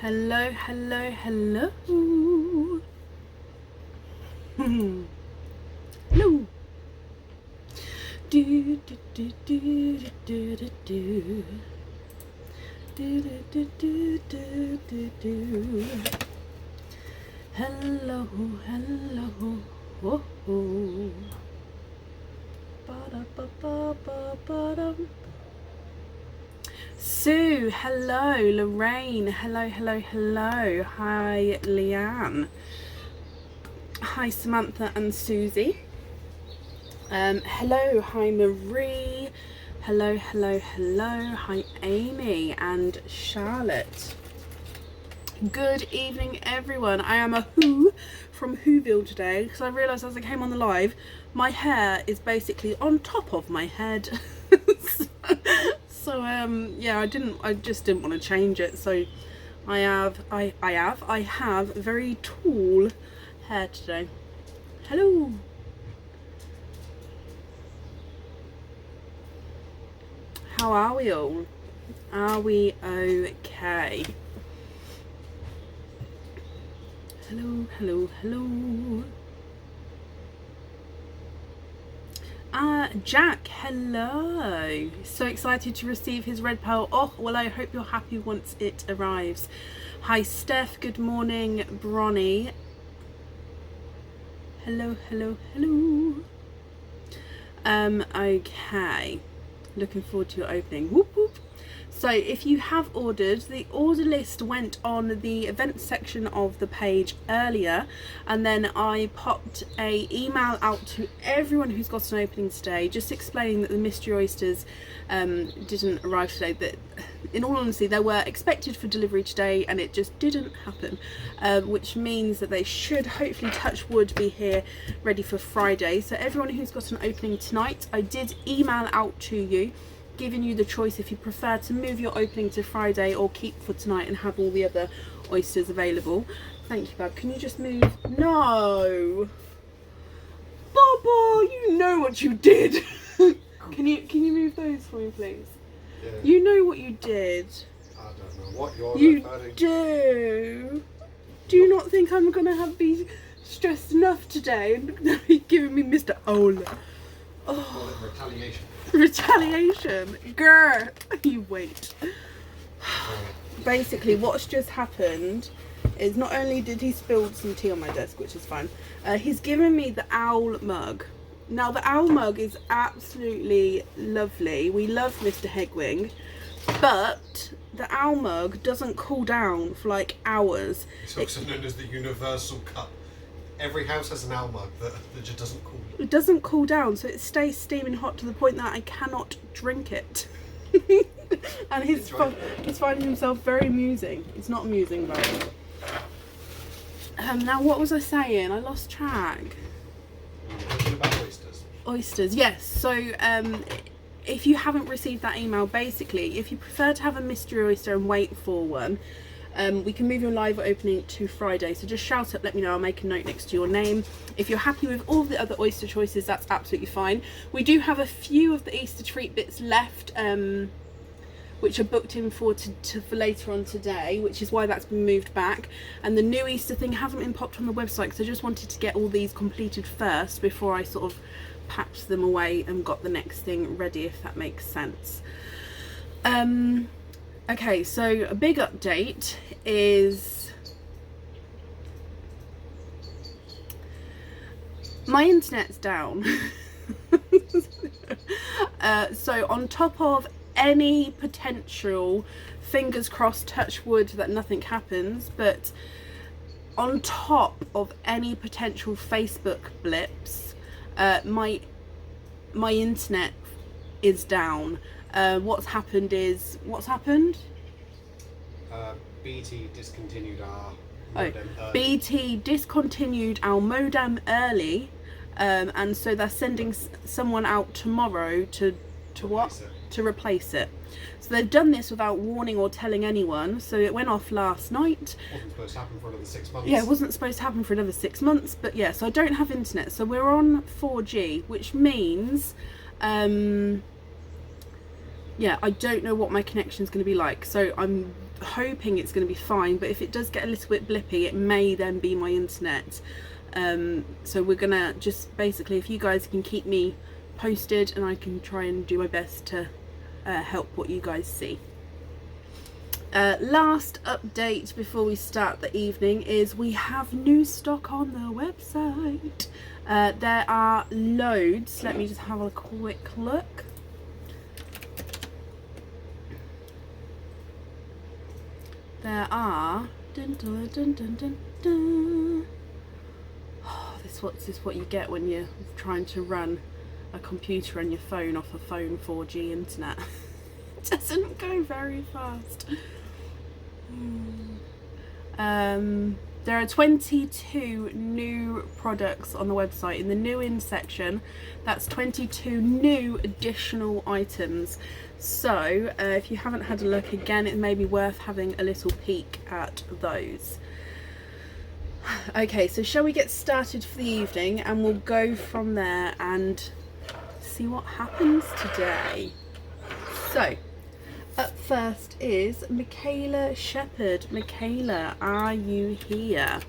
Hello, hello, hello. Hello. Do do do do do do do. Do do do do do do. Hello, hello. Oh, oh. Ba-da-ba-ba-ba-ba-dum. Sue, hello. Lorraine, hello, hello, hello. Hi, Leanne. Hi, Samantha and Susie. Hello, hi, Marie. Hello, hello, hello. Hi, Amy and Charlotte. Good evening, everyone. I am a Who from Whoville today because I realised as I came on the live, my hair is basically on top of my head. So yeah, I just didn't want to change it. So I have very tall hair today. Hello. How are we all? Are we okay? Hello, hello, hello. Jack, hello. So excited to receive his red pearl. Oh, well, I hope you're happy once it arrives. Hi, Steph. Good morning, Bronny. Hello, hello, hello. Okay. Looking forward to your opening. Whoop, whoop. So if you have ordered, the order list went on the events section of the page earlier, and then I popped a email out to everyone who's got an opening today, just explaining that the mystery oysters didn't arrive today. That, in all honesty, they were expected for delivery today and it just didn't happen, which means that they should hopefully, touch wood, be here ready for Friday. So everyone who's got an opening tonight, I did email out to you, giving you the choice if you prefer to move your opening to Friday or keep for tonight and have all the other oysters available. Thank you, Bab. Can you just move? No, Baba, you know what you did. Can you move those for me, please? Yeah. You know what you did. I don't know what you're You do. Do you not think I'm gonna be stressed enough today and be giving me Mr. Ola? Call it retaliation. Retaliation, girl. You wait. Basically, what's just happened is not only did he spill some tea on my desk, which is fine, he's given me the owl mug. Now, the owl mug is absolutely lovely. We love Mr. Hegwing, but the owl mug doesn't cool down for like hours. It's also known as the universal cup. Every house has an owl mug that just doesn't cool. It doesn't cool down, so it stays steaming hot to the point that I cannot drink it. And he's finding himself very amusing. It's not amusing, but now what was I saying? I lost track. Talking about oysters. Oysters, yes. So if you haven't received that email, basically, if you prefer to have a mystery oyster and wait for one, we can move your live opening to Friday. So just shout up, let me know. I'll make a note next to your name. If you're happy with all the other oyster choices, that's absolutely fine. We do have a few of the Easter treat bits left, which are booked in for later on today, which is why that's been moved back. And the new Easter thing hasn't been popped on the website, because I just wanted to get all these completed first before I sort of packed them away and got the next thing ready, if that makes sense. Okay, so a big update is my internet's down. So on top of any potential, fingers crossed, touch wood that nothing happens, but on top of any potential Facebook blips, my internet is down. What's happened? BT discontinued our modem early. BT discontinued our modem early, and so they're sending someone out tomorrow to replace it. So they've done this without warning or telling anyone. So it went off last night. Wasn't supposed to happen for another 6 months. Yeah, it wasn't supposed to happen for another 6 months. But yeah, so I don't have internet. So we're on 4G, which means yeah, I don't know what my connection is going to be like. So I'm hoping it's going to be fine, but if it does get a little bit blippy, it may then be my internet. So we're gonna just basically, if you guys can keep me posted, and I can try and do my best to help what you guys see. Last update before we start the evening is we have new stock on the website. There are loads. Let me just have a quick look. There are dun, dun, dun, dun, dun, dun. Oh, this is what you get when you're trying to run a computer and your phone off a phone 4G internet. It doesn't go very fast. There are 22 new products on the website in the new in section. That's 22 new additional items. So if you haven't had a look, again, it may be worth having a little peek at those. Okay, so shall we get started for the evening, and we'll go from there and see what happens today. So up first is Michaela Shepherd. Michaela, are you here?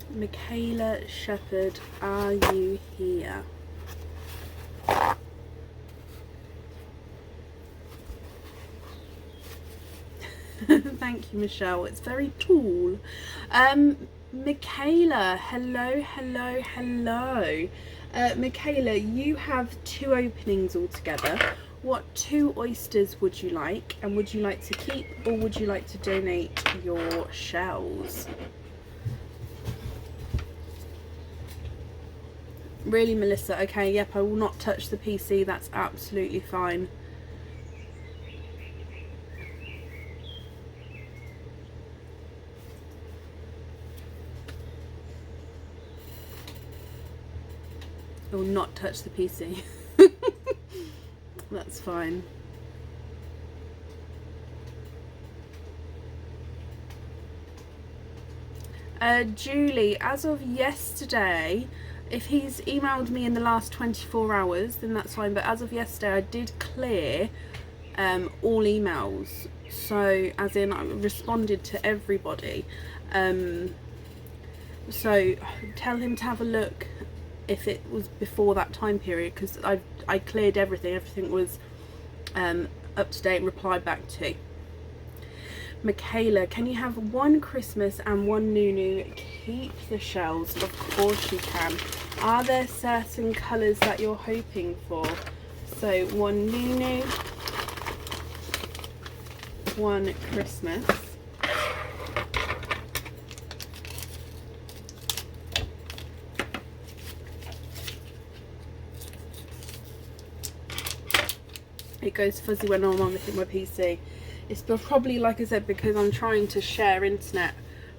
Michaela Shepherd, are you here? Thank you, Michelle. It's very tall. Michaela, hello, hello, hello. Michaela, you have 2 openings altogether. What 2 oysters would you like? And would you like to keep, or would you like to donate your shells? Really, Melissa? Okay, yep, I will not touch the PC. That's absolutely fine. I will not touch the PC. That's fine. Julie, as of yesterday, if he's emailed me in the last 24 hours, then that's fine. But as of yesterday, I did clear all emails. So, as in, I responded to everybody. So, tell him to have a look if it was before that time period, because I cleared everything. Everything was up to date and replied back to. Michaela, can you have 1 Christmas and 1 Nunu? Keep the shells. Of course you can. Are there certain colours that you're hoping for? So 1 Nunu, 1 Christmas. It goes fuzzy when I'm on my PC. It's probably, like I said, because I'm trying to share internet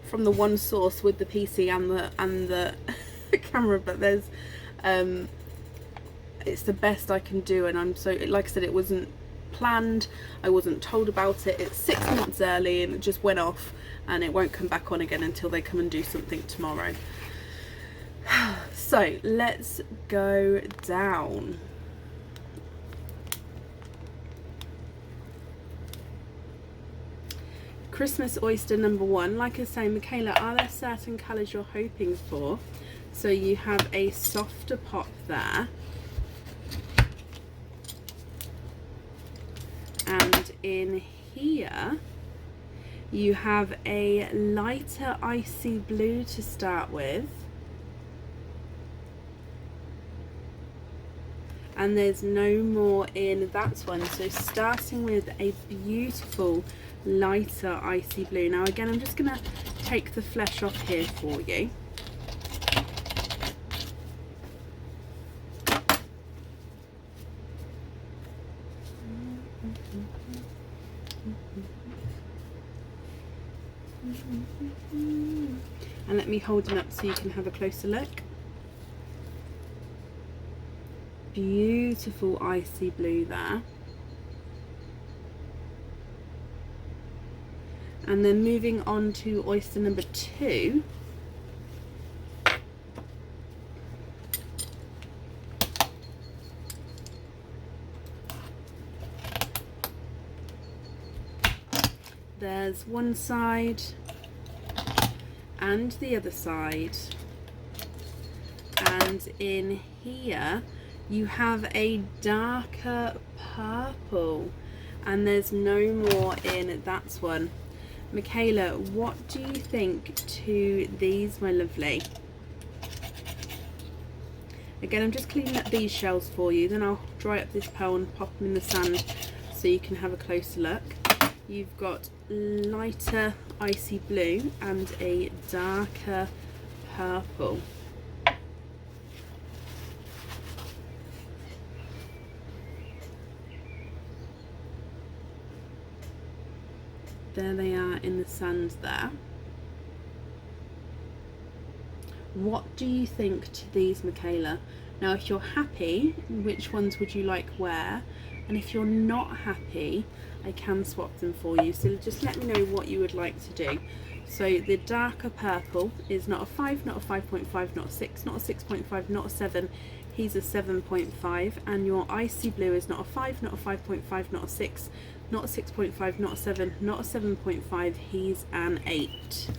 from the one source with the PC and the camera, but there's it's the best I can do, and I'm so, like I said, it wasn't planned, I wasn't told about it. It's 6 months early and it just went off, and it won't come back on again until they come and do something tomorrow. So let's go down. Christmas oyster number 1. Like I say, Michaela, are there certain colours you're hoping for? So you have a softer pop there, and in here you have a lighter icy blue to start with, and there's no more in that one. So starting with a beautiful lighter icy blue. Now again, I'm just going to take the flesh off here for you. And let me hold them up so you can have a closer look. beautiful icy blue there. And then moving on to oyster number 2. There's one side and the other side, and in here you have a darker purple, and there's no more in that one. Michaela, what do you think to these, my lovely? Again, I'm just cleaning up these shells for you, then I'll dry up this pearl and pop them in the sand so you can have a closer look. You've got lighter icy blue and a darker purple. There they are in the sand there. What do you think to these, Michaela? Now, if you're happy, which ones would you like where? And if you're not happy, I can swap them for you. So just let me know what you would like to do. So the darker purple is not a 5, not a 5.5, not a 6, not a 6.5, not a 7. He's a 7.5. And your icy blue is not a 5, not a 5.5, not a 6, not a 6.5, not a 7, not a 7.5. He's an 8.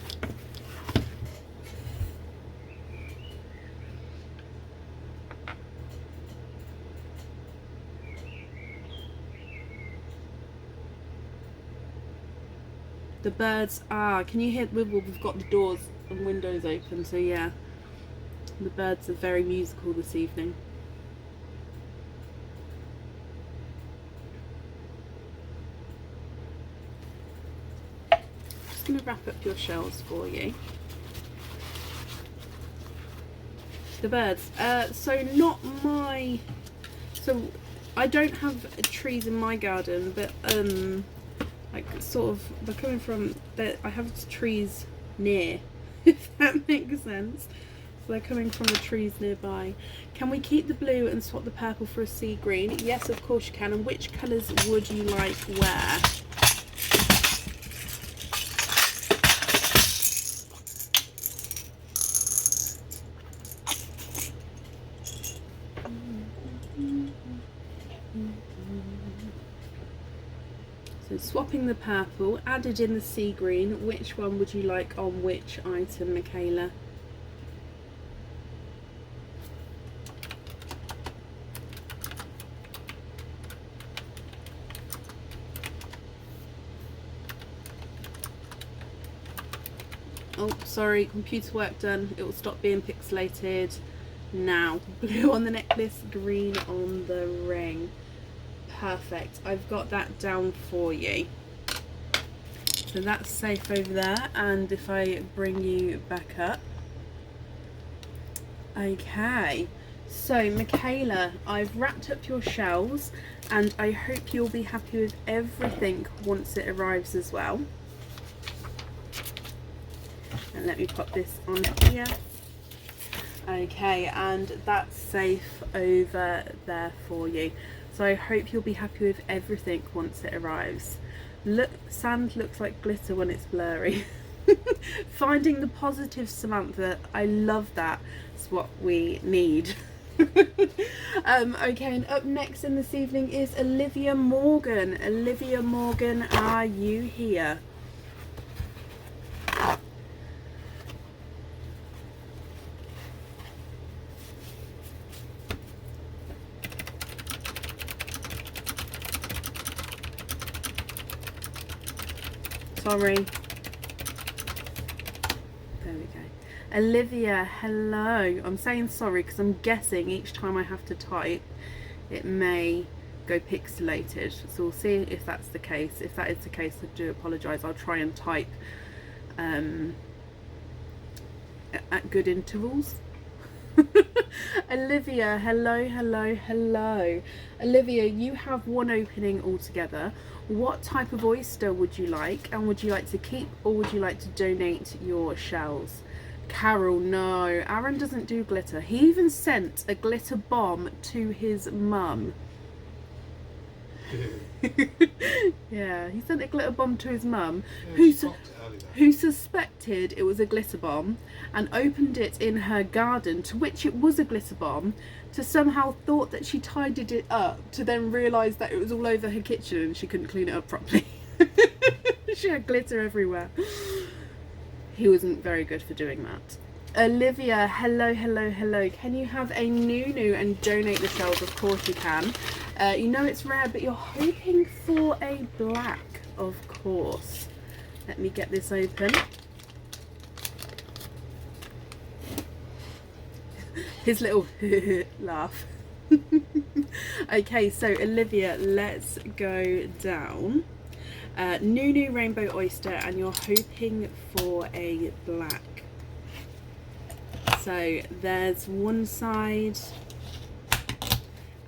The birds are, can you hear, we've got the doors and windows open, so yeah, the birds are very musical this evening. Just going to wrap up your shells for you. The birds, so I don't have trees in my garden, but like sort of they're coming from I have trees near, if that makes sense. So they're coming from the trees nearby. Can we keep the blue and swap the purple for a sea green? Yes, of course you can. And which colours would you like where? So swapping the purple, added in the sea green. Which one would you like on which item, Michaela? Oh, sorry, computer work done. It will stop being pixelated now. Blue on the necklace, green on the ring. Perfect, I've got that down for you. So that's safe over there, and if I bring you back up. Okay, so Michaela, I've wrapped up your shells and I hope you'll be happy with everything once it arrives as well. And let me pop this on here. Okay, and that's safe over there for you. So I hope you'll be happy with everything once it arrives. Look, sand looks like glitter when it's blurry. Finding the positive, Samantha. I love that. It's what we need. Okay, and up next in this evening is Olivia Morgan. Olivia Morgan, are you here? Sorry. There we go. Olivia, hello. I'm saying sorry because I'm guessing each time I have to type it may go pixelated. So we'll see if that's the case. If that is the case, I do apologise. I'll try and type at good intervals. Olivia, hello, hello, hello. Olivia, you have one opening altogether. What type of oyster would you like, and would you like to keep or would you like to donate your shells? Carol, no. Aaron doesn't do glitter. He even sent a glitter bomb to his mum. Yeah, he sent a glitter bomb to his mum, who suspected it was a glitter bomb and opened it in her garden, to which it was a glitter bomb, to somehow thought that she tidied it up, to then realise that it was all over her kitchen and she couldn't clean it up properly. She had glitter everywhere. He wasn't very good for doing that. Olivia, hello, hello, hello. Can you have a Nunu and donate the shells? Of course you can. You know it's rare, but you're hoping for a black, of course. Let me get this open. His little laugh. Okay, so Olivia, let's go down. Nunu Rainbow Oyster, and you're hoping for a black. So there's one side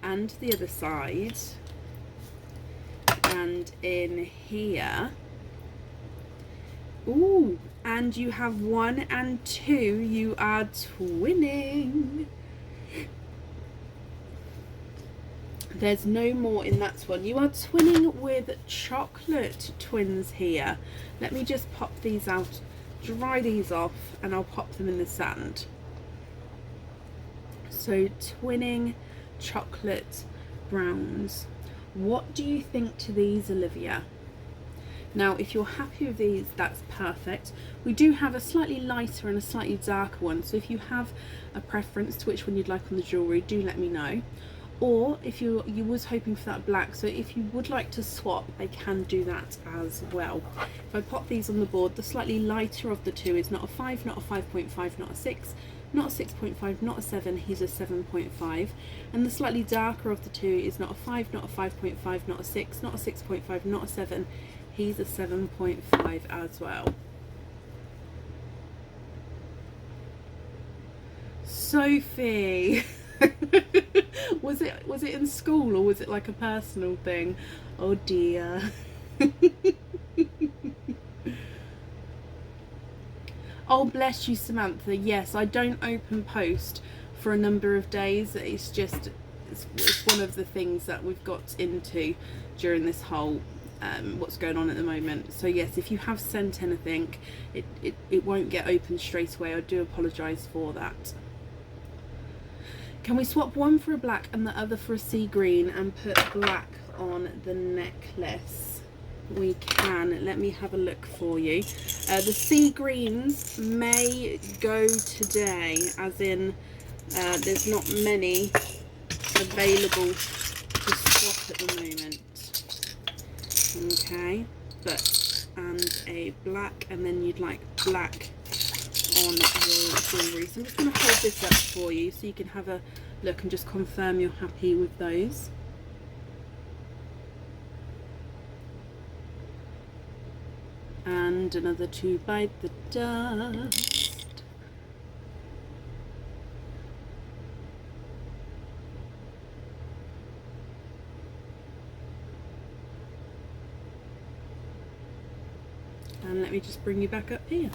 and the other side, and in here, ooh, and you have 1 and 2, you are twinning. There's no more in that one. You are twinning with chocolate twins here. Let me just pop these out, dry these off, and I'll pop them in the sand. So twinning chocolate browns. What do you think to these, Olivia? Now, if you're happy with these, that's perfect. We do have a slightly lighter and a slightly darker one, so if you have a preference to which one you'd like on the jewellery, do let me know. Or if you was hoping for that black, so if you would like to swap, I can do that as well. If I pop these on the board, the slightly lighter of the two is not a 5, not a 5.5, not a 6, not a 6.5, not a 7, he's a 7.5. And the slightly darker of the two is not a 5, not a 5.5, not a 6, not a 6.5, not a 7, he's a 7.5 as well. Sophie! was it in school, or was it like a personal thing? Oh dear. Oh, bless you, Samantha. Yes, I don't open post for a number of days. It's one of the things that we've got into during this whole what's going on at the moment. So yes, if you have sent anything, it won't get opened straight away. I do apologise for that. Can we swap one for a black and the other for a sea green and put black on the necklace? We can. Let me have a look for you. The sea greens may go today, as in there's not many available to swap at the moment. Okay, and a black, and then you'd like black on your jewellery. So I'm just going to hold this up for you so you can have a look and just confirm you're happy with those. And another to bite the dust. And let me just bring you back up here.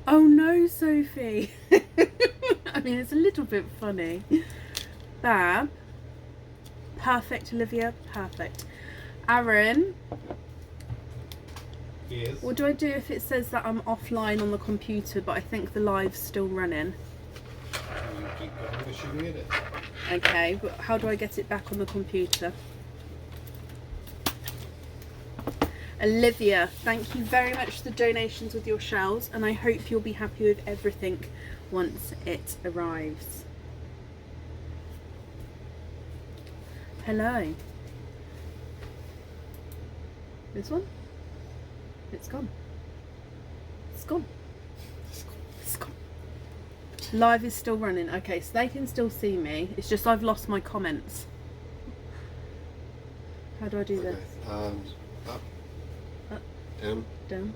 Oh no, Sophie. I mean, it's a little bit funny. Bab. Perfect, Olivia. Perfect. Aaron. Yes. What do I do if it says that I'm offline on the computer, but I think the live's still running? You keep going, we should be in it. Okay, but how do I get it back on the computer? Olivia, thank you very much for the donations with your shells, and I hope you'll be happy with everything once it arrives. Hello. This one? It's gone. It's gone. It's gone. Live is still running. Okay, so they can still see me. It's just I've lost my comments. How do I do this? Up. Down. Down.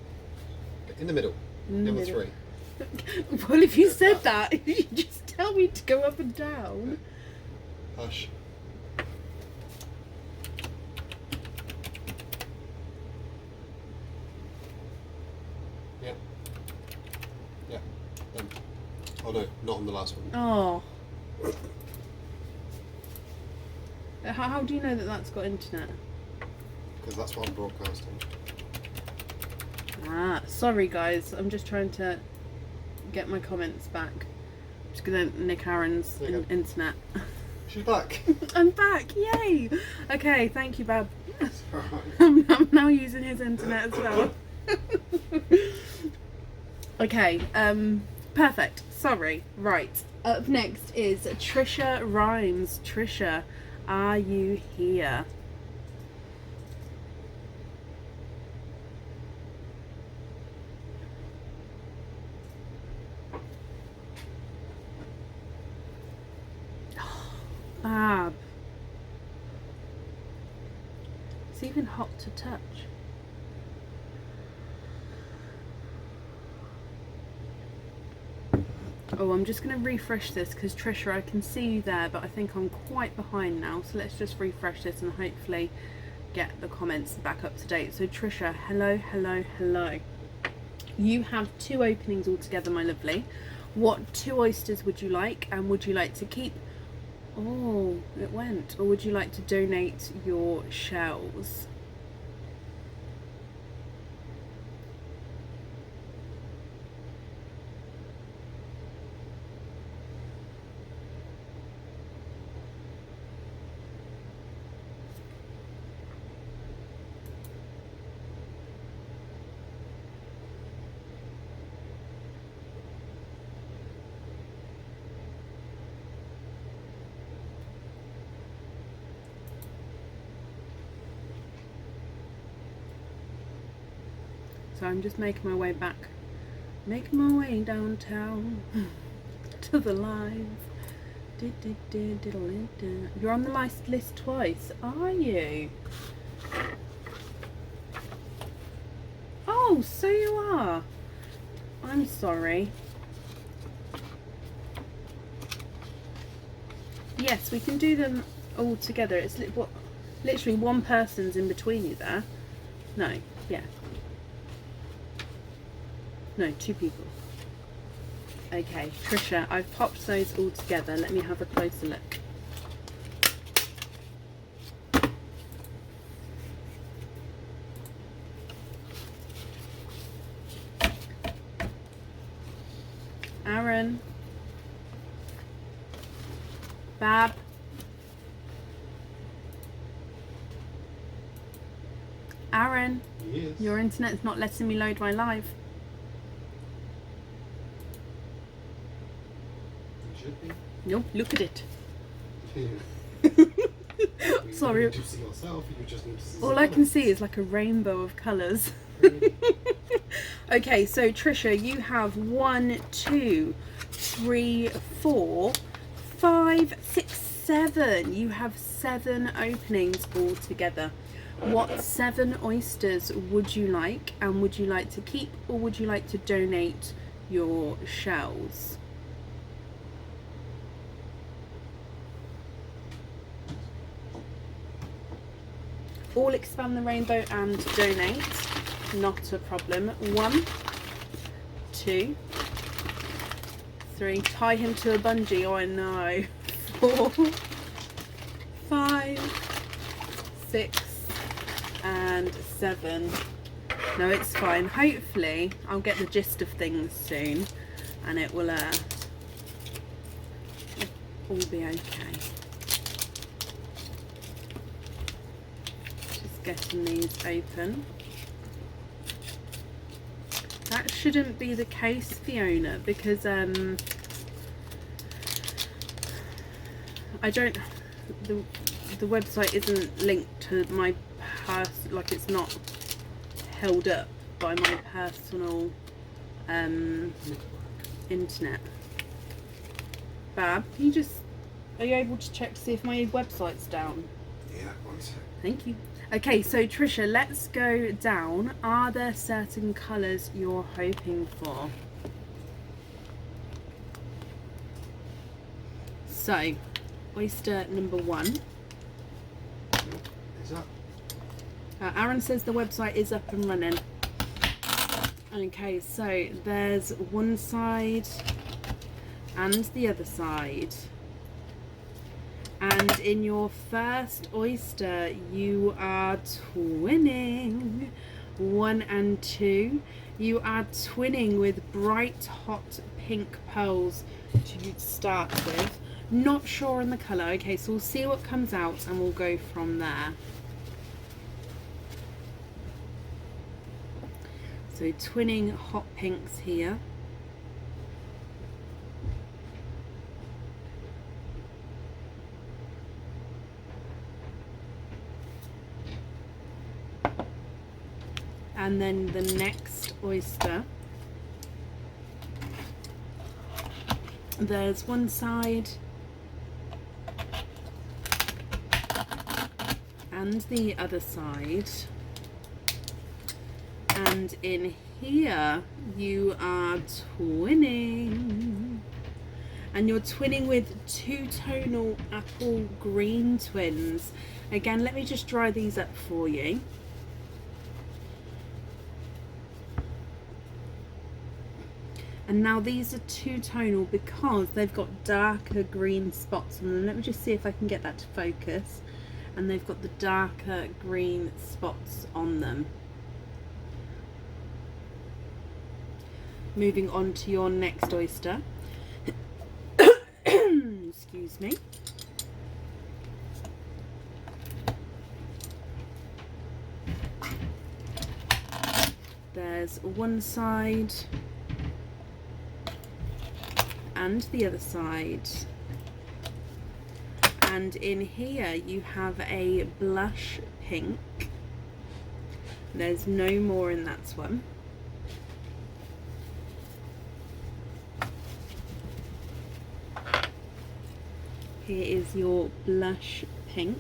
In the middle. Number 3. Well, if you said that, you just tell me to go up and down. Hush. Yeah. Oh no, not on the last one. Oh. How do you know that that's got internet? Because that's what I'm broadcasting. Ah, sorry guys, I'm just trying to get my comments back. I'm just gonna nick Aaron's internet. She's back. I'm back, yay! Okay, thank you, Bab. Alright. I'm now using his internet as well. Okay, perfect. Sorry. Right. Up next is Trisha Rhymes. Trisha, are you here? Bab. It's even hot to touch. Oh, I'm just going to refresh this because Trisha, I can see you there, but I think I'm quite behind now. So let's just refresh this and hopefully get the comments back up to date. So Trisha, hello, hello, hello. You have 2 openings altogether, my lovely. What 2 oysters would you like? And would you like to keep... Oh, it went. Or would you like to donate your shells? So I'm just making my way back. Making my way downtown to the lines. You're on the list twice, are you? Oh, so you are. I'm sorry. Yes, we can do them all together. It's literally one person's in between you there. No, yeah. No, 2 people. Okay, Trisha, I've popped those all together. Let me have a closer look. Aaron. Bab. Aaron. Yes. Your internet's not letting me load my live. Nope, look at it. Sorry. You need to see yourself, you just need to see all I can see is like a rainbow of colours. Okay, so Trisha, you have 1, 2, 3, 4, 5, 6, 7. You have 7 openings altogether. What 7 oysters would you like, and would you like to keep, or would you like to donate your shells? All expand the rainbow and donate, not a problem. 1, 2, 3, tie him to a bungee, oh no. 4, 5, 6 and 7. No, it's fine. Hopefully I'll get the gist of things soon and it will all be okay. Getting these open. That shouldn't be the case, Fiona, because I don't, the website isn't linked to my like it's not held up by my personal internet. Bab, can you just, are you able to check to see if my website's down? Yeah, 1 sec. Thank you. Okay, so Trisha, let's go down. Are there certain colours you're hoping for? So, oyster number 1. Is that? Aaron says the website is up and running. Okay, so there's one side and the other side. And in your first oyster, you are twinning 1 and 2. You are twinning with bright hot pink pearls to start with. Not sure on the colour. Okay, so we'll see what comes out and we'll go from there. So twinning hot pinks here. And then the next oyster, there's one side and the other side, and in here you are twinning, and you're twinning with two-tonal apple green twins. Again, let me just dry these up for you. And now these are two-tonal because they've got darker green spots on them. Let me just see if I can get that to focus. And they've got the darker green spots on them. Moving on to your next oyster. Excuse me. There's one side and the other side, and in here you have a blush pink. There's no more in that one. Here is your blush pink.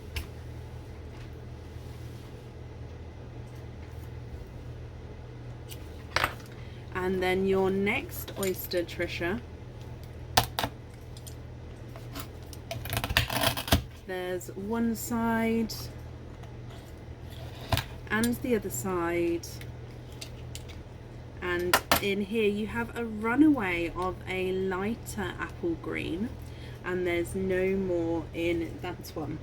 And then your next oyster, Trisha, there's one side and the other side, and in here you have a runaway of a lighter apple green, and there's no more in that one.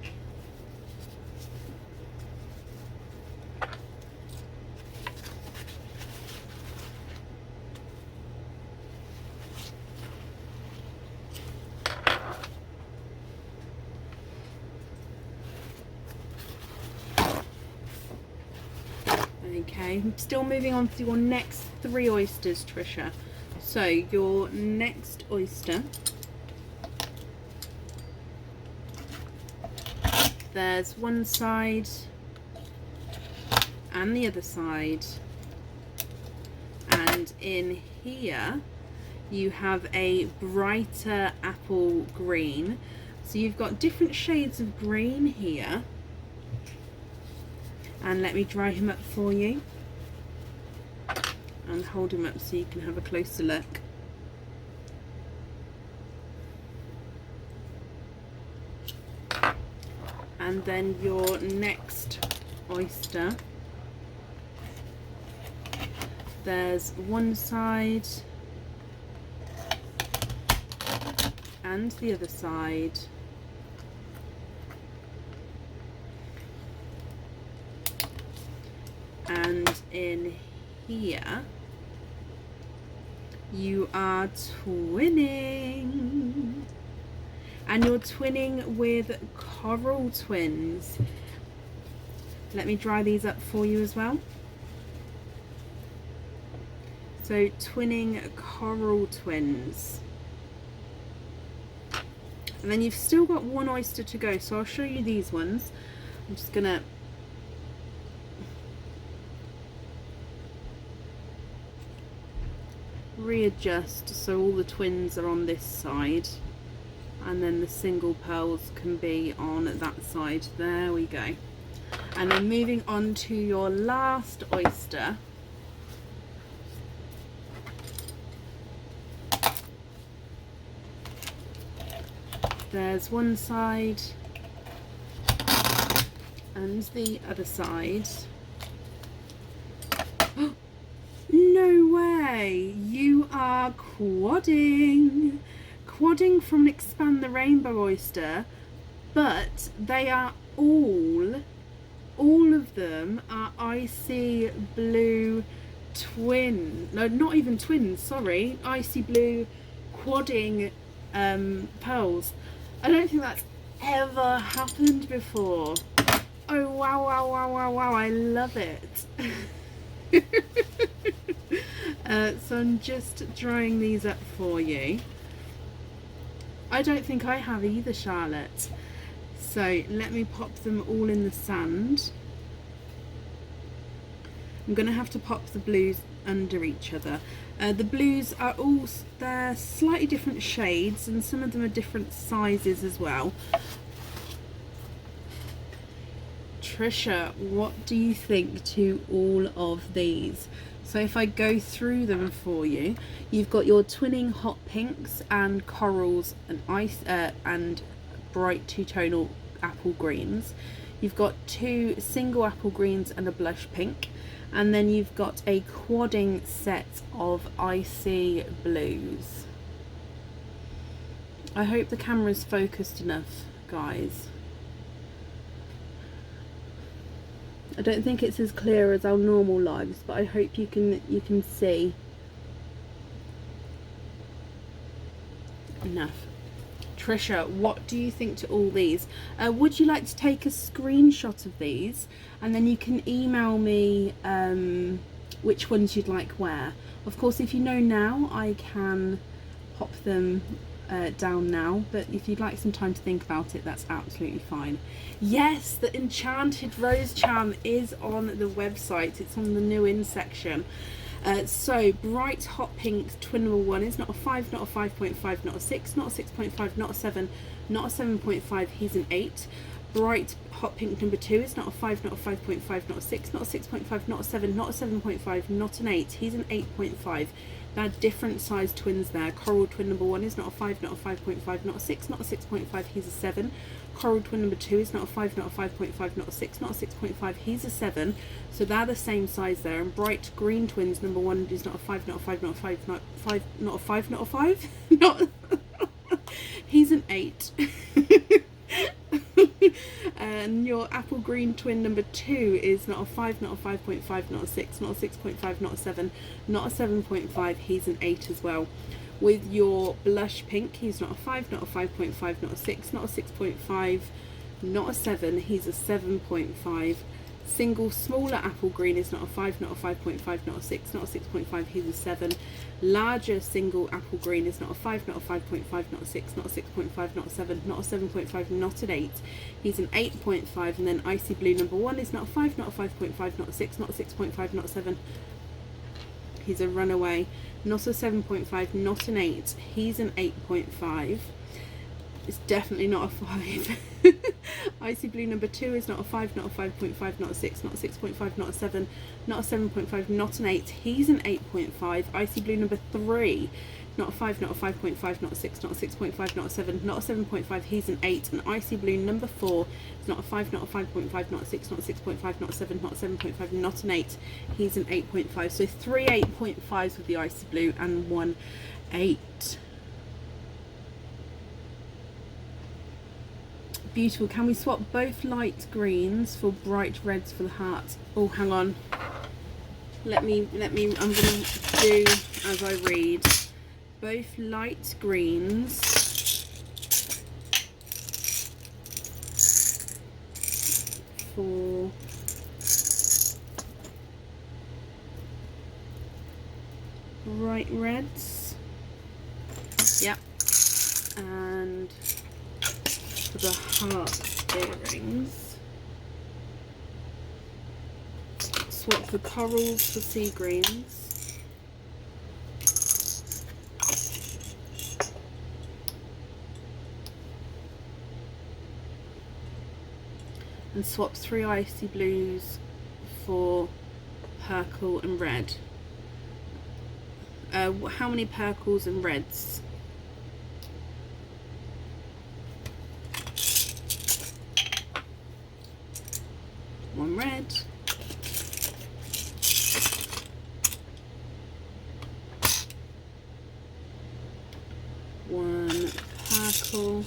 Okay, still moving on to your next 3 oysters, Trisha. So your next oyster, there's one side and the other side, and in here you have a brighter apple green. So you've got different shades of green here. And let me dry him up for you and hold him up so you can have a closer look. And then your next oyster, there's one side and the other side. And in here you are twinning, and you're twinning with coral twins. Let me dry these up for you as well. So twinning coral twins, and then you've still got one oyster to go, so I'll show you these ones. I'm just gonna readjust so all the twins are on this side, and then the single pearls can be on that side. There we go. And then moving on to your last oyster, there's one side and the other side. No Okay, you are quadding. Quadding from an Expand the Rainbow oyster, but they are all of them are icy blue twin. No, not even twins, sorry. Icy blue quadding pearls. I don't think that's ever happened before. Oh, wow, wow, wow, wow, wow. I love it. So I'm just drying these up for you. I don't think I have either, Charlotte. So let me pop them all in the sand. I'm going to have to pop the blues under each other. The blues are all, they're slightly different shades, and some of them are different sizes as well. Trisha, what do you think to all of these? So if I go through them for you, you've got your twinning hot pinks and corals and ice and bright two-tonal apple greens. You've got two single apple greens and a blush pink, and then you've got a quadding set of icy blues. I hope the camera's focused enough, guys. I don't think it's as clear as our normal lives, but I hope you can see enough. Trisha, what do you think to all these? Would you like to take a screenshot of these, and then you can email me which ones you'd like where? Of course, if you know now, I can pop them down now, but if you'd like some time to think about it, that's absolutely fine. Yes, the Enchanted Rose Charm is on the website. It's on the new in section. So bright hot pink twin number 1 is not a 5, not a 5.5, not a 6, not a 6.5, not a 7, not a 7.5, he's an 8. Bright hot pink number 2 is not a 5, not a 5.5, not a 6, not a 6.5, not a 7, not a 7.5, not an 8, he's an 8.5. They're different sized twins there. Coral twin number 1 is not a 5, not a 5.5, not a 6, not a 6.5, he's a 7. Coral twin number 2 is not a 5, not a 5.5, not a 6, not a 6.5, he's a 7. So they're the same size there. And bright green twins number 1 is not a 5, not a 5, not a 5, not 5, not a 5, not a 5. Not he's an 8. And your apple green twin number 2 is not a 5, not a 5.5, not a 6, not a 6.5, not a 7, not a 7.5, he's an 8 as well. With your blush pink, he's not a 5, not a 5.5, not a 6, not a 6.5, not a 7, he's a 7.5. Single smaller apple green is not a 5, not a 5.5, not a 6, not a 6.5, he's a 7. Larger single apple green is not a 5, not a 5.5, not a 6, not a 6.5, not a 7, not a 7.5, not an 8. He's an 8.5. And then icy blue number 1 is not a 5, not a 5.5, not a 6, not a 6.5, not a 7. He's a runaway. Not a 7.5, not an 8. He's an 8.5. It's definitely not a 5. Icy blue number 2 is not a 5, not a 5.5, not a 6, not a 6.5, not a 7, not a 7.5, not an 8. He's an 8.5. Icy blue number 3, not a 5, not a 5.5, not a 6, not a 6.5, not a 7, not a 7.5, he's an 8. And icy blue number 4 is not a 5, not a 5.5, not a 6, not a 6.5, not a 7, not a 7.5, not an 8. He's an 8.5. So 3 8.5s with the icy blue and 1 8. Beautiful. Can we swap both light greens for bright reds for the heart? Oh, hang on. Let me, I'm going to do as I read. Both light greens for bright reds. Yep. And for the heart earrings, swap the corals for sea greens, and swap 3 icy blues for purple and red. How many purples and reds? One red, purple.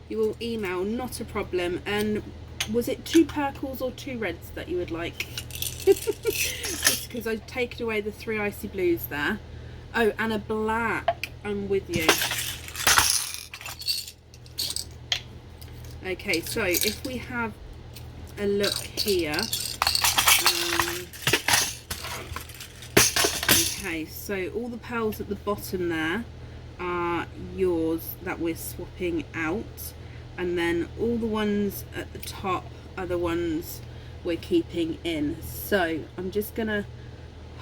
You will email, not a problem. And was it 2 purples or 2 reds that you would like? Just because I've taken away the 3 icy blues there. Oh, and a black. I'm with you. Okay, so if we have a look here. Okay, so all the pearls at the bottom there are yours that we're swapping out, and then all the ones at the top are the ones we're keeping in. So I'm just gonna,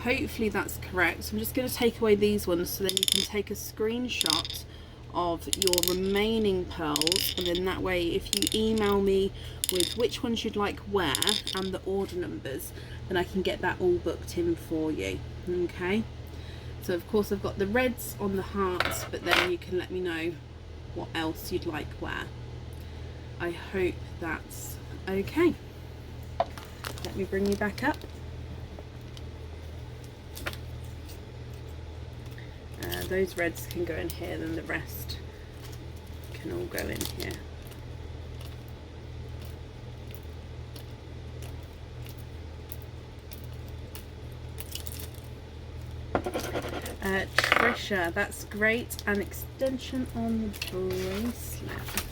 hopefully that's correct, so I'm just gonna take away these ones so then you can take a screenshot of your remaining pearls, and then that way if you email me with which ones you'd like where and the order numbers, then I can get that all booked in for you. Okay, so of course I've got the reds on the hearts, but then you can let me know what else you'd like where. I hope that's okay. Let me bring you back up. Those reds can go in here, then the rest can all go in here. Trisha, that's great. An extension on the bracelet.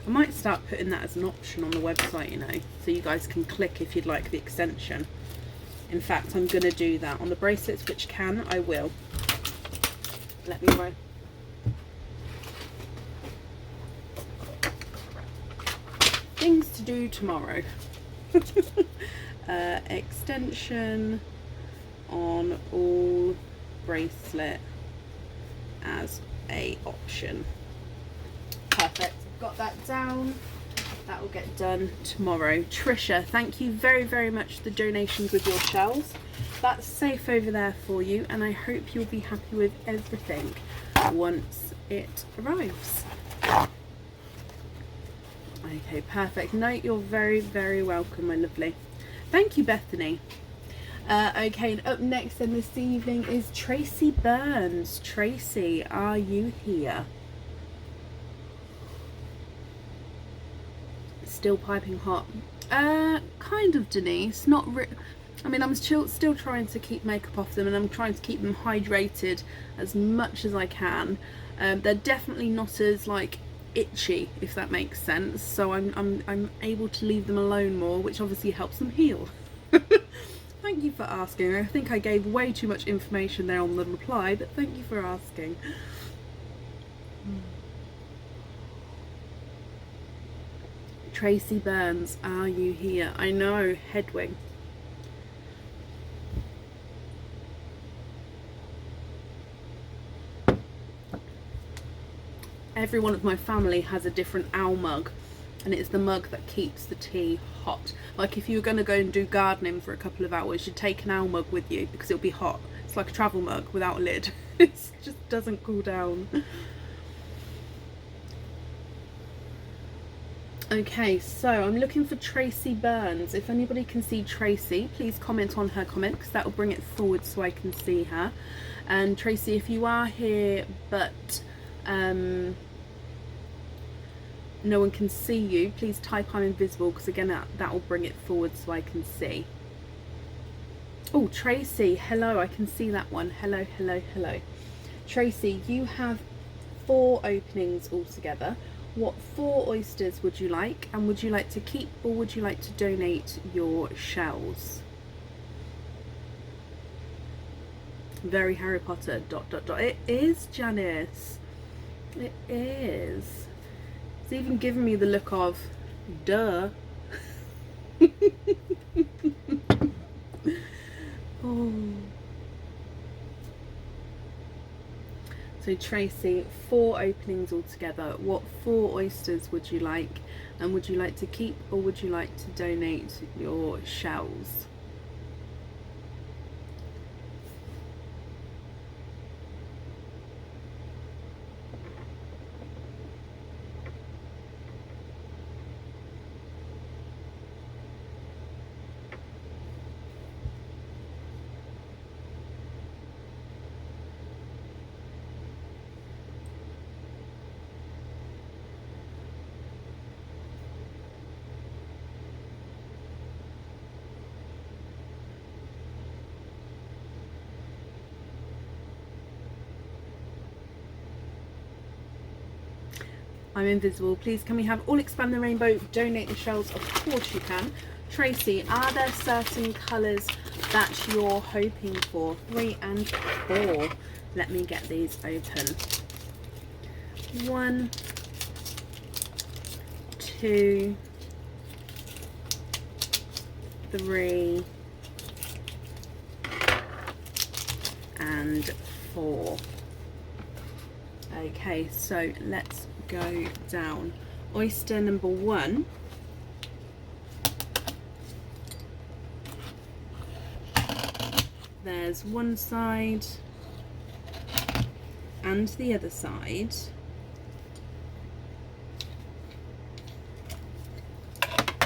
I might start putting that as an option on the website, you know, so you guys can click if you'd like the extension. In fact, I'm going to do that on the bracelets, which I will. Let me know. Things to do tomorrow. Extension on all bracelet as a option. Perfect. Got that down. That will get done tomorrow. Trisha, thank you very, very much for the donations with your shells. That's safe over there for you, and I hope you'll be happy with everything once it arrives. Okay, perfect. No, you're very, very welcome, my lovely. Thank you, Bethany. Okay, and up next then this evening is Tracy Burns. Tracy, are you here? Still piping hot. Kind of, Denise. Not I mean, I'm still trying to keep makeup off them, and I'm trying to keep them hydrated as much as I can. They're definitely not as like itchy, if that makes sense. So I'm able to leave them alone more, which obviously helps them heal. Thank you for asking. I think I gave way too much information there on the reply, but thank you for asking. Tracy Burns, are you here? I know, Hedwig. Every one of my family has a different owl mug, and it's the mug that keeps the tea hot. Like if you were going to go and do gardening for a couple of hours, you'd take an owl mug with you because it'll be hot. It's like a travel mug without a lid. It just doesn't cool down. Okay, so I'm looking for Tracy Burns. If anybody can see Tracy, please comment on her comment, because that will bring it forward so I can see her. And Tracy, if you are here but no one can see you, please type I'm invisible, because again that will bring it forward so I can see. Oh, Tracy, hello, I can see that one. Hello, hello, hello. Tracy, you have 4 openings altogether. What 4 oysters would you like, and would you like to keep or would you like to donate your shells? Very Harry Potter ... It is, Janice. It is. It's even given me the look of duh. Oh. So Tracy, 4 openings altogether. What 4 oysters would you like, and would you like to keep or would you like to donate your shells? I'm invisible. Please can we have all expand the rainbow, donate the shells? Of course you can. Tracy, are there certain colours that you're hoping for? 3 and 4. Let me get these open. 1, 2, 3 and 4. Okay, so let's go down. Oyster number 1. There's one side and the other side.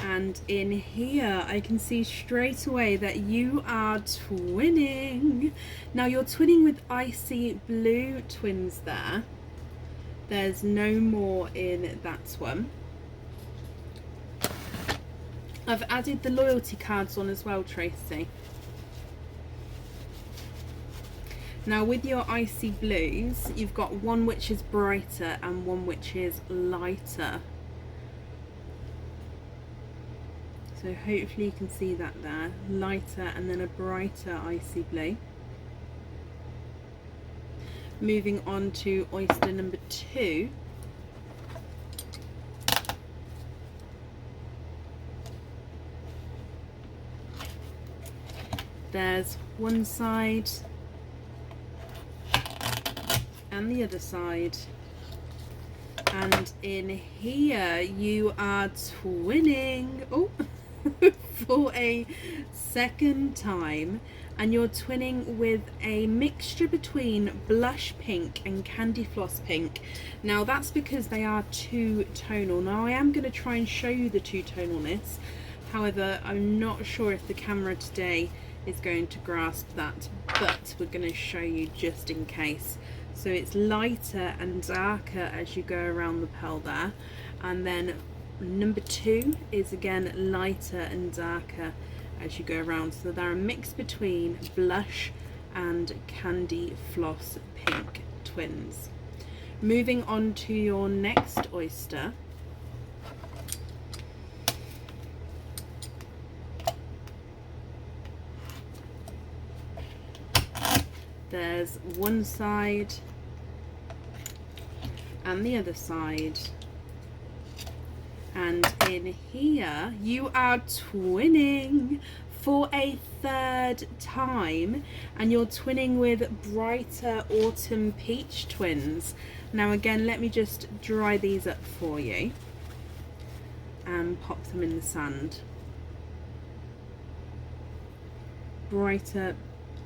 And in here I can see straight away that you are twinning. Now you're twinning with icy blue twins there. There's no more in that one. I've added the loyalty cards on as well, Tracy. Now with your icy blues, you've got one which is brighter and one which is lighter. So hopefully you can see that there. Lighter and then a brighter icy blue. Moving on to oyster number 2. There's one side and the other side. And in here you are twinning. Oh, for a second time, and you're twinning with a mixture between blush pink and candy floss pink. Now that's because they are two-tonal. Now I am going to try and show you the two-tonalness, however I'm not sure if the camera today is going to grasp that, but we're going to show you just in case. So it's lighter and darker as you go around the pearl there, and then number 2 is again lighter and darker as you go around. So they're a mix between blush and candy floss pink twins. Moving on to your next oyster. There's one side and the other side. And in here you are twinning for a third time, and you're twinning with brighter autumn peach twins. Now again, let me just dry these up for you and pop them in the sand. Brighter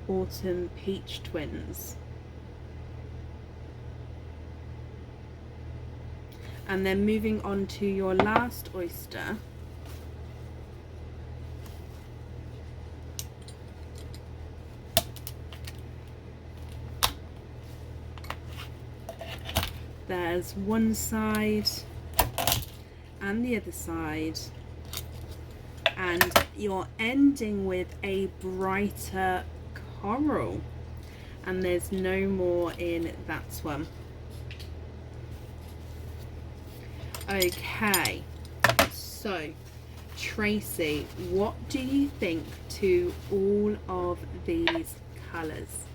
autumn peach twins. And then moving on to your last oyster. There's one side and the other side, and you're ending with a brighter coral, and there's no more in that one. Okay, so Tracy, what do you think to all of these colours?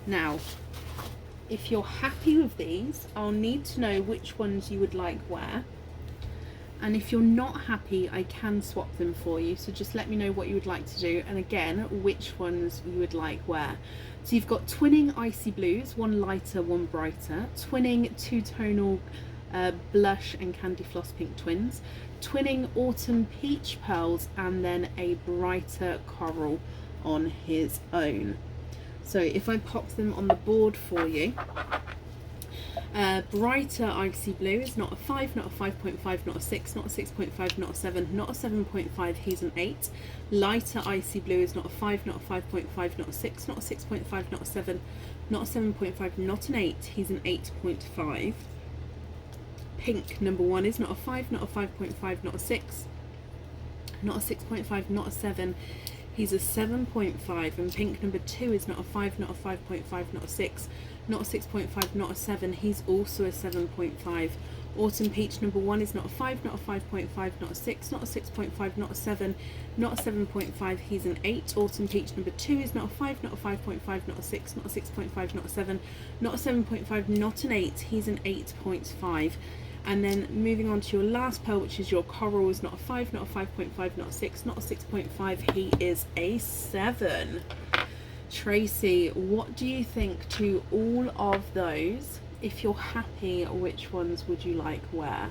Now, if you're happy with these, I'll need to know which ones you would like where. And if you're not happy, I can swap them for you. So just let me know what you would like to do. And again, which ones you would like where. So you've got twinning icy blues, one lighter, one brighter. Twinning two-tonal blush and candy floss pink twins. Twinning autumn peach pearls, and then a brighter coral on his own. So if I pop them on the board for you. Brighter icy blue is not a 5, not a 5.5, not a 6, not a 6.5, not a 7, not a 7.5, he's an 8. Lighter icy blue is not a 5, not a 5.5, not a 6, not a 6.5, not a 7, not a 7.5, not an 8, he's an 8.5. Pink number 1 is not a 5, not a 5.5, not a 6, not a 6.5, not a 7, he's a 7.5. And pink number 2 is not a 5, not a 5.5, not a 6, not a 6.5, not a 7, he's also a 7.5. Autumn Peach number 1 is not a 5, not a 5.5, not a 6, not a 6.5, not a 7, not a 7.5, he's an 8. Autumn Peach number 2 is not a 5, not a 5.5, not a 6, not a 6.5, not a 7, not a 7.5, not an 8, he's an 8.5. And then moving on to your last pearl, which is your coral, is not a 5, not a 5.5, not a 6, not a 6.5, he is a 7. Tracy, what do you think to all of those? If you're happy, which ones would you like where?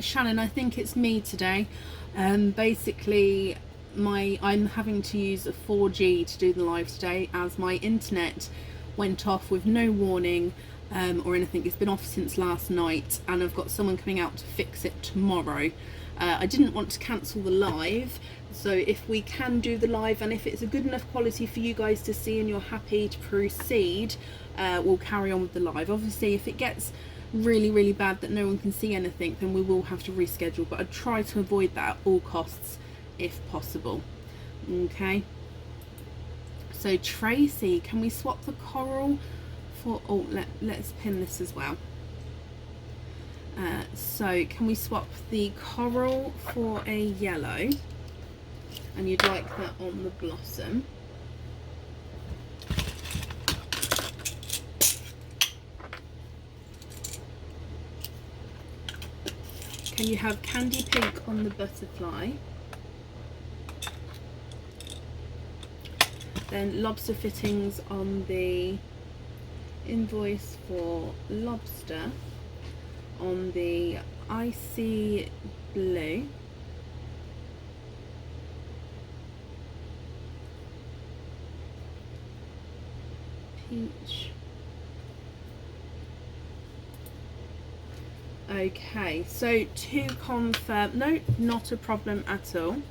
Shannon, I think it's me today. Basically, I'm having to use a 4G to do the live today, as my internet went off with no warning or anything. It's been off since last night, and I've got someone coming out to fix it tomorrow. I didn't want to cancel the live, so if we can do the live, and if it's a good enough quality for you guys to see and you're happy to proceed, we'll carry on with the live. Obviously, if it gets really bad that no one can see anything, then we will have to reschedule, but I'd try to avoid that at all costs if possible. Okay, so Tracy, can we swap the coral for, oh, let's pin this as well. So can we swap the coral for a yellow, and you'd like that on the blossom. Can you have candy pink on the butterfly? Then lobster fittings on the invoice for lobster, on the icy blue. Peach. Okay, so to confirm, no, not a problem at all.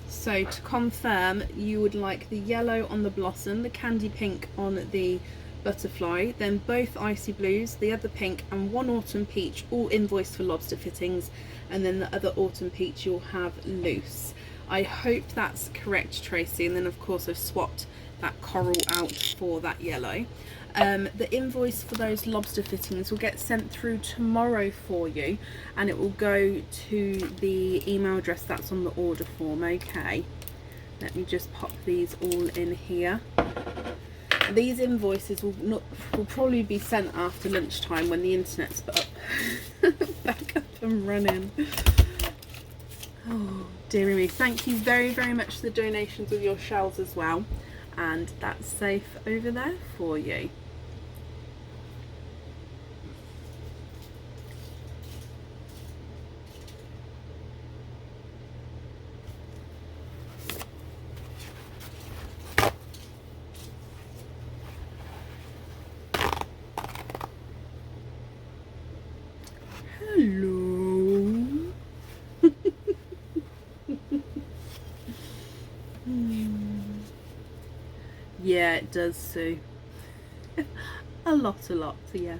So to confirm, you would like the yellow on the blossom, the candy pink on the butterfly, then both icy blues, the other pink, and one autumn peach, all invoiced for lobster fittings, and then the other autumn peach you'll have loose. I hope that's correct, Tracy, and then of course I've swapped that coral out for that yellow. The invoice for those lobster fittings will get sent through tomorrow for you, and it will go to the email address that's on the order form. Okay, let me just pop these all in here. These invoices will probably be sent after lunchtime when the internet's up back up and running. Oh dearie me. Thank you very much for the donations of your shells as well, and that's safe over there for you. Hello. Yeah, it does, Sue. a lot, yes.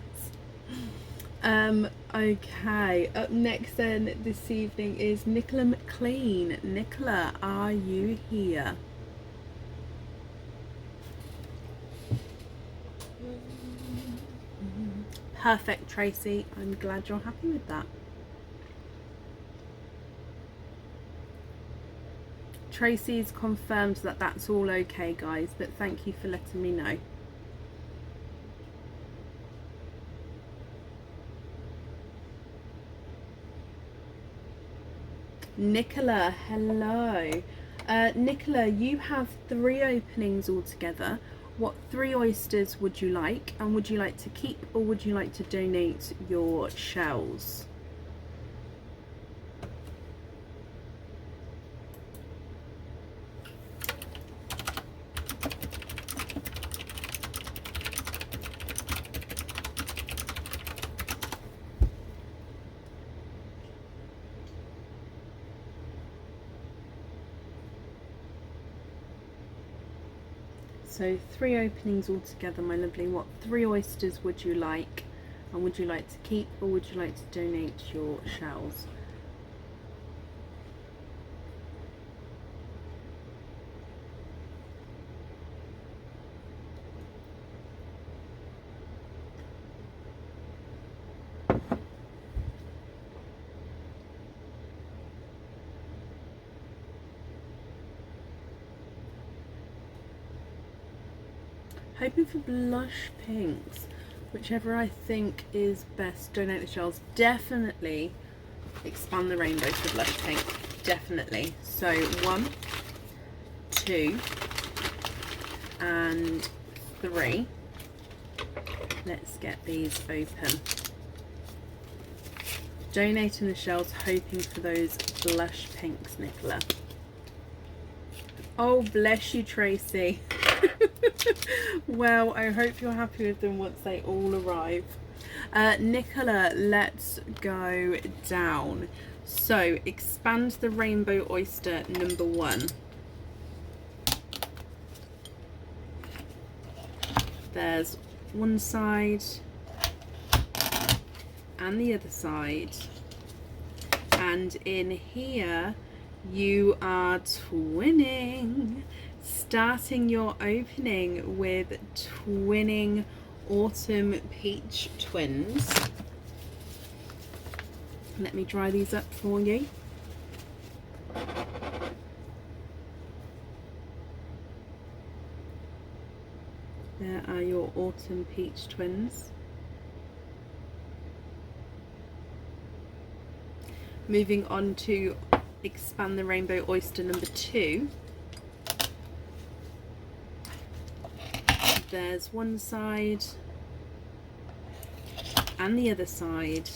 Okay, up next then this evening is Nicola McLean. Nicola, are you here? Perfect, Tracy. I'm glad you're happy with that. Tracy's confirmed that that's all okay, guys, but thank you for letting me know. Nicola, hello. Nicola, you have 3 openings altogether. What 3 oysters would you like, and would you like to keep or would you like to donate your shells? So 3 openings altogether, my lovely. What 3 oysters would you like, and would you like to keep or would you like to donate your shells? Hoping for blush pinks, whichever I think is best. Donate the shells. Definitely expand the rainbow to blush pink, definitely. So 1, 2 and 3. Let's get these open. Donating the shells, hoping for those blush pinks, Nicola. Oh, bless you, Tracy. Well, I hope you're happy with them once they all arrive. Nicola, let's go down. So, expand the rainbow oyster number 1. There's one side and the other side. And in here, you are twinning. Starting your opening with twinning autumn peach twins. Let me dry these up for you. There are your autumn peach twins. Moving on to expand the rainbow oyster number 2. There's one side and the other side,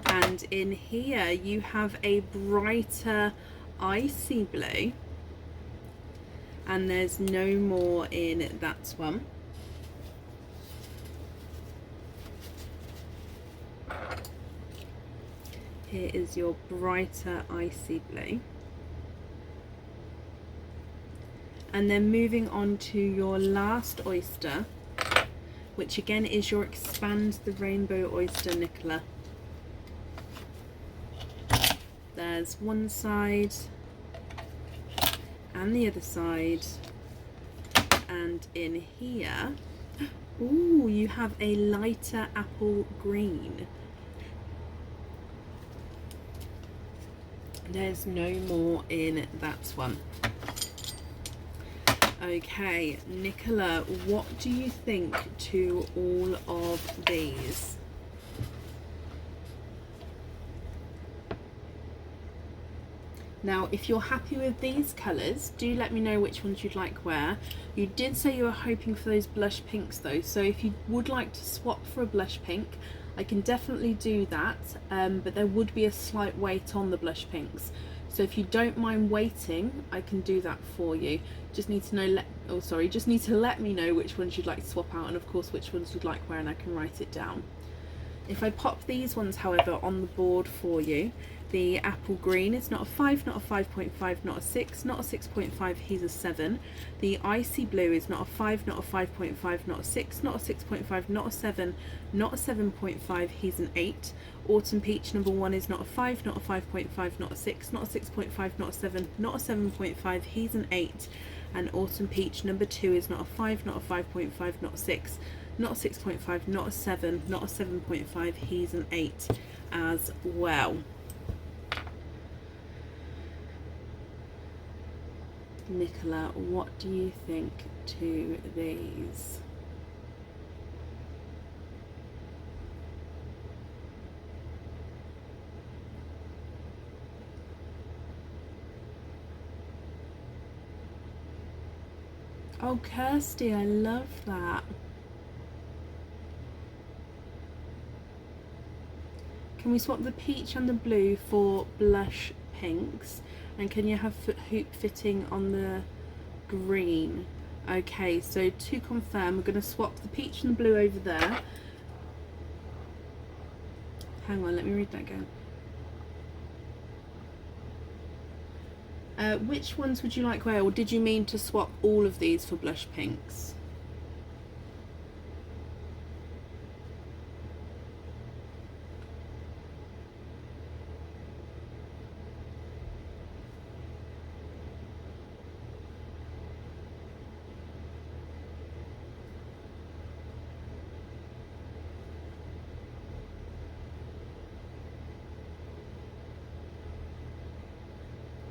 and in here you have a brighter icy blue, and there's no more in that one. Here is your brighter icy blue. And then moving on to your last oyster, which again is your expand the rainbow oyster, Nicola. There's one side and the other side, and in here, ooh, you have a lighter apple green. There's no more in that one. Okay, Nicola, what do you think to all of these? Now, if you're happy with these colours, do let me know which ones you'd like where. You did say you were hoping for those blush pinks though, so if you would like to swap for a blush pink, I can definitely do that, but there would be a slight wait on the blush pinks. So if you don't mind waiting, I can do that for you. Just need to know, just need to let me know which ones you'd like to swap out, and of course which ones you'd like where, and I can write it down. If I pop these ones, however, on the board for you, the apple green is not a 5, not a 5.5, not a 6, not a 6.5, he's a 7. The icy blue is not a 5, not a 5.5, not a 6, not a 6.5, not a 7, not a 7.5, he's an 8. Autumn peach number 1 is not a 5, not a 5.5, not a 6, not a 6.5, not a 7, not a 7.5, he's an 8. And autumn peach number 2 is not a 5, not a 5.5, not a 6, not a 6.5, not a 7, not a 7.5, he's an 8 as well. Nicola, what do you think to these? Oh, Kirsty, I love that. Can we swap the peach and the blue for blush pinks? And can you have hoop fitting on the green? Okay, so to confirm, we're going to swap the peach and the blue over there. Hang on, let me read that again. Which ones would you like where, or did you mean to swap all of these for blush pinks?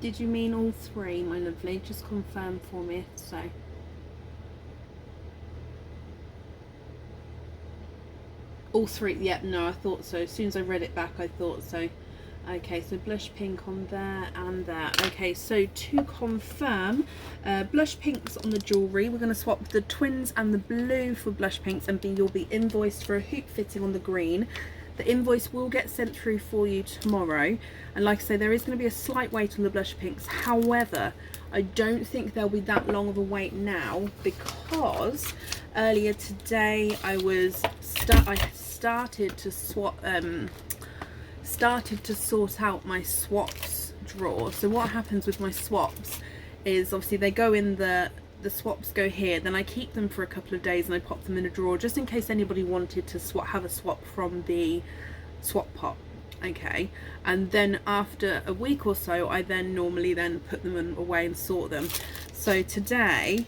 Did you mean all three, my lovely? Just confirm for me if so. All three, yeah, no, I thought so. As soon as I read it back, I thought so. Okay, so blush pink on there and there. Okay, so to confirm, blush pinks on the jewellery. We're going to swap the twins and the blue for blush pinks, and you'll be invoiced for a hoop fitting on the green. The invoice will get sent through for you tomorrow, and like I say, there is going to be a slight wait on the blush pinks. However, I don't think there'll be that long of a wait now, because earlier today I started to sort out my swaps drawer. So what happens with my swaps is obviously they go in the swaps go here, then I keep them for a couple of days and I pop them in a drawer just in case anybody wanted to have a swap from the swap pot. Okay, and then after a week or so I then normally put them away and sort them. So today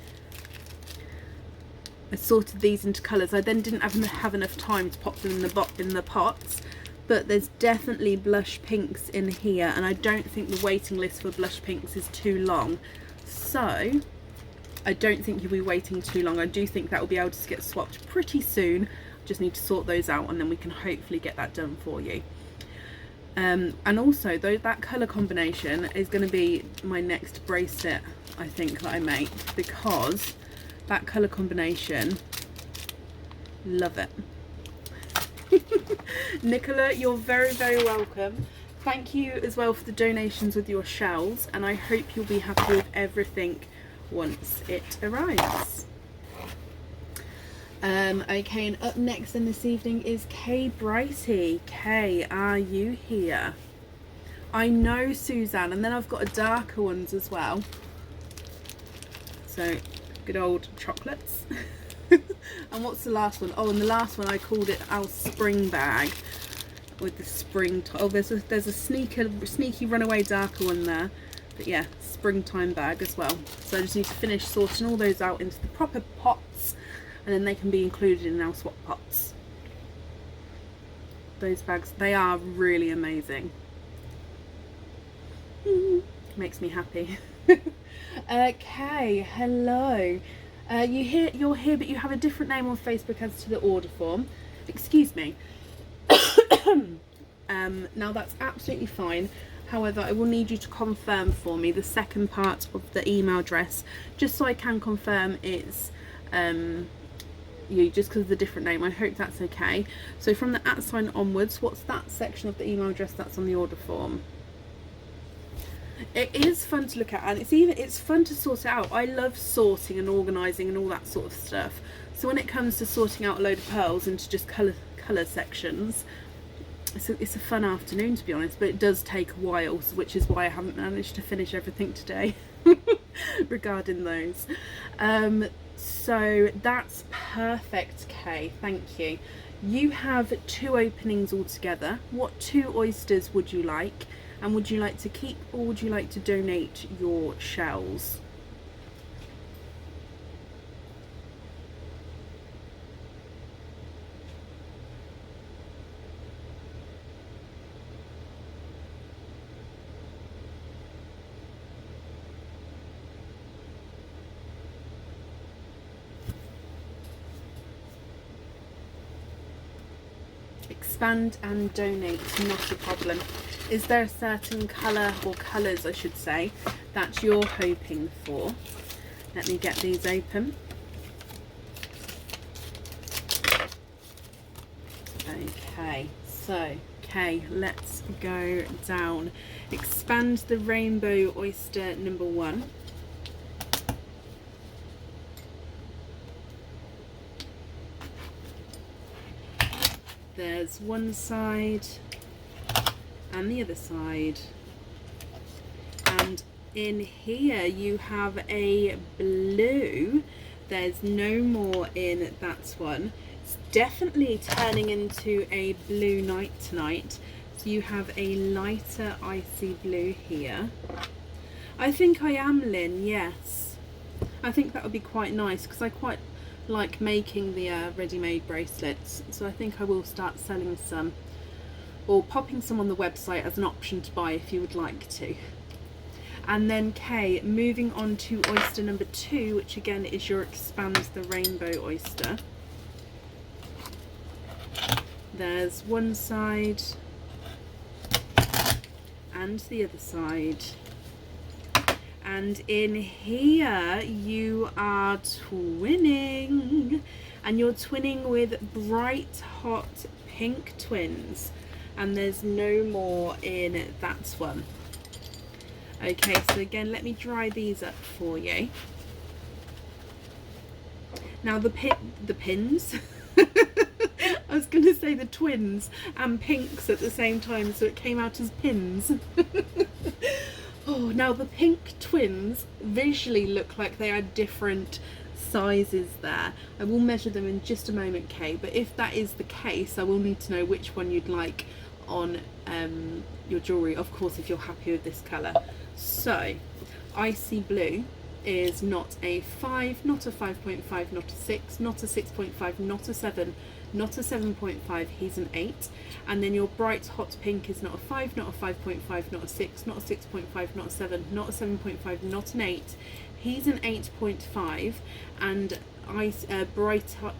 I sorted these into colours. I then didn't have enough time to pop them in the pots, but there's definitely blush pinks in here, and I don't think the waiting list for blush pinks is too long. So I don't think you'll be waiting too long. I do think that will be able to get swapped pretty soon. Just need to sort those out and then we can hopefully get that done for you. And also that colour combination is going to be my next bracelet, I think, that I make, because that colour combination, love it. Nicola, you're very, very welcome. Thank you as well for the donations with your shells, and I hope you'll be happy with everything once it arrives. Okay, and up next in this evening is Kay Brighty. Kay, are you here? I know, Suzanne, and then I've got a darker ones as well. So, good old chocolates. And what's the last one? Oh, and the last one I called it our spring bag with the spring. Oh, there's a sneaky runaway darker one there. But yeah, springtime bag as well. So I just need to finish sorting all those out into the proper pots, and then they can be included in our swap pots. Those bags, they are really amazing. Makes me happy. Okay, hello. You're here, but you have a different name on Facebook as to the order form. Excuse me. Now that's absolutely fine. However, I will need you to confirm for me the second part of the email address, just so I can confirm it's you, just because of the different name. I hope that's okay. So from the @ onwards, what's that section of the email address that's on the order form? It is fun to look at, and it's fun to sort it out. I love sorting and organising and all that sort of stuff. So when it comes to sorting out a load of pearls into just colour sections, it's a fun afternoon, to be honest, but it does take a while, which is why I haven't managed to finish everything today regarding those. So that's perfect, Kay, thank you. You have 2 openings altogether. What 2 oysters would you like? And would you like to keep, or would you like to donate your shells? Expand and donate, not a problem. Is there a certain colour, or colours I should say, that you're hoping for? Let me get these open. Okay, so, let's go down. Expand the Rainbow Oyster number 1. There's one side and the other side. And in here you have a blue. There's no more in that one. It's definitely turning into a blue night tonight. So you have a lighter icy blue here. I think I am, Lynn, yes. I think that would be quite nice because I quite like making the ready-made bracelets, so I think I will start selling some or popping some on the website as an option to buy if you would like to. And then Kay, moving on to oyster number 2, which again is your Expand the Rainbow oyster. There's one side and the other side. And in here you are twinning, and you're twinning with Bright Hot Pink Twins, and there's no more in that one. Okay, so again, let me dry these up for you. Now the pins, I was going to say the twins and pinks at the same time, so it came out as pins. Oh, now the pink twins visually look like they are different sizes there. I will measure them in just a moment, Kay, but if that is the case, I will need to know which one you'd like on your jewellery, of course, if you're happy with this colour. So, icy blue is not a 5, not a 5.5, not a 6, not a 6.5, not a 7, not a 7.5, he's an 8. And then your bright hot pink is not a 5, not a 5.5, not a 6, not a 6.5, not a 7, not a 7.5, not an 8, he's an 8.5. And bright hot,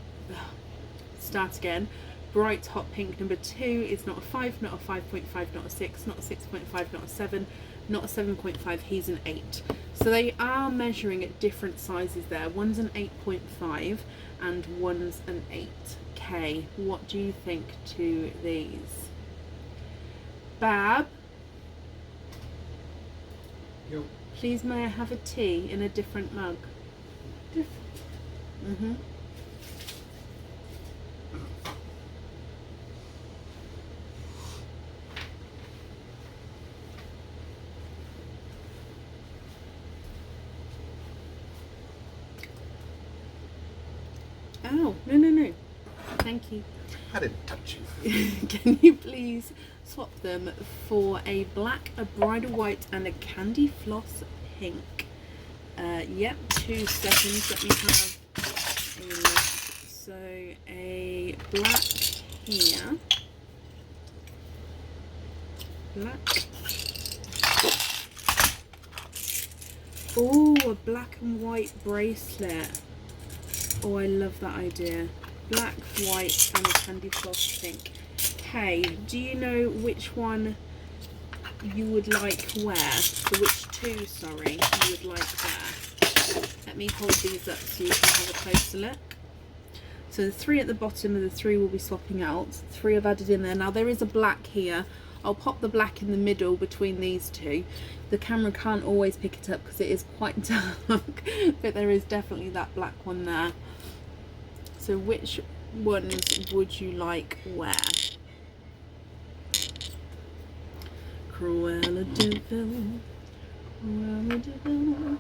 start again, bright hot pink number 2 is not a 5, not a 5.5, not a 6, not a 6.5, not a 7, not a 7.5, he's an 8. So they are measuring at different sizes there. One's an 8.5 and one's an 8. Okay, what do you think to these? Bab? Yo. Please may I have a tea in a different mug? Mm-hmm. Oh, no. Thank you. I didn't touch you. Can you please swap them for a black, a bridal white, and a candy floss pink? Yep, 2 seconds. Let me have a look. So a black here. Black. Oh, a black and white bracelet. Oh, I love that idea. Black, white, and a candy floss pink. Hey, do you know which one you would like wear? So which 2, sorry, you would like wear? Let me hold these up so you can have a closer look. So the 3 at the bottom and the 3 will be swapping out. 3 I've added in there. Now there is a black here. I'll pop the black in the middle between these 2. The camera can't always pick it up because it is quite dark, but there is definitely that black one there. So which ones would you like wear? Cruella de Vil, Cruella de Vil,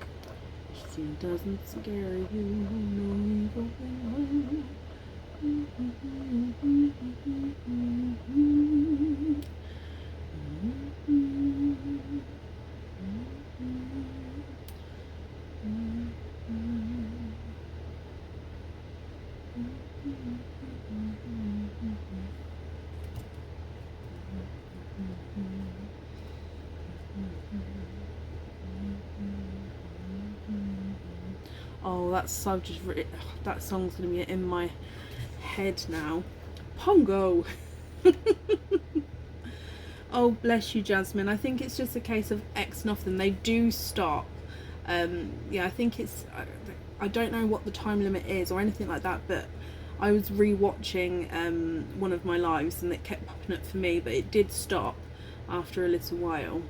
she doesn't scare you, no evil will. Oh, that song's gonna be in my head now. Pongo. Oh, bless you, Jasmine. I think it's just a case of X and off them. They do stop. Yeah, I think it's I don't know what the time limit is or anything like that, but I was re-watching one of my lives and it kept popping up for me, but it did stop after a little while.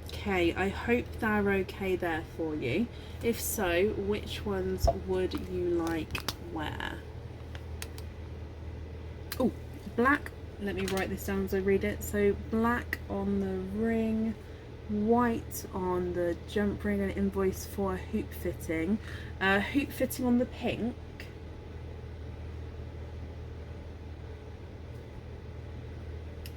Okay, I hope they're okay there for you. If so, which ones would you like where? Oh, black. Let me write this down as I read it. So black on the ring, white on the jump ring, and invoice for hoop fitting. Hoop fitting on the pink.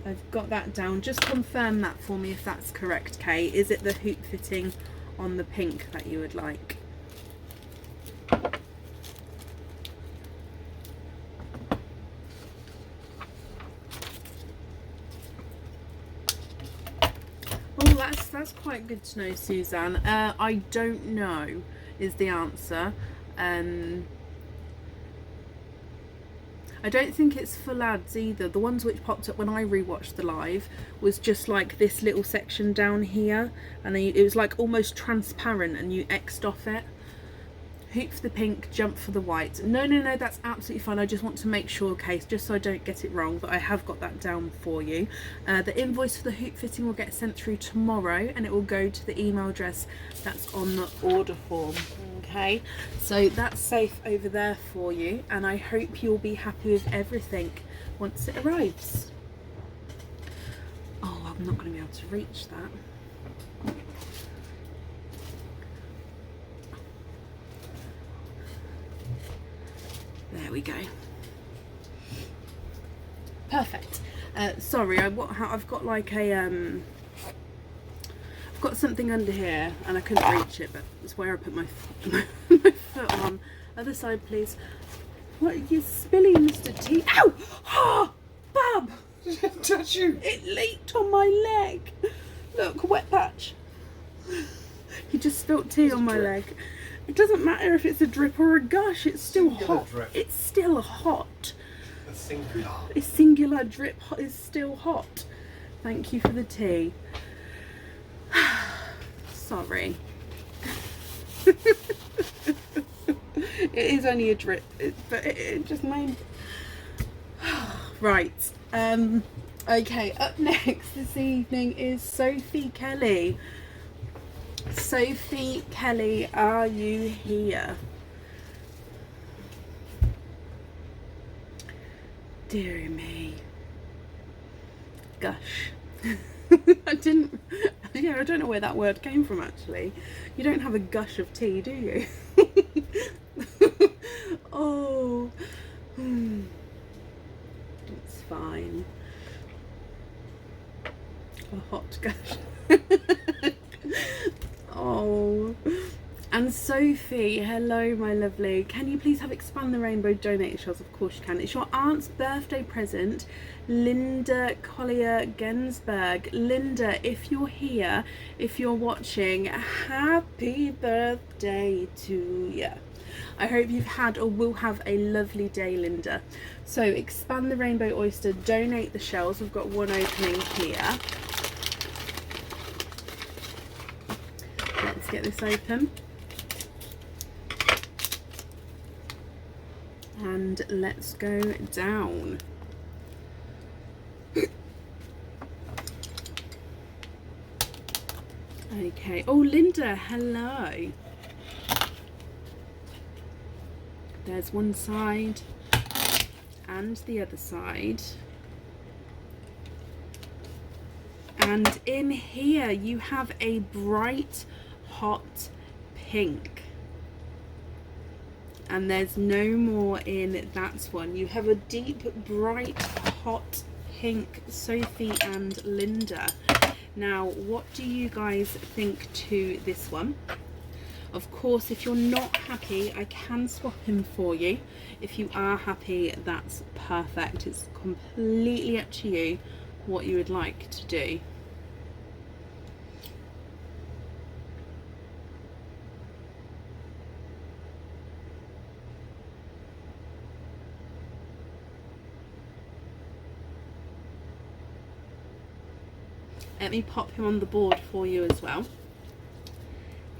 I've got that down. Just confirm that for me if that's correct, Kay. Is it the hoop fitting on the pink that you would like? Oh, that's quite good to know, Suzanne. I don't know is the answer. I don't think it's for lads either. The ones which popped up when I rewatched the live was just like this little section down here, and then it was like almost transparent and you X'd off it. Hoop for the pink, jump for the white. No, that's absolutely fine. I just want to make sure, Case, just so I don't get it wrong, that I have got that down for you. The invoice for the hoop fitting will get sent through tomorrow, and it will go to the email address that's on the order form. Okay, so that's safe over there for you, and I hope you'll be happy with everything once it arrives. Oh, I'm not going to be able to reach that. There we go. Perfect. Sorry, I've got like a I've got something under here and I couldn't reach it, but it's where I put my foot on. Other side, please. What are you spilling, Mr. T? Ow! Ah, Bab! Did it touch you? It leaked on my leg. Look, wet patch. He just spilt tea on my leg. It doesn't matter if it's a drip or a gush, it's still hot. Drip. It's still hot. A singular. A singular drip is still hot. Thank you for the tea. Sorry. It is only a drip, but it just made... Right. Okay, up next this evening is Sophie Kelly. Sophie Kelly, are you here? Dear me. Gush. I don't know where that word came from actually. You don't have a gush of tea, do you? Oh. It's fine. A hot gush. Oh, and Sophie, hello my lovely. Can you please have Expand the Rainbow donated shells? Of course you can. It's your aunt's birthday present, Linda Collier Gensberg. Linda, if you're here, if you're watching, happy birthday to you. I hope you've had or will have a lovely day, Linda. So Expand the Rainbow Oyster, donate the shells. We've got one opening here. Let's get this open and let's go down. Okay, oh Linda, hello. There's one side and the other side. And in here you have a bright hot pink, and there's no more in that one. You have a deep bright hot pink, Sophie and Linda. Now what do you guys think to this one? Of course, if you're not happy, I can swap him for you. If you are happy, that's perfect. It's completely up to you what you would like to do. Let me pop him on the board for you as well.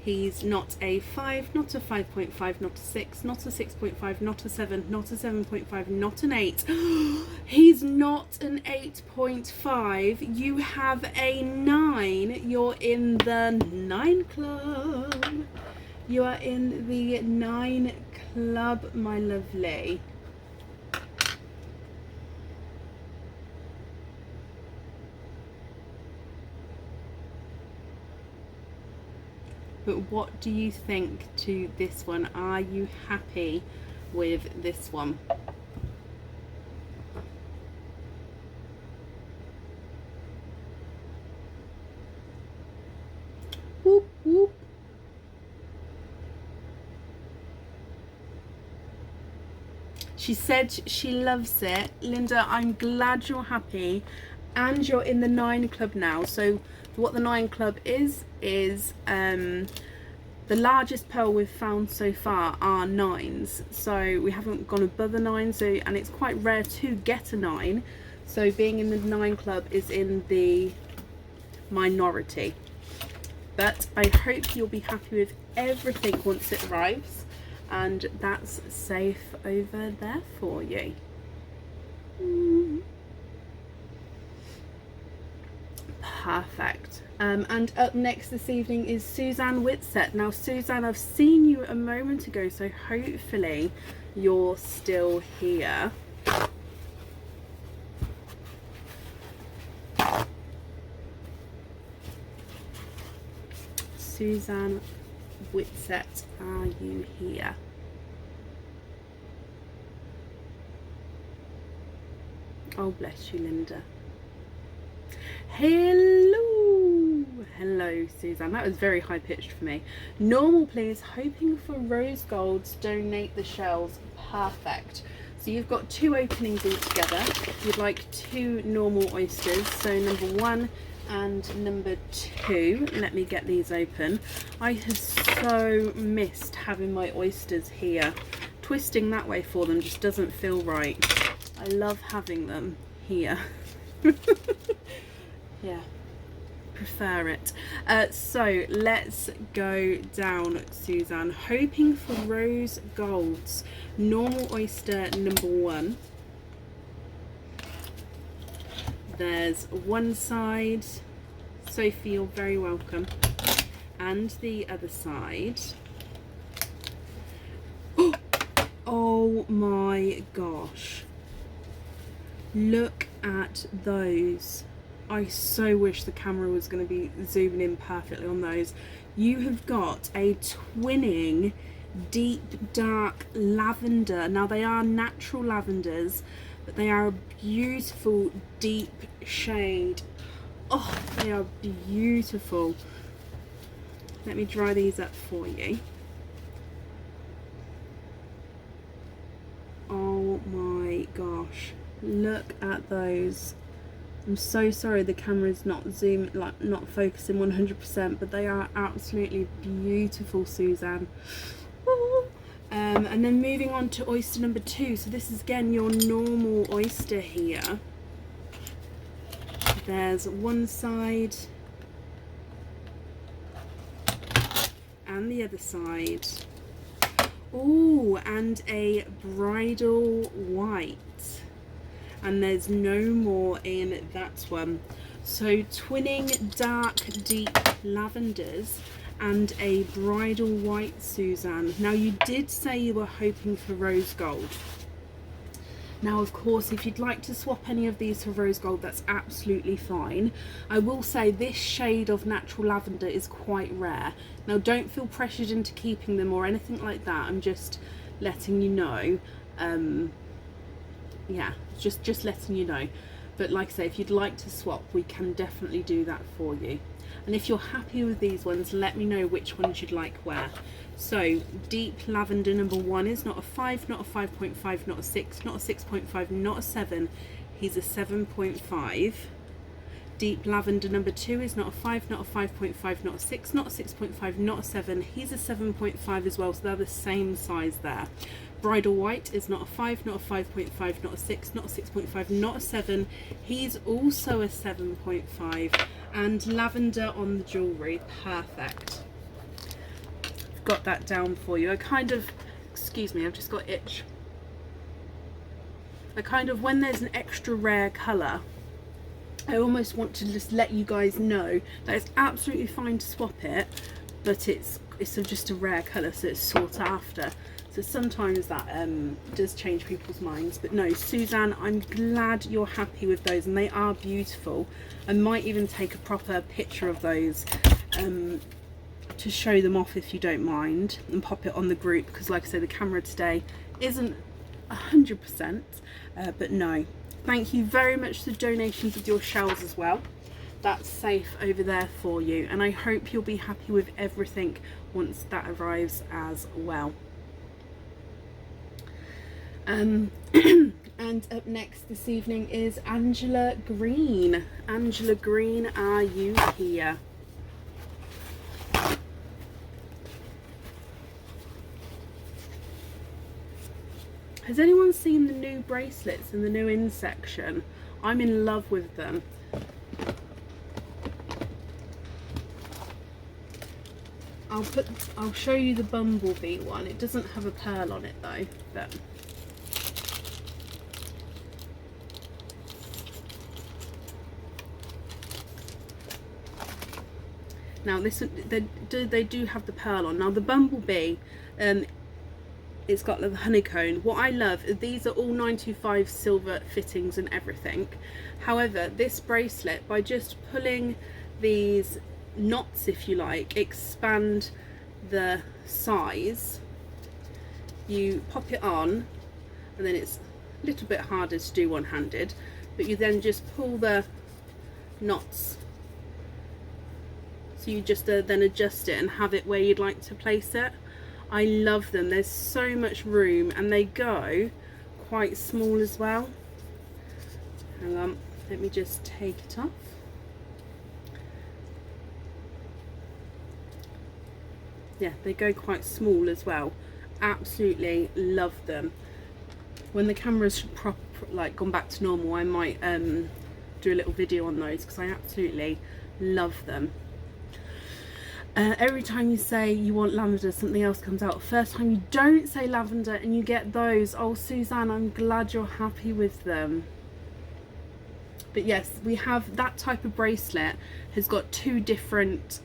He's not a 5, not a 5.5, not a 6, not a 6.5, not a 7, not a 7.5, not an 8. He's not an 8.5. You have a 9. You're in the 9 club. You are in the 9 club, my lovely. But what do you think to this one? Are you happy with this one? Whoop, whoop. She said she loves it. Linda, I'm glad you're happy. And you're in the 9 club now. So what the 9 club is the largest pearl we've found so far are 9s. So we haven't gone above a 9, and it's quite rare to get a 9. So being in the 9 club is in the minority. But I hope you'll be happy with everything once it arrives, and that's safe over there for you. Perfect. And up next this evening is Suzanne Whitsett. Now Suzanne, I've seen you a moment ago, so hopefully you're still here. Suzanne Whitsett, are you here? Oh, bless you, Linda. Hello Suzanne, that was very high pitched for me. Normal please, hoping for rose golds, donate the shells. Perfect. So you've got 2 openings altogether. You'd like 2 normal oysters, so number 1 and number 2. Let me get these open. I have so missed having my oysters here. Twisting that way for them just doesn't feel right. I love having them here. Yeah, prefer it. So let's go down, Suzanne. Hoping for rose golds. Normal oyster number 1. There's one side. Sophie, you're very welcome. And the other side. Oh my gosh. Look at those. I so wish the camera was going to be zooming in perfectly on those. You have got a twinning deep dark lavender. Now they are natural lavenders, but they are a beautiful deep shade. Oh, they are beautiful. Let me dry these up for you. Oh my gosh, look at those. I'm so sorry the camera's not not focusing 100%, but they are absolutely beautiful, Suzanne. And then moving on to oyster number 2. So this is again your normal oyster here. There's one side and the other side. Oh, and a bridal white. And there's no more in that one. So twinning dark deep lavenders and a bridal white, Suzanne. Now you did say you were hoping for rose gold. Now of course if you'd like to swap any of these for rose gold, that's absolutely fine. I will say this shade of natural lavender is quite rare. Now don't feel pressured into keeping them or anything like that. I'm just letting you know. Yeah, just letting you know. But like I say, if you'd like to swap, we can definitely do that for you. And if you're happy with these ones, let me know which ones you'd like where. So deep lavender number 1 is not a 5, not a 5.5, not a 6, not a 6.5, not a 7. He's a 7.5. Deep lavender number 2 is not a 5, not a 5.5, not a 6, not a 6.5, not a 7. He's a 7.5 as well, so they're the same size there. Bridal white is not a 5, not a 5.5, not a 6, not a 6.5, not a 7. He's also a 7.5. And lavender on the jewellery, perfect. got that down for you. I kind of, excuse me, I've just got itch. I kind of, when there's an extra rare colour, I almost want to just let you guys know that it's absolutely fine to swap it, but it's just a rare colour, so it's sought after. So sometimes that does change people's minds. But no, Suzanne, I'm glad you're happy with those, and they are beautiful. I might even take a proper picture of those to show them off if you don't mind, and pop it on the group, because like I said, the camera today isn't 100%, but no. Thank you very much for the donations of your shells as well. That's safe over there for you, and I hope you'll be happy with everything once that arrives as well. And up next this evening is Angela Green. Angela Green, are you here? Has anyone seen the new bracelets in the new in section? I'm in love with them. I'll show you the bumblebee one. It doesn't have a pearl on it though, but now this they do have the pearl on. Now the bumblebee, it's got the honeycomb. What I love, these are all 925 silver fittings and everything. However, this bracelet, by just pulling these knots, if you like, expand the size, you pop it on, and then it's a little bit harder to do one-handed, but you then just pull the knots, so you just then adjust it and have it where you'd like to place it. I love them. There's so much room, and they go quite small as well. Hang on, let me just take it off. Yeah, they go quite small as well. Absolutely love them. When the camera's gone back to normal, I might do a little video on those, because I absolutely love them. Every time you say you want lavender, something else comes out. First time you don't say lavender and you get those. Oh, Suzanne, I'm glad you're happy with them. But yes, we have that type of bracelet. Has got two different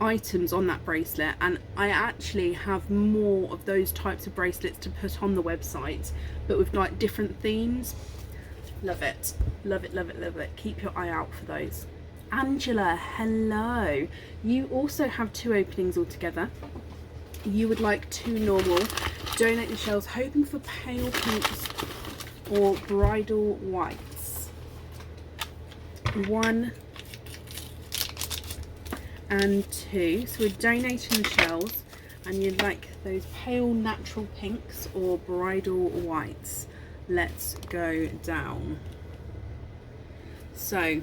items on that bracelet, and I actually have more of those types of bracelets to put on the website, but with like different themes. Love it, love it, love it, love it. Keep your eye out for those. Angela, hello. You also have 2 openings altogether. You would like 2 normal. Donate the shells, hoping for pale pinks or bridal whites. 1 and 2. So we're donating the shells, and you'd like those pale natural pinks or bridal whites. Let's go down. So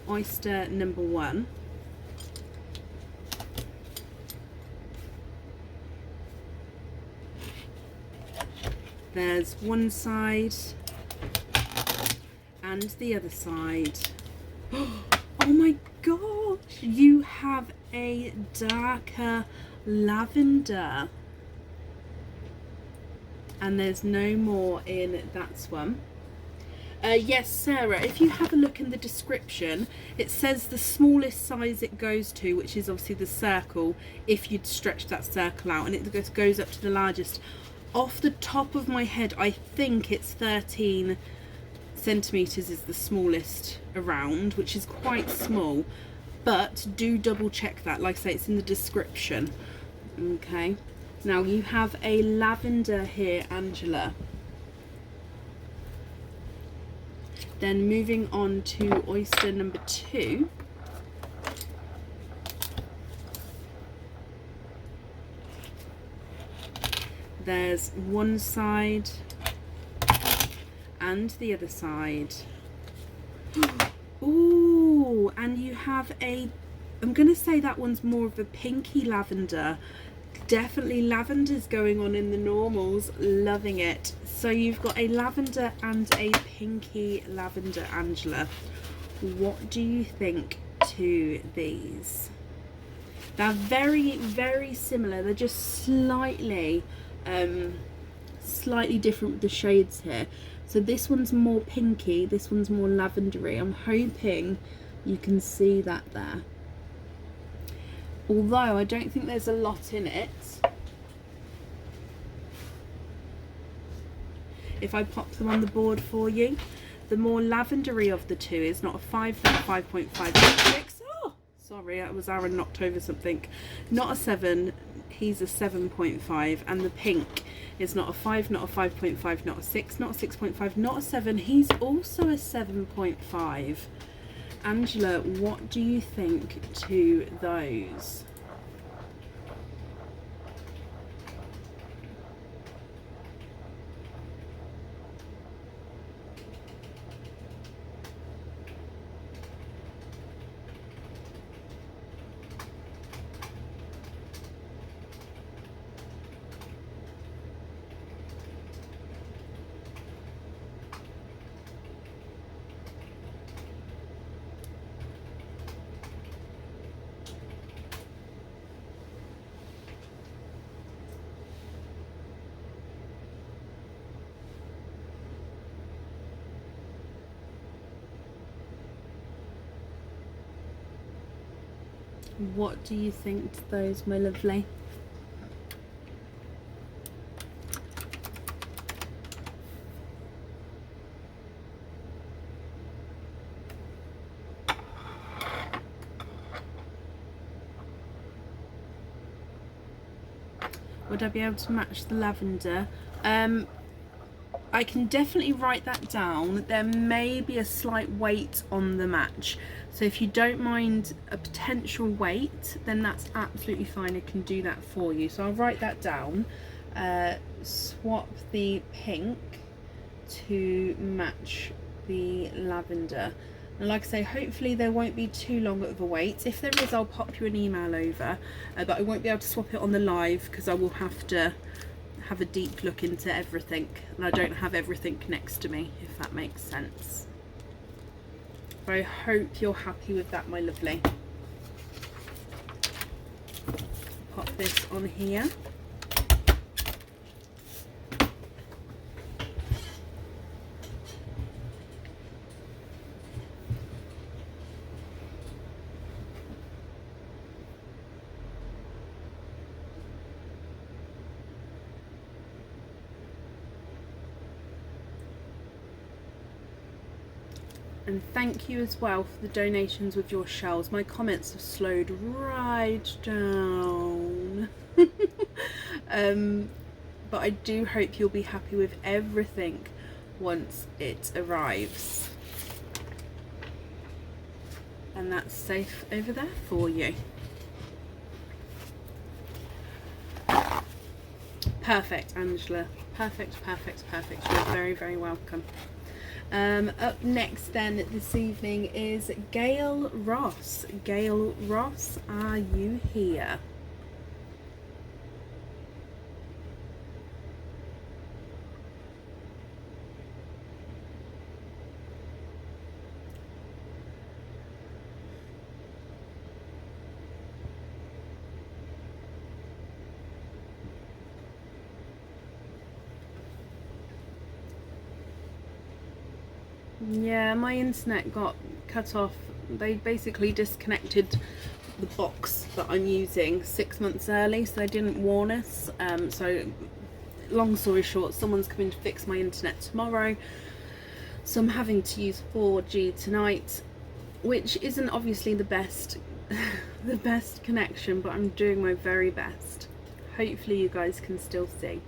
oyster number 1. There's one side and the other side. Oh my gosh, you have a darker lavender, and there's no more in that one. Yes, Sarah, if you have a look in the description, it says the smallest size it goes to, which is obviously the circle, if you'd stretch that circle out, and it goes up to the largest. Off the top of my head, I think it's 13 centimetres is the smallest around, which is quite small, but do double check that. Like I say, it's in the description. Okay, now you have a lavender here, Angela. Then moving on to oyster number 2. There's one side and the other side. Ooh, and you have a, I'm going to say that one's more of a pinky lavender. Definitely lavender's going on in the normals. Loving it. So you've got a lavender and a pinky lavender, Angela. What do you think to these? They're very, very similar. They're just slightly different with the shades here. So this one's more pinky, this one's more lavendery. I'm hoping you can see that there. Although I don't think there's a lot in it. If I pop them on the board for you, the more lavendery of the two is not a 5, but 5.56. Oh, sorry, that was Aaron knocked over something. Not a 7, he's a 7.5. And the pink is not a 5, not a 5.5, not a 6, not a 6.5, not a 7. He's also a 7.5. Angela, what do you think to those? What do you think to those, my lovely? Would I be able to match the lavender? I can definitely write that down. There may be a slight weight on the match. So if you don't mind a potential weight, then that's absolutely fine. I can do that for you. So I'll write that down. Swap the pink to match the lavender. And like I say, hopefully there won't be too long of a wait. If there is, I'll pop you an email over. But I won't be able to swap it on the live because I will have to have a deep look into everything, and I don't have everything next to me, if that makes sense. I hope you're happy with that, my lovely. Pop this on here. And thank you as well for the donations with your shells. My comments have slowed right down. But I do hope you'll be happy with everything once it arrives. And that's safe over there for you. Perfect, Angela. Perfect, perfect, perfect. You're very, very welcome. Up next then this evening is Gail Ross. Gail Ross, are you here? Yeah, my internet got cut off. They basically disconnected the box that I'm using 6 months early, so they didn't warn us. So long story short, someone's coming to fix my internet tomorrow, so I'm having to use 4G tonight, which isn't obviously the best the best connection, but I'm doing my very best. Hopefully you guys can still see.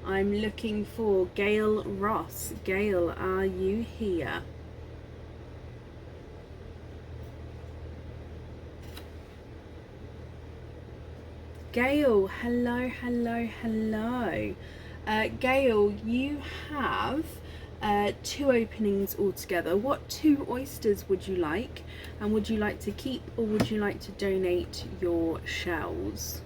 I'm looking for Gail Ross. Gail, are you here? Gail, hello, hello, hello. Gail, you have 2 openings altogether. What 2 oysters would you like? And would you like to keep, or would you like to donate your shells?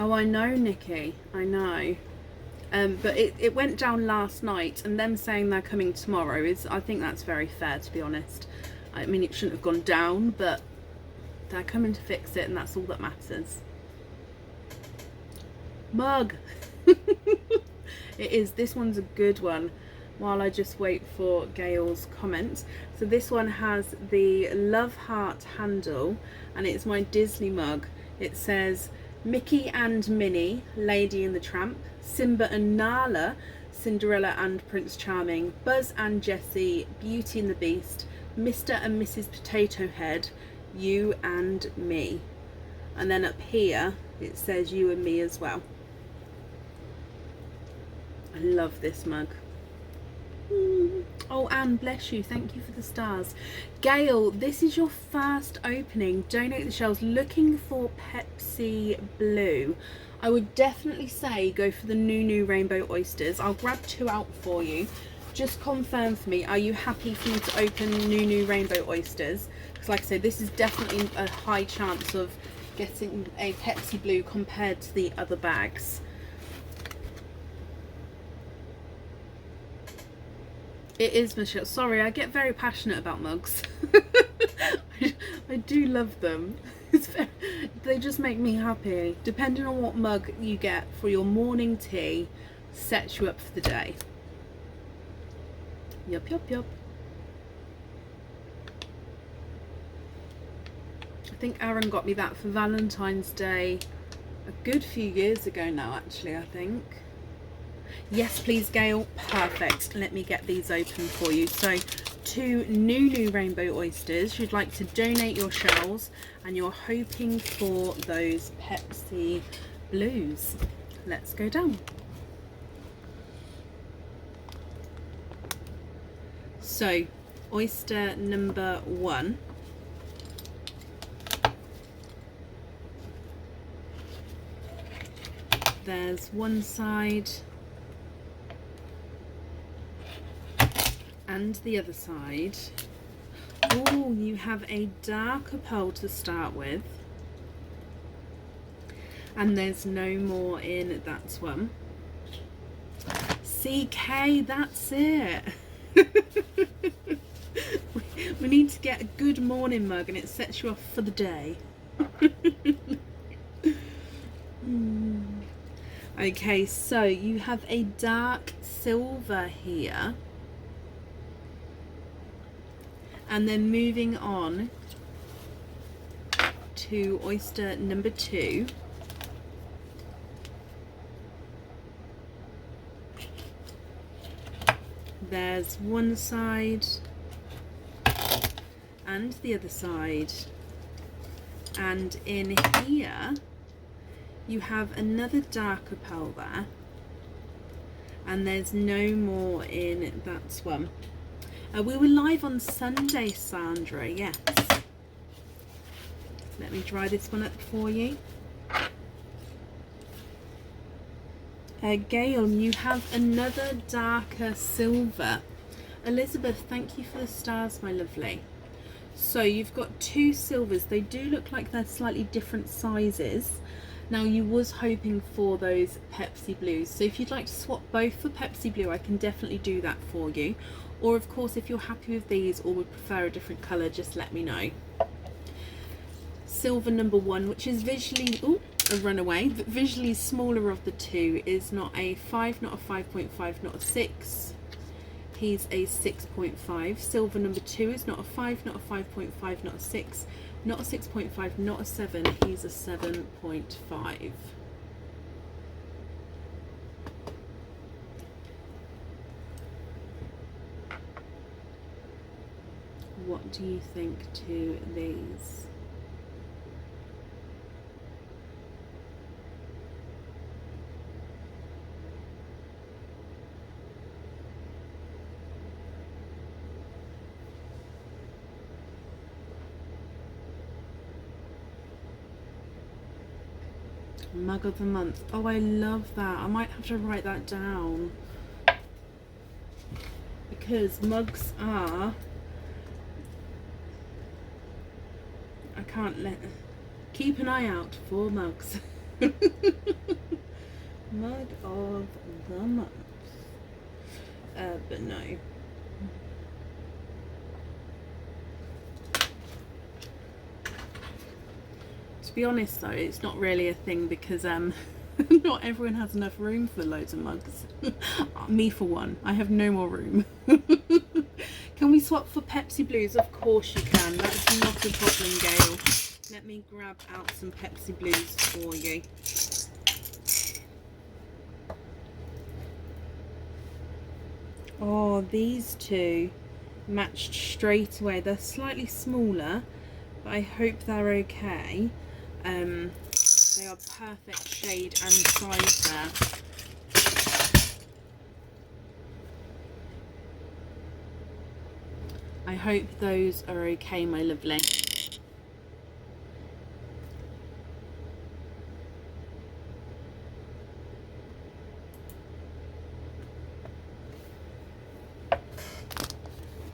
Oh, I know, Nikki. I know. But it went down last night, and them saying they're coming tomorrow is, I think that's very fair, to be honest. I mean, it shouldn't have gone down, but they're coming to fix it, and that's all that matters. Mug. It is. This one's a good one. While I just wait for Gail's comments. So this one has the love heart handle, and it's my Disney mug. It says Mickey and Minnie, Lady and the Tramp, Simba and Nala, Cinderella and Prince Charming, Buzz and Jessie, Beauty and the Beast, Mr. and Mrs. Potato Head, you and me. And then up here it says you and me as well. I love this mug. Oh, Anne, bless you. Thank you for the stars. Gail, this is your first opening. Donate the shells. Looking for Pepsi Blue. I would definitely say go for the new rainbow oysters. I'll grab 2 out for you. Just confirm for me, are you happy for me to open new rainbow oysters? Because like I say, this is definitely a high chance of getting a Pepsi Blue compared to the other bags. It is, Michelle. Sorry, I get very passionate about mugs. I do love them. They just make me happy. Depending on what mug you get for your morning tea, sets you up for the day. Yup, yup, yup. I think Aaron got me that for Valentine's Day a good few years ago now, actually, I think. Yes, please, Gail. Perfect. Let me get these open for you. So 2 new rainbow oysters. You'd like to donate your shells, and you're hoping for those Pepsi Blues. Let's go down. So oyster number 1. There's one side and the other side. Oh, you have a darker pearl to start with, and there's no more in that one. CK, that's it. We need to get a good morning mug, and it sets you off for the day. Okay, so you have a dark silver here. And then moving on to oyster number 2. There's one side and the other side. And in here you have another darker pearl there. And there's no more in that one. We were live on Sunday, Sandra, yes. Let me dry this one up for you. Gail, you have another darker silver. Elizabeth, thank you for the stars, my lovely. So you've got 2 silvers. They do look like they're slightly different sizes. Now, you was hoping for those Pepsi Blues. So if you'd like to swap both for Pepsi Blue, I can definitely do that for you. Or of course, if you're happy with these or would prefer a different colour, just let me know. Silver number 1, which is visually, a runaway, but visually smaller of the 2, is not a 5, not a 5.5, not a 6. He's a 6.5. Silver number 2 is not a 5, not a 5.5, not a 6, not a 6.5, not a 7. He's a 7.5. What do you think to these? Mug of the month. Oh, I love that. I might have to write that down, because mugs are, I can't let, keep an eye out for mugs. Mug of the month. But no. To be honest though, it's not really a thing because not everyone has enough room for loads of mugs. Me for one, I have no more room. Can we swap for Pepsi Blues? Of course you can, that's not a problem, Gail. Let me grab out some Pepsi Blues for you. Oh, these two matched straight away. They're slightly smaller, but I hope they're okay. They are perfect shade and size there. I hope those are okay, my lovely.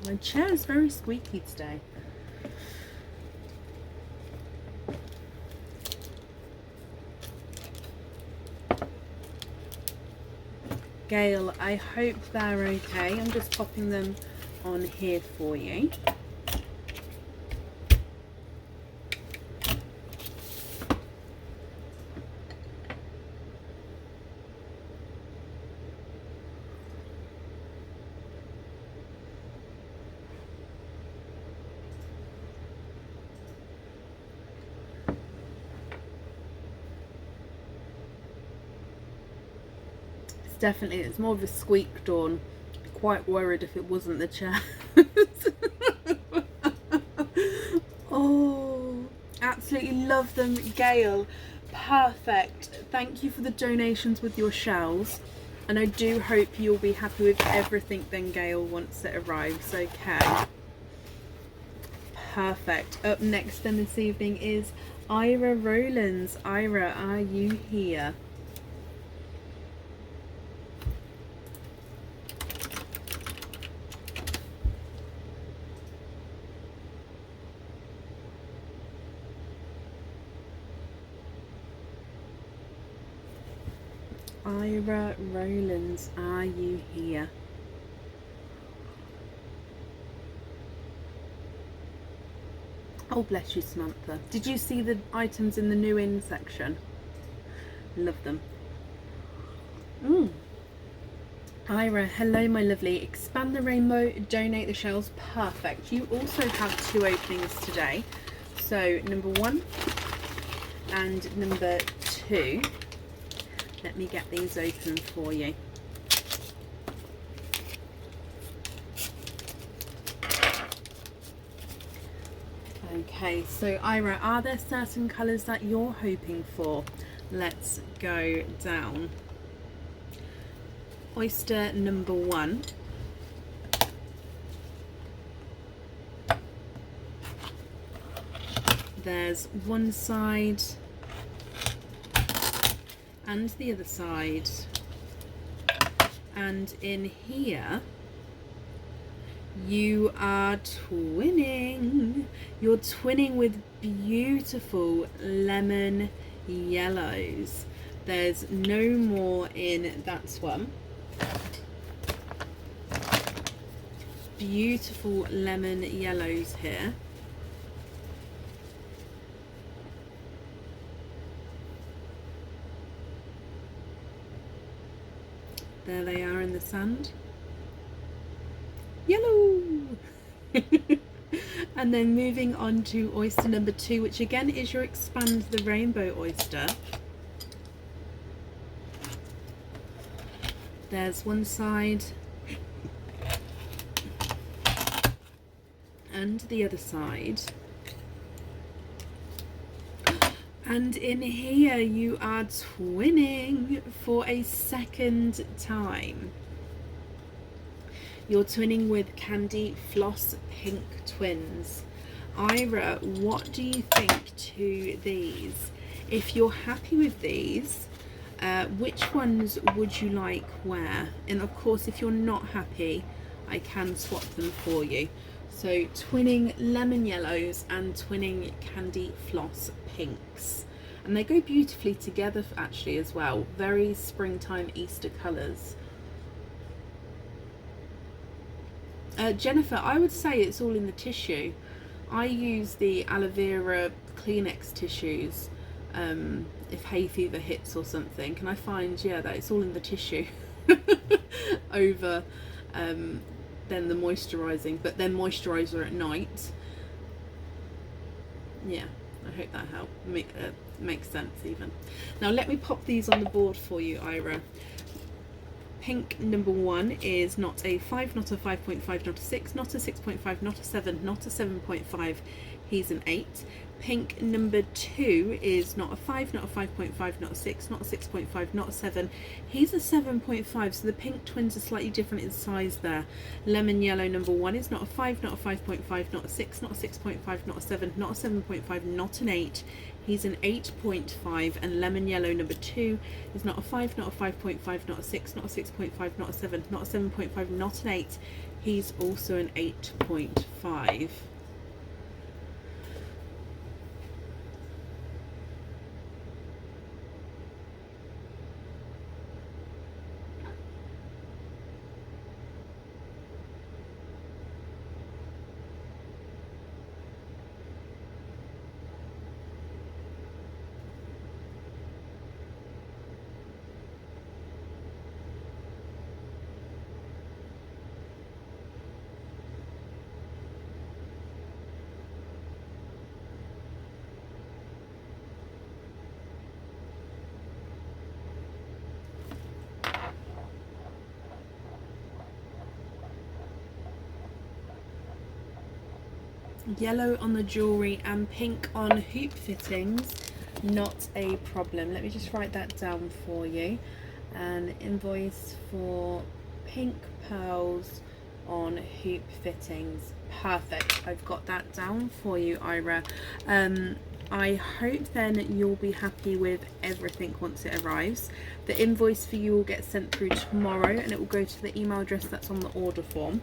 My chair is very squeaky today. Gail, I hope they're okay. I'm just popping them on here for you. Definitely, it's more of a squeak, Dawn. Quite worried if it wasn't the chair. Oh, absolutely love them, Gail. Perfect. Thank you for the donations with your shells, and I do hope you'll be happy with everything then, Gail, once it arrives. Okay, perfect. Up next then this evening is Ira Rowlands. Ira, are you here? Ira Rowlands, are you here? Oh, bless you, Samantha. Did you see the items in the new in section? Love them. Ira, hello my lovely. Expand the rainbow, donate the shells. Perfect. You also have two openings today. So number 1 and number 2. Let me get these open for you. Okay, so Ira, are there certain colours that you're hoping for? Let's go down. Oyster number 1. There's one side and the other side, and in here you are twinning. You're twinning with beautiful lemon yellows. There's no more in that one. Beautiful lemon yellows here. There they are in the sand. Yellow! And then moving on to oyster number 2, which again is your expand the rainbow oyster. There's one side and the other side. And in here you are twinning for a second time. You're twinning with Candy Floss Pink Twins. Ira, what do you think to these? If you're happy with these, which ones would you like where? And of course, if you're not happy, I can swap them for you. So twinning lemon yellows and twinning Candy Floss Pinks. and they go beautifully together actually as well. Very springtime Easter colours. Jennifer, I would say it's all in the tissue. I use the aloe vera Kleenex tissues if hay fever hits or something, and I find, yeah, that it's all in the tissue over then the moisturising, but then moisturiser at night. Yeah, I hope that helped. Makes sense even. Now let me pop these on the board for you, Ira. Pink number 1 is not a 5, not a 5.5, not a 6, not a 6.5, not a 7, not a 7.5. He's an 8. Pink number 2 is not a 5, not a 5.5, not a 6, not a 6.5, not a 7. He's a 7.5, so the pink twins are slightly different in size there. Lemon yellow number 1 is not a 5, not a 5.5, not a 6, not a 6.5, not a 7, not a 7.5, not an 8. He's an 8.5, and lemon yellow number 2 is not a 5, not a 5.5, not a 6, not a 6.5, not a 7, not a 7.5, not an 8. He's also an 8.5. Yellow on the jewellery and pink on hoop fittings, not a problem. Let me just write that down for you. An invoice for pink pearls on hoop fittings. Perfect. I've got that down for you, Ira. I hope then you'll be happy with everything once it arrives. The invoice for you will get sent through tomorrow, and it will go to the email address that's on the order form.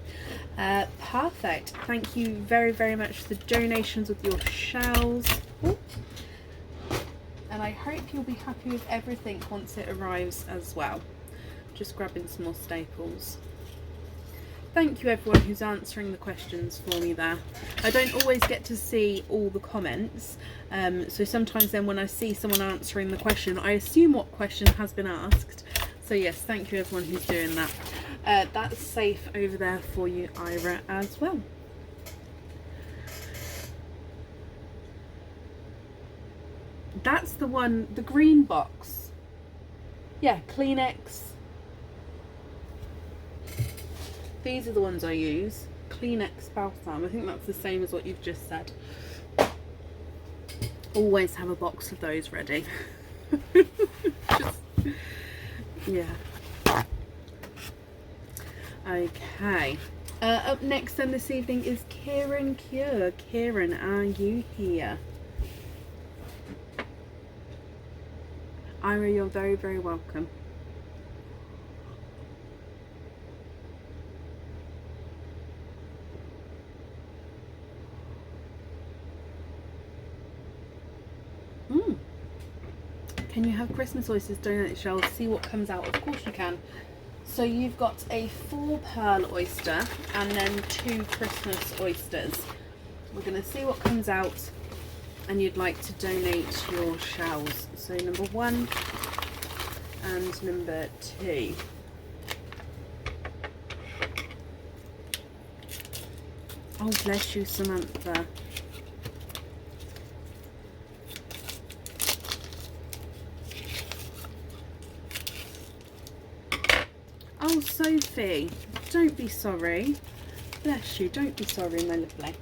Perfect. Thank you very, very much for the donations with your shells. Ooh. And I hope you'll be happy with everything once it arrives as well. Just grabbing some more staples. Thank you everyone who's answering the questions for me there. I don't always get to see all the comments, so sometimes then when I see someone answering the question, I assume what question has been asked. So yes, thank you everyone who's doing that. That's safe over there for you, Ira, as well. That's the one, the green box. Yeah, Kleenex. These are the ones I use. Kleenex Balsam. I think that's the same as what you've just said. Always have a box of those ready. Yeah. Okay. Up next then this evening is Kieran Cure. Kieran, are you here? Ira, you're very, very welcome. Can you have Christmas oysters donut shells? See what comes out. Of course you can. So you've got a 4 pearl oyster and then 2 Christmas oysters. We're going to see what comes out, and you'd like to donate your shells. So number 1 and number 2. Oh, bless you, Samantha. Oh, Sophie, don't be sorry. Bless you, don't be sorry, my lovely.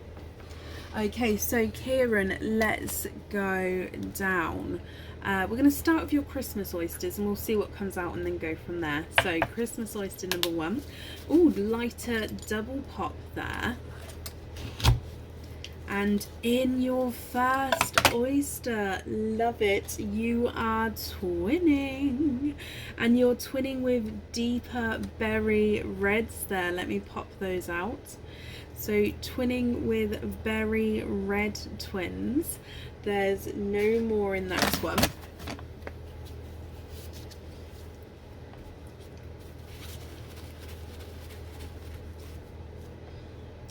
Okay, so Kieran, let's go down. We're going to start with your Christmas oysters and we'll see what comes out and then go from there. So Christmas oyster number 1. Oh, lighter double pop there. And in your first oyster, love it, you are twinning. And you're twinning with deeper berry reds there. Let me pop those out. So twinning with berry red twins. There's no more in that one.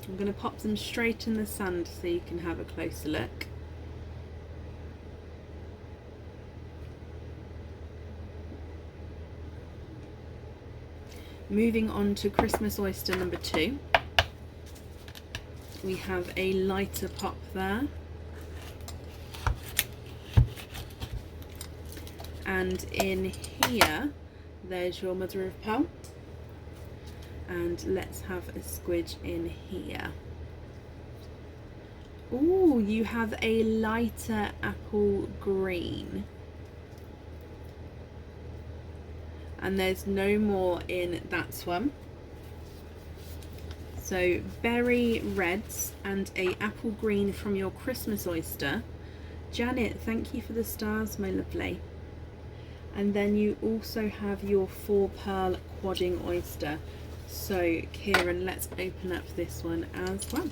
I'm going to pop them straight in the sand so you can have a closer look. Moving on to Christmas oyster number 2. We have a lighter pop there. And in here, there's your mother of pearl. And let's have a squidge in here. Ooh, you have a lighter apple green. And there's no more in that one. So berry reds and a apple green from your Christmas oyster. Janet, thank you for the stars, my lovely. And then you also have your 4 pearl quadding oyster. So Kieran, let's open up this one as well.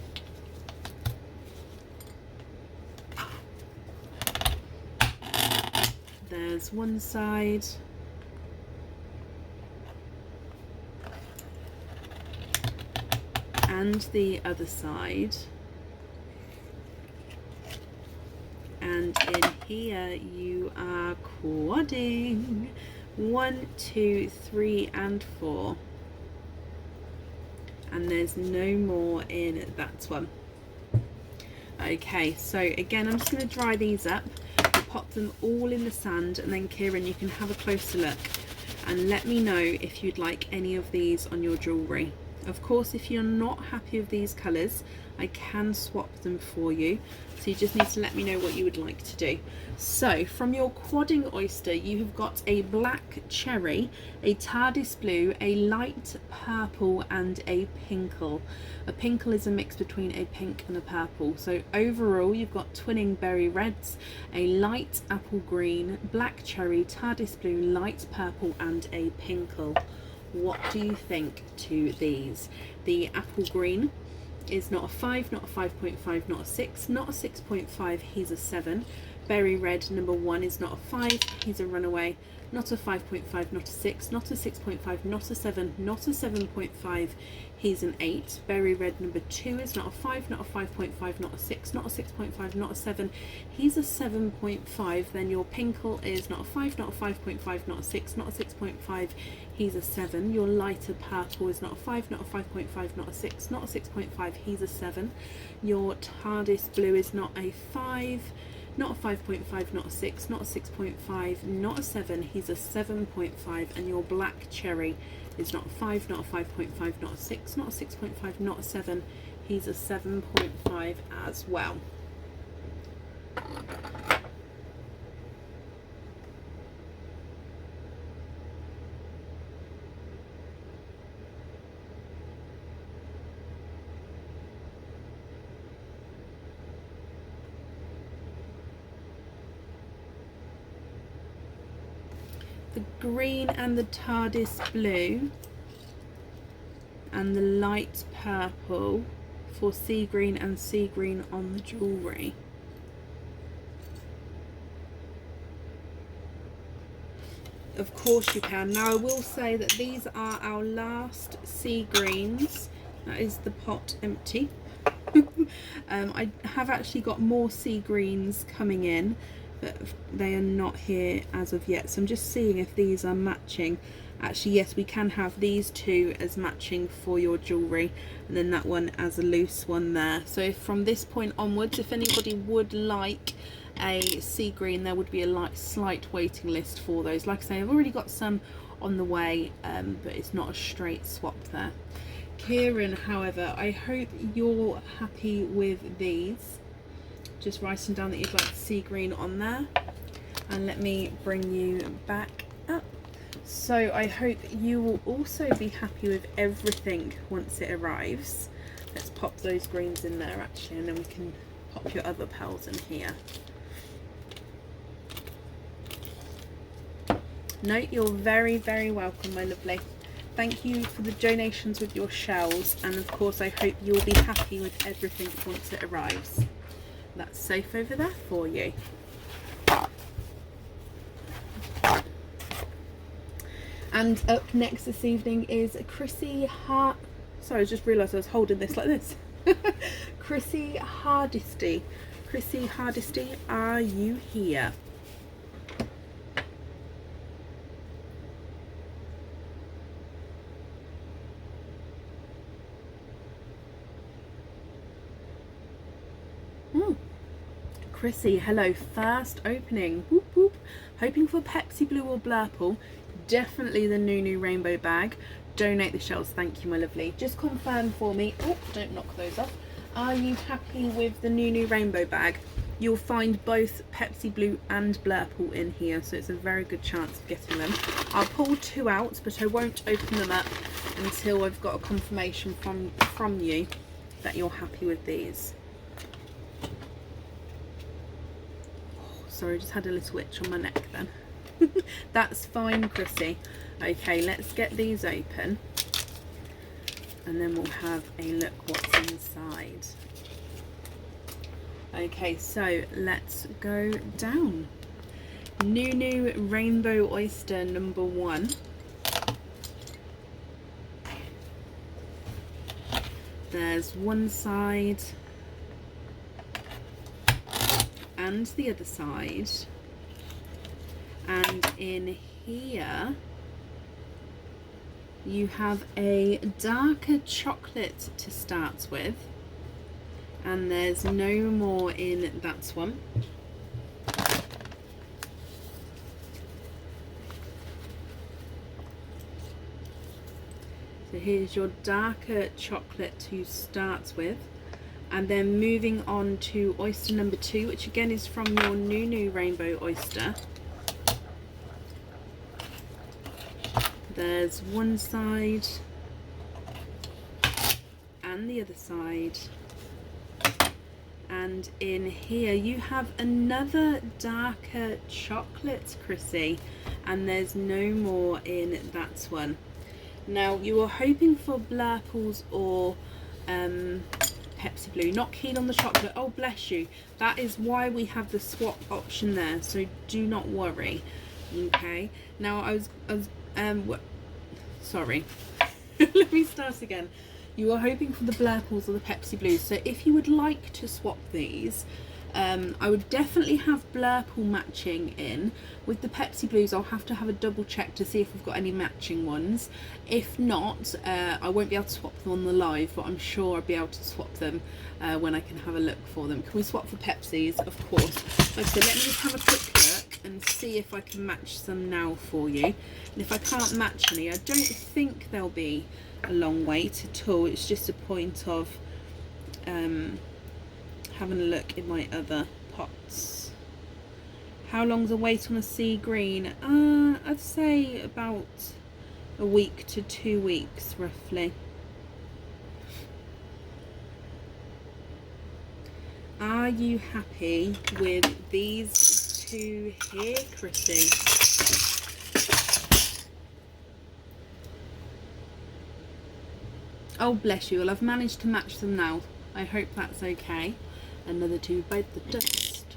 There's one side. And the other side. And in here you are quadding. 1, 2, 3 and 4. And there's no more in that one. Okay, so again, I'm just going to dry these up. We'll pop them all in the sand, and then Kieran, you can have a closer look and let me know if you'd like any of these on your jewellery. Of course, if you're not happy with these colours, I can swap them for you. So you just need to let me know what you would like to do. So from your quadding oyster, you have got a black cherry, a TARDIS blue, a light purple and a pinkle. A pinkle is a mix between a pink and a purple. So overall, you've got twinning berry reds, a light apple green, black cherry, TARDIS blue, light purple and a pinkle. What do you think to these? The apple green is not a 5, not a 5.5, not a 6, not a 6.5, he's a 7. Berry red number 1 is not a 5, he's a runaway. Not a 5.5, not a 6, not a 6.5, not a 7, not a 7.5, he's an 8. Berry red number 2 is not a 5, not a 5.5, not a 6, not a 6.5, not a 7, he's a 7.5. Then your pinkle is not a 5, not a 5.5, not a 6, not a 6.5, he's a 7. Your lighter purple is not a 5, not a 5.5, not a 6, not a 6.5, he's a 7. Your TARDIS blue is not a 5, not a 5.5, not a 6, not a 6.5, not a 7, he's a 7.5. And your black cherry is not a 5, not a 5.5, not a 6, not a 6.5, not a 7, he's a 7.5 as well. The green and the TARDIS blue and the light purple for sea green and sea green on the jewellery. Of course you can. Now I will say that these are our last sea greens. That is the pot empty. I have actually got more sea greens coming in, but they are not here as of yet, so I'm just seeing if these are matching. Actually, yes, we can have these two as matching for your jewellery, and then that one as a loose one there. So if from this point onwards, if anybody would like a sea green, there would be a slight waiting list for those. Like I say, I've already got some on the way, but it's not a straight swap there. Kieran, however, I hope you're happy with these. Just writing down that you'd like sea green on there, and let me bring you back up. So I hope you will also be happy with everything once it arrives. Let's pop those greens in there actually, and then we can pop your other pearls in here. No, you're very, very welcome, my lovely. Thank you for the donations with your shells, and of course I hope you'll be happy with everything once it arrives. That's safe over there for you. And up next this evening is Chrissy sorry, I just realised I was holding this like this. Chrissy Hardisty. Chrissy Hardisty, are you here? Chrissy, hello, first opening, whoop whoop. Hoping for Pepsi Blue or Blurple, definitely the Nunu Rainbow bag. Donate the shells, thank you my lovely. Just confirm for me, oh, don't knock those off. Are you happy with the Nunu Rainbow bag? You'll find both Pepsi Blue and Blurple in here, so it's a very good chance of getting them. I'll pull 2 out, but I won't open them up until I've got a confirmation from you that you're happy with these. Sorry, I just had a little itch on my neck then. That's fine, Chrissy. Okay, let's get these open and then we'll have a look what's inside. Okay, so let's go down. Nunu Rainbow Oyster number 1. There's one side and the other side, and in here you have a darker chocolate to start with, and there's no more in that one. So here's your darker chocolate to start with, and then moving on to oyster number 2, which again is from your Nunu Rainbow Oyster. There's one side and the other side, and in here you have another darker chocolate, Chrissy, and there's no more in that one. Now you were hoping for Blurples or Pepsi Blue, not keen on the chocolate. Oh bless you, that is why we have the swap option there, so do not worry. Okay, now I was sorry let me start again. You are hoping for the Blurples or the Pepsi Blues, so if you would like to swap these, I would definitely have Blurple matching in. With the Pepsi Blues I'll have to have a double check to see if we've got any matching ones. If not, I won't be able to swap them on the live, but I'm sure I'll be able to swap them when I can have a look for them. Can we swap for Pepsis? Of course. Like I said, let me just have a quick look and see if I can match some now for you. And if I can't match any, I don't think they'll be a long wait at all. It's just a point of having a look in my other pots. How long's a wait on a sea green? I'd say about a week to 2 weeks roughly. Are you happy with these 2 here, Chrissy? Oh bless you, well I've managed to match them now. I hope that's okay. Another 2 bite the dust.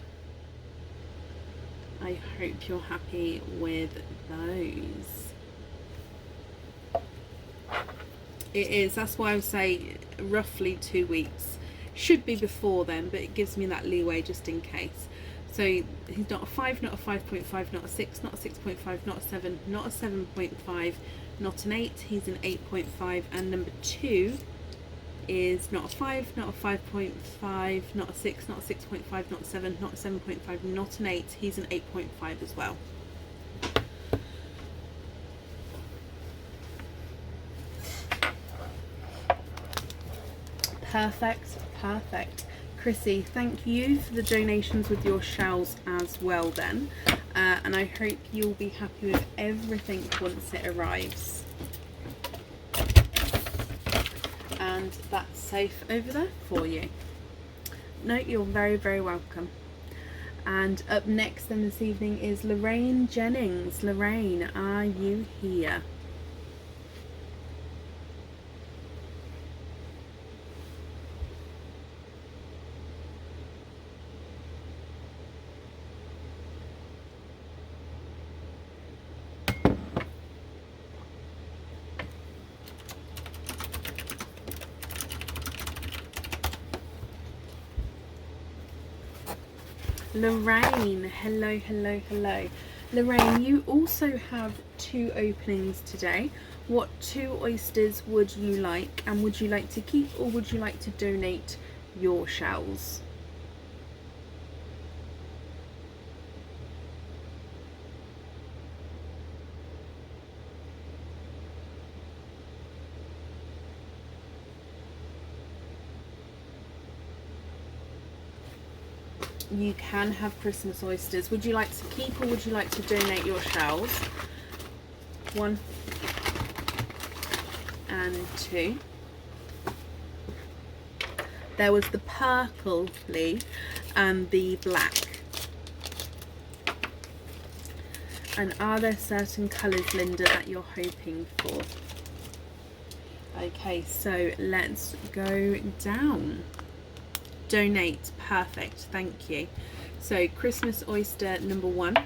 I hope you're happy with those. It is, that's why I would say roughly 2 weeks. Should be before then, but it gives me that leeway just in case. So he's not a 5, not a 5.5, not a 6, not a 6.5, not a 7, not a 7.5, not an 8, he's an 8.5, and number 2 is not a 5, not a 5.5, not a 6, not a 6.5, not a 7, not a 7.5, not an 8, he's an 8.5 as well. Perfect, perfect. Chrissy, thank you for the donations with your shells as well then. And I hope you'll be happy with everything once it arrives. And that's safe over there for you. no, you're very, very welcome. And up next then this evening is Lorraine Jennings. Lorraine, are you here? Lorraine, hello, hello, hello. Lorraine, you also have 2 openings today. What 2 oysters would you like, and would you like to keep or would you like to donate your shells? You can have Christmas oysters. Would you like to keep or would you like to donate your shells? 1 and 2. There was the purple, Lee, and the black. And are there certain colours, Linda, that you're hoping for? Okay, so let's go down. Donate, perfect, thank you. So Christmas oyster number 1,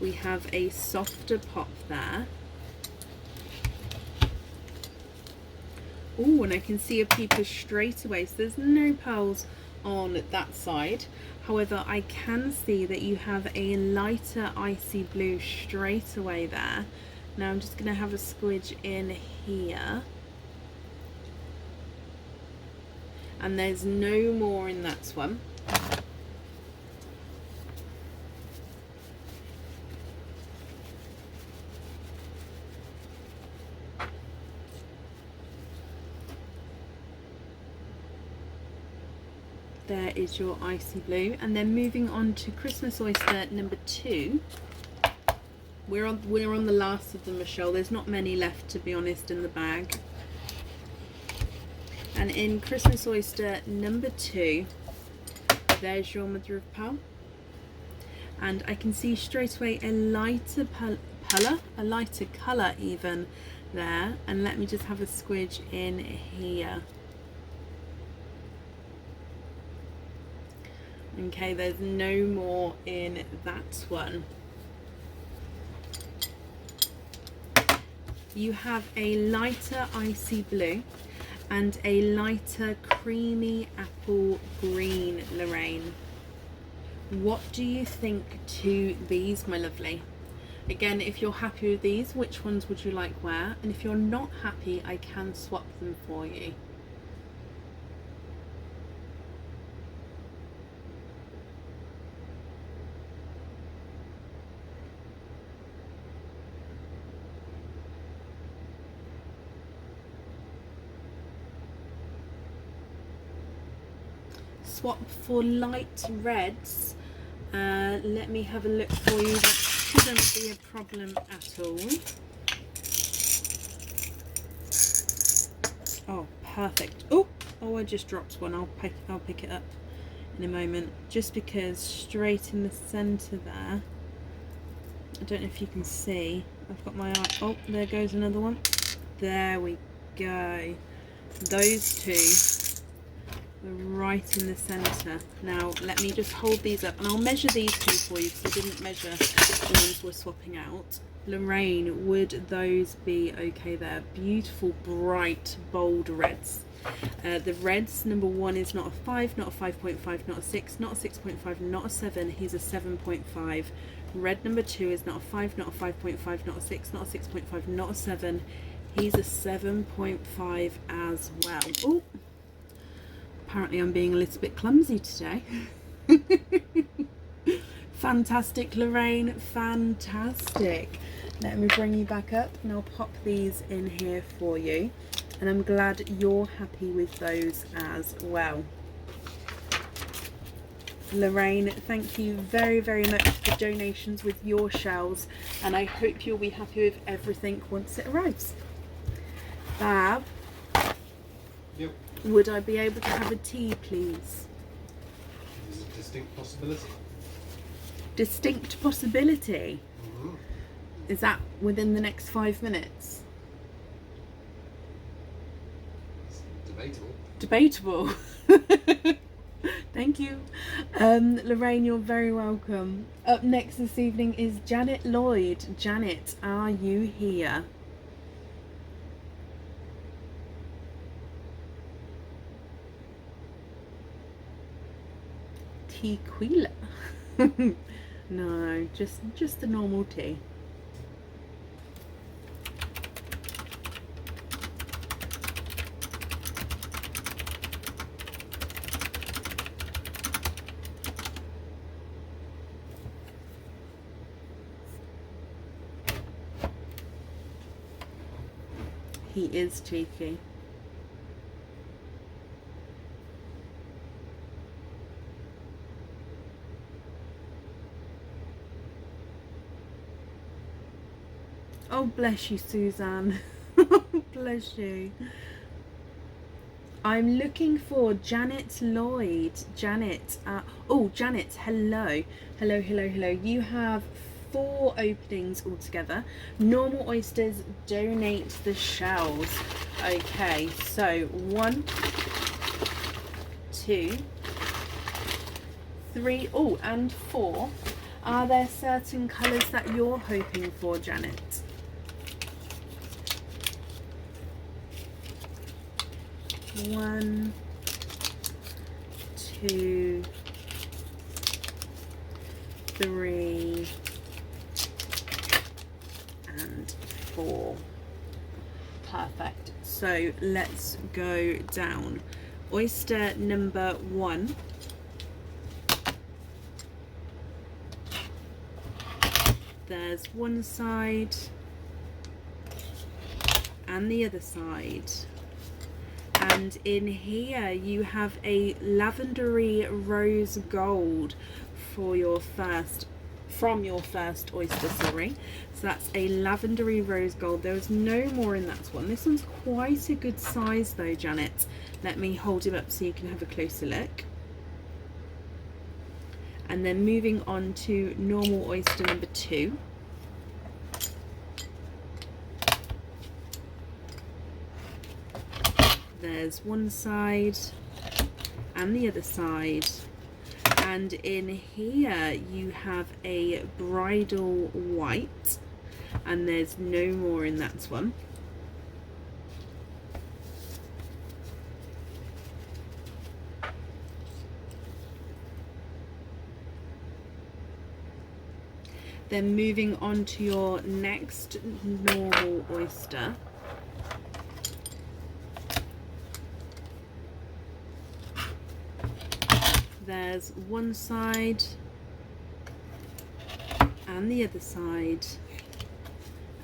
we have a softer pop there. Oh, and I can see a peeper straight away, so there's no pearls on that side. However, I can see that you have a lighter icy blue straight away there. Now I'm just going to have a squidge in here. And there's no more in that one. There is your icy blue. And then moving on to Christmas oyster number 2. We're on the last of them, Michelle. There's not many left, to be honest, in the bag. And in Christmas oyster number 2, there's your mother of pearl. And I can see straight away a lighter colour even there. And let me just have a squidge in here. Okay, there's no more in that one. You have a lighter icy blue and a lighter creamy apple green, Lorraine. What do you think to these, my lovely? Again, if you're happy with these, which ones would you like where? And if you're not happy, I can swap them for you. Swap for light reds. Let me have a look for you. That shouldn't be a problem at all. Oh, perfect. Oh, I just dropped one. I'll pick it up in a moment. Just because straight in the centre there. I don't know if you can see. I've got my eye. Oh, there goes another one. There we go. Those two. Right in the centre. Now let me just hold these up and I'll measure these two for you because I didn't measure the ones we're swapping out. Lorraine, would those be okay there? Beautiful, bright, bold reds. The reds, number 1 is not a 5, not a 5.5, not a 6, not a 6.5, not a 7. He's a 7.5. Red number 2 is not a 5, not a 5.5, not a 6, not a 6.5, not a 7. He's a 7.5 as well. Oh, apparently I'm being a little bit clumsy today. Fantastic, Lorraine, fantastic. Let me bring you back up and I'll pop these in here for you. And I'm glad you're happy with those as well. Lorraine, thank you very, very much for donations with your shells. And I hope you'll be happy with everything once it arrives. Fab. Yep. Would I be able to have a tea, please? There's a distinct possibility. Distinct possibility? Mm-hmm. Is that within the next 5 minutes? It's debatable. Debatable. Thank you. Lorraine, you're very welcome. Up next this evening is Janet Lloyd. Janet, are you here? Tequila? No, just the normal tea. He is cheeky. Oh, bless you, Suzanne. Bless you. I'm looking for Janet Lloyd. Janet. Oh, Janet, hello. Hello, hello, hello. You have 4 openings altogether. Normal oysters, donate the shells. Okay, so 1, 2, 3, oh, and 4. Are there certain colours that you're hoping for, Janet? One, 2, 3, and 4. Perfect. So let's go down. Oyster number 1. There's one side and the other side. And in here you have a lavendery rose gold for your first, from your first oyster, sorry. So that's a lavendery rose gold. There was no more in that one. This one's quite a good size though, Janet. Let me hold him up so you can have a closer look. And then moving on to normal oyster number 2. There's one side and the other side, and in here you have a bridal white, and there's no more in that one. Then moving on to your next normal oyster. There's one side and the other side,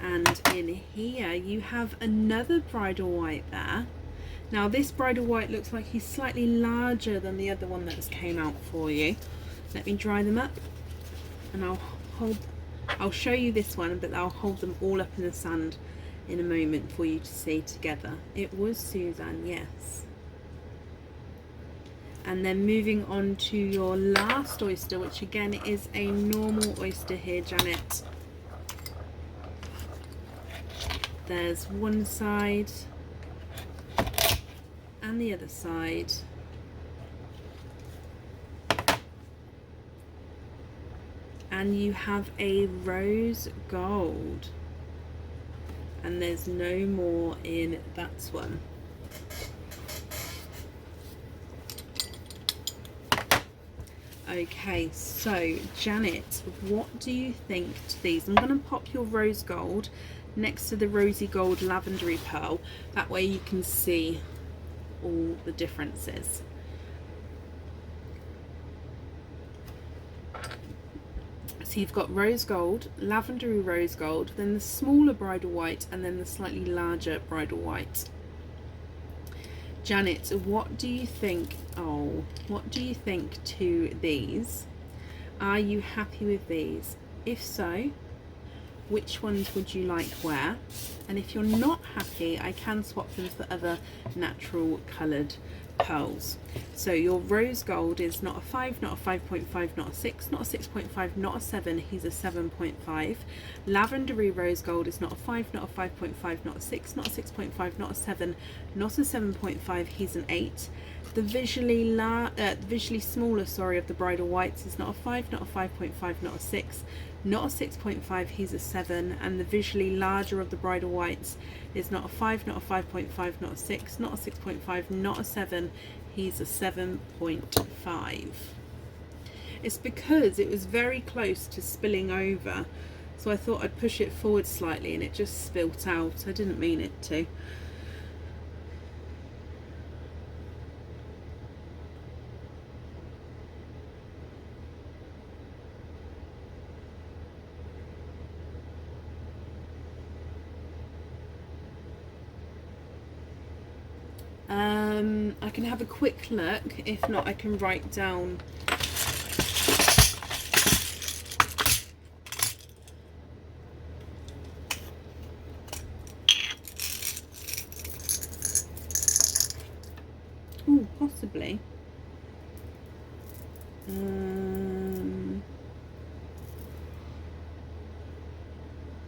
and in here you have another bridal white there. Now this bridal white looks like he's slightly larger than the other one that's came out for you. Let me dry them up and I'll show you this one, but I'll hold them all up in the sand in a moment for you to see together. It was Suzanne, yes. And then moving on to your last oyster, which again is a normal oyster here, Janet. There's one side and the other side. And you have a rose gold. And there's no more in that one. Okay, so Janet, what do you think to these? I'm going to pop your rose gold next to the rosy gold lavendery pearl. That way you can see all the differences. So you've got rose gold, lavendery rose gold, then the smaller bridal white, and then the slightly larger bridal white. Janet, what do you think? Oh, what do you think to these? Are you happy with these? If so, which ones would you like where, and if you're not happy, I can swap them for other natural coloured pearls. So your rose gold is not a 5, not a 5.5, not a 6, not a 6.5, not a 7, he's a 7.5. Lavendery rose gold is not a 5, not a 5.5, not a 6, not a 6.5, not a 7, not a 7.5, he's an 8. The visually smaller, of the bridal whites is not a 5, not a 5.5, not a 6, not a 6.5, he's a 7. And the visually larger of the bridal whites is not a 5, not a 5.5, not a 6, not a 6.5, not a 7, he's a 7.5. It's because it was very close to spilling over, so I thought I'd push it forward slightly and it just spilt out. I didn't mean it to. I can have a quick look, if not I can write down. Ooh, possibly.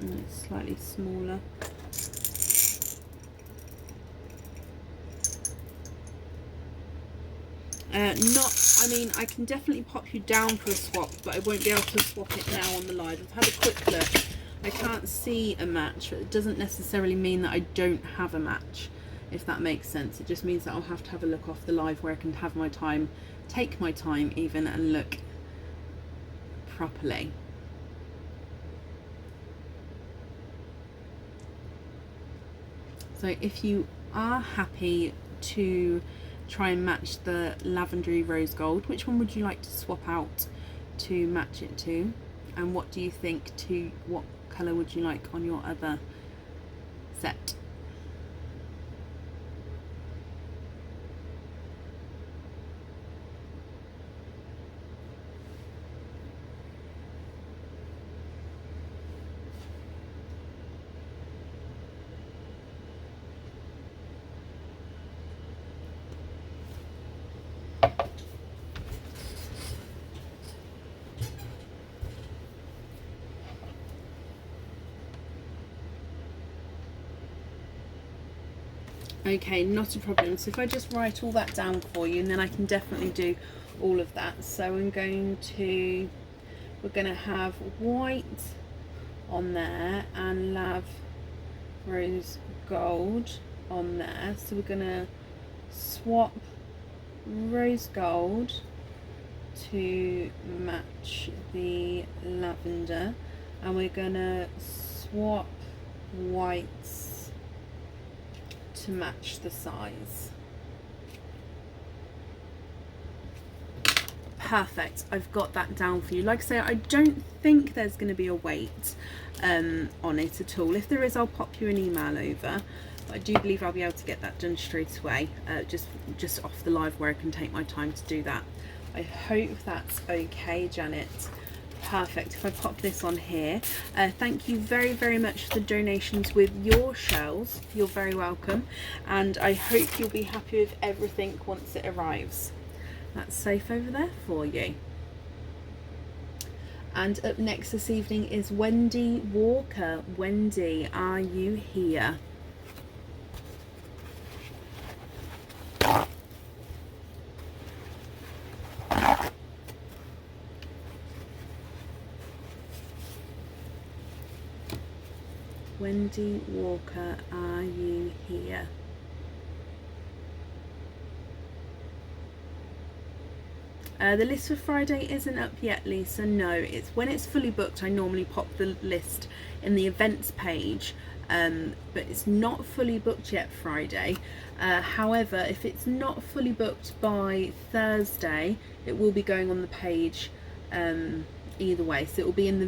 It's slightly smaller. I mean, I can definitely pop you down for a swap, but I won't be able to swap it now on the live. I've had a quick look. I can't see a match, but it doesn't necessarily mean that I don't have a match, if that makes sense. It just means that I'll have to have a look off the live where I can have my time, take my time even, and look properly. So if you are happy to try and match the Lavendery rose gold, which one would you like to swap out to match it to, and what do you think what colour would you like on your other set? Okay, not a problem. So if I just write all that down for you, and then I can definitely do all of that. So we're going to have white on there and Lav rose gold on there. So we're going to swap rose gold to match the lavender, and we're going to swap whites to match the size. Perfect, I've got that down for you. Like I say, I don't think there's going to be a weight on it at all. If there is, I'll pop you an email over, but I do believe I'll be able to get that done straight away, just off the live where I can take my time to do that. I hope that's okay, Janet. Perfect. If I pop this on here, thank you very, very much for the donations with your shells. You're very welcome, and I hope you'll be happy with everything once it arrives. That's safe over there for you. And up next this evening is Wendy Walker. Wendy, are you here? Wendy Walker, are you here? The list for Friday isn't up yet, Lisa. No, it's when it's fully booked. I normally pop the list in the events page, but it's not fully booked yet Friday. However, if it's not fully booked by Thursday, it will be going on the page either way. So it will be in the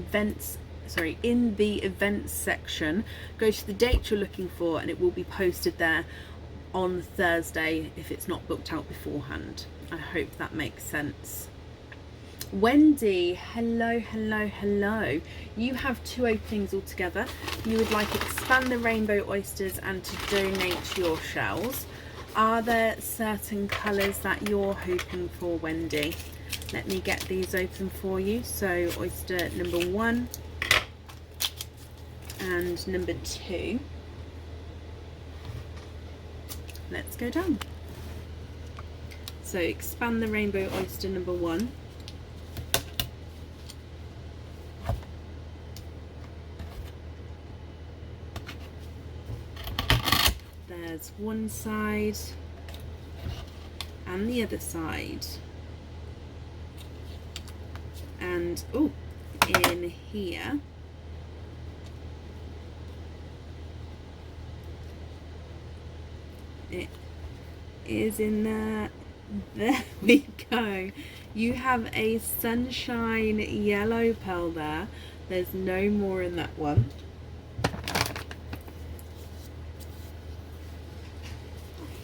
events section. Go to the date you're looking for, and it will be posted there on Thursday if it's not booked out beforehand. I hope that makes sense. Wendy, hello, hello, hello. You have 2 openings altogether. You would like expand the rainbow oysters and to donate your shells. Are there certain colours that you're hoping for, Wendy? Let me get these open for you. So oyster number 1 and number 2. Let's go down. So expand the rainbow oyster number 1. There's one side and the other side. And oh, in here it is in there. There we go. You have a sunshine yellow pearl there. There's no more in that one.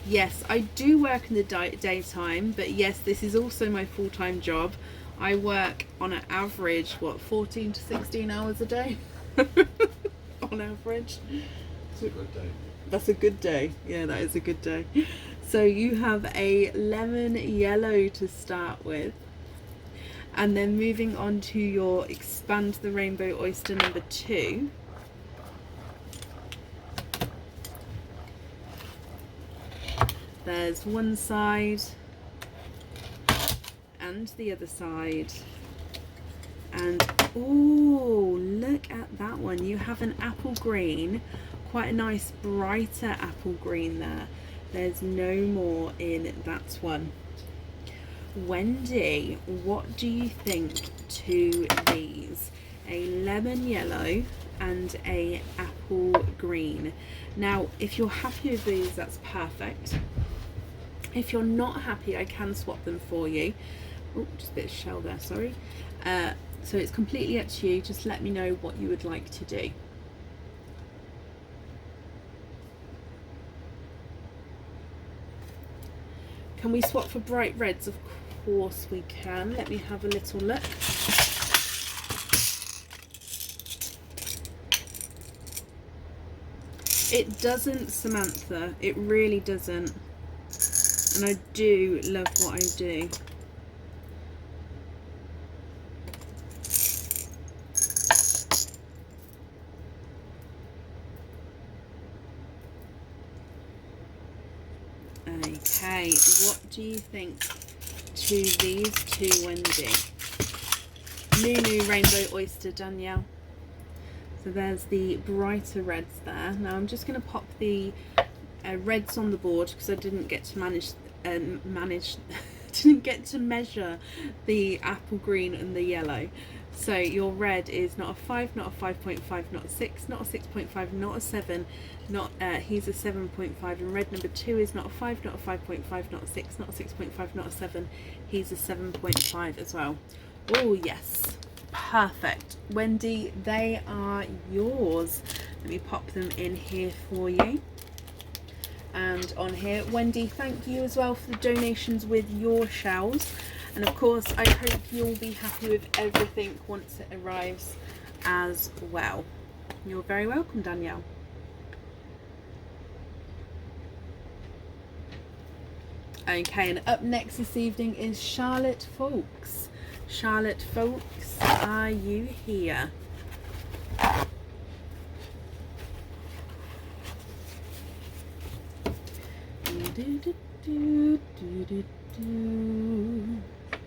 Yes, I do work in the daytime, but yes, this is also my full-time job. I work on an average, what, 14 to 16 hours a day? On average. It's a good day. That's a good day. Yeah, that is a good day. So you have a lemon yellow to start with. And then moving on to your expand the rainbow oyster number 2. There's one side and the other side. And oh, look at that one. You have an apple green, quite a nice brighter apple green there. There's no more in that one. Wendy, what do you think to these? A lemon yellow and a apple green. Now, if you're happy with these, that's perfect. If you're not happy, I can swap them for you. Oh, just a bit of shell there, sorry. So it's completely up to you. Just let me know what you would like to do. Can we swap for bright reds? Of course we can. Let me have a little look. It doesn't, Samantha. It really doesn't. And I do love what I do. Okay, what do you think to these 2, Wendy? Nunu Rainbow Oyster, Danielle. So there's the brighter reds there. Now I'm just going to pop the reds on the board because I didn't get to didn't get to measure the apple green and the yellow. So your red is not a 5, not a 5.5, not a 6, not a 6.5, not a 7, not he's a 7.5, and red number 2 is not a 5, not a 5.5, not a 6, not a 6.5, not a 7, he's a 7.5 as well. Oh yes, perfect. Wendy, they are yours. Let me pop them in here for you. And on here, Wendy, thank you as well for the donations with your shells. And of course, I hope you'll be happy with everything once it arrives as well. You're very welcome, Danielle. Okay, and up next this evening is Charlotte Folks. Charlotte Folks, are you here?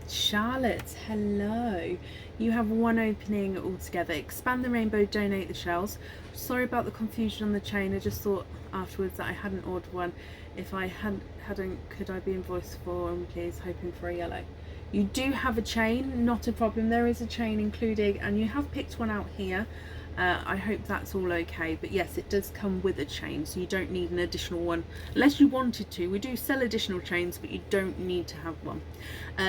Charlotte, hello. You have 1 opening altogether. Expand the rainbow, donate the shells. Sorry about the confusion on the chain. I just thought afterwards that I hadn't ordered one. If I hadn't, could I be invoiced for one, please? Hoping for a yellow. You do have a chain, not a problem. There is a chain included, and you have picked one out here. I hope that's all okay, but yes, it does come with a chain, so you don't need an additional one unless you wanted to. We do sell additional chains, but you don't need to have one.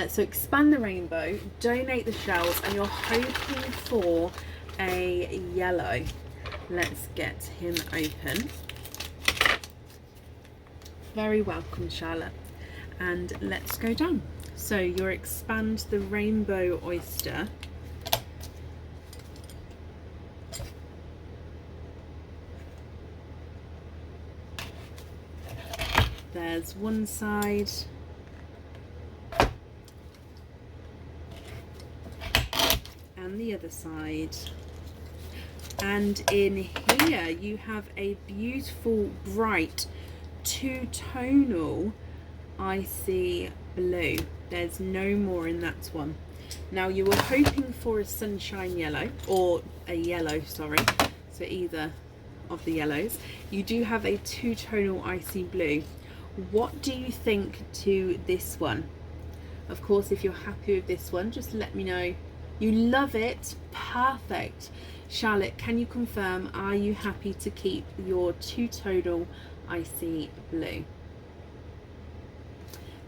So expand the rainbow, donate the shells, and you're hoping for a yellow. Let's get him open. Very welcome, Charlotte. and let's go down. So your Expand the Rainbow oyster. There's one side. And the other side. And in here you have a beautiful bright two-tonal icy blue. There's no more in that one. Now you were hoping for a sunshine yellow, or a yellow, sorry, so either of the yellows. You do have a two-tonal icy blue. What do you think to this one? Of course, if you're happy with this one, just let me know. You love it. Perfect. Charlotte, can you confirm, are you happy to keep your two-tonal icy blue?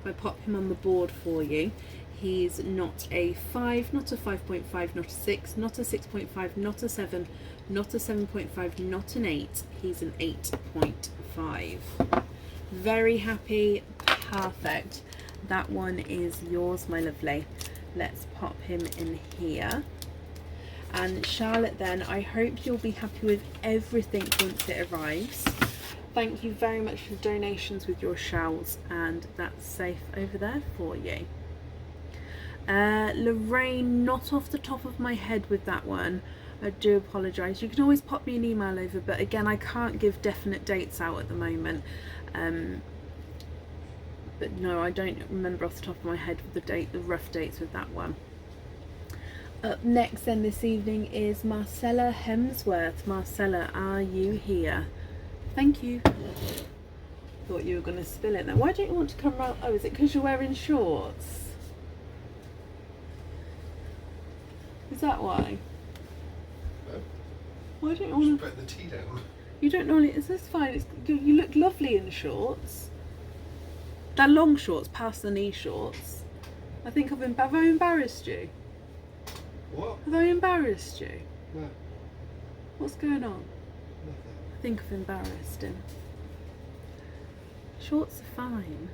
If I pop him on the board for you, he's not a 5, not a 5.5, not a 6, not a 6.5, not a 7, not a 7.5, not an 8. He's an 8.5. Very happy. Perfect. That one is yours, my lovely. Let's pop him in here. And Charlotte, then, I hope you'll be happy with everything once it arrives. Thank you very much for donations with your shells, and that's safe over there for you. Lorraine, not off the top of my head with that one. I do apologise. You can always pop me an email over, but again, I can't give definite dates out at the moment. But no, I don't remember off the top of my head with the rough dates with that one. Up next then this evening is Marcella Hemsworth. Marcella, are you here? Thank you. Thought you were going to spill it now. Why don't you want to come round? Oh, is it because you're wearing shorts? Is that why? No. Why don't you want to put the tea down? You don't normally. Is this fine? You look lovely in the shorts. They're long shorts, past the knee shorts. I think have I embarrassed you? What? Have I embarrassed you? No. What's going on? Nothing. I think I've embarrassed him. Shorts are fine.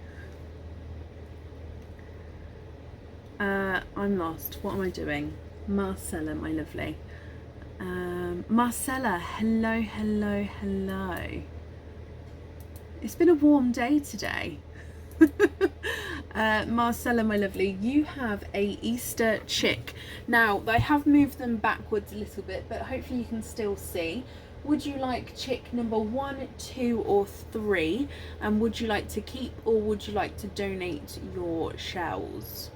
I'm lost. What am I doing? Marcella, my lovely. Marcella, hello, hello, hello. It's been a warm day today. Marcella, my lovely, you have a Easter chick. Now, I have moved them backwards a little bit, but hopefully you can still see. Would you like chick number 1, 2 or 3? And would you like to keep or would you like to donate your shells?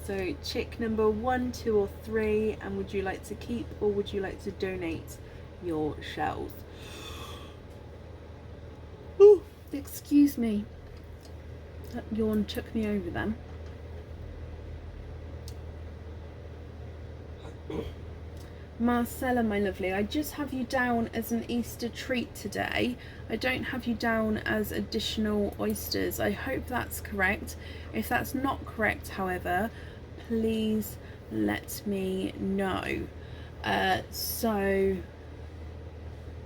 So chick number 1, 2 or 3, and would you like to keep or would you like to donate your shells? Ooh, excuse me. That yawn took me over then. Marcella, my lovely, I just have you down as an Easter treat today. I don't have you down as additional oysters. I hope that's correct. If that's not correct, however, please let me know. So,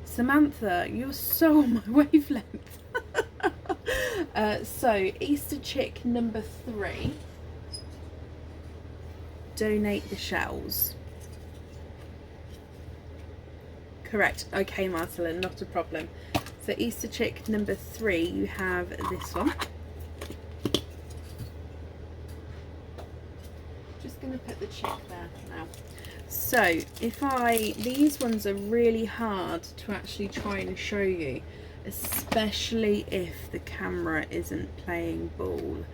Samantha, you're so on my wavelength. So, Easter chick number 3. Donate the shells. Correct. Okay, Marcella, not a problem. So Easter chick number 3, you have this one. Just going to put the chick there now. So these ones are really hard to actually try and show you, especially if the camera isn't playing ball.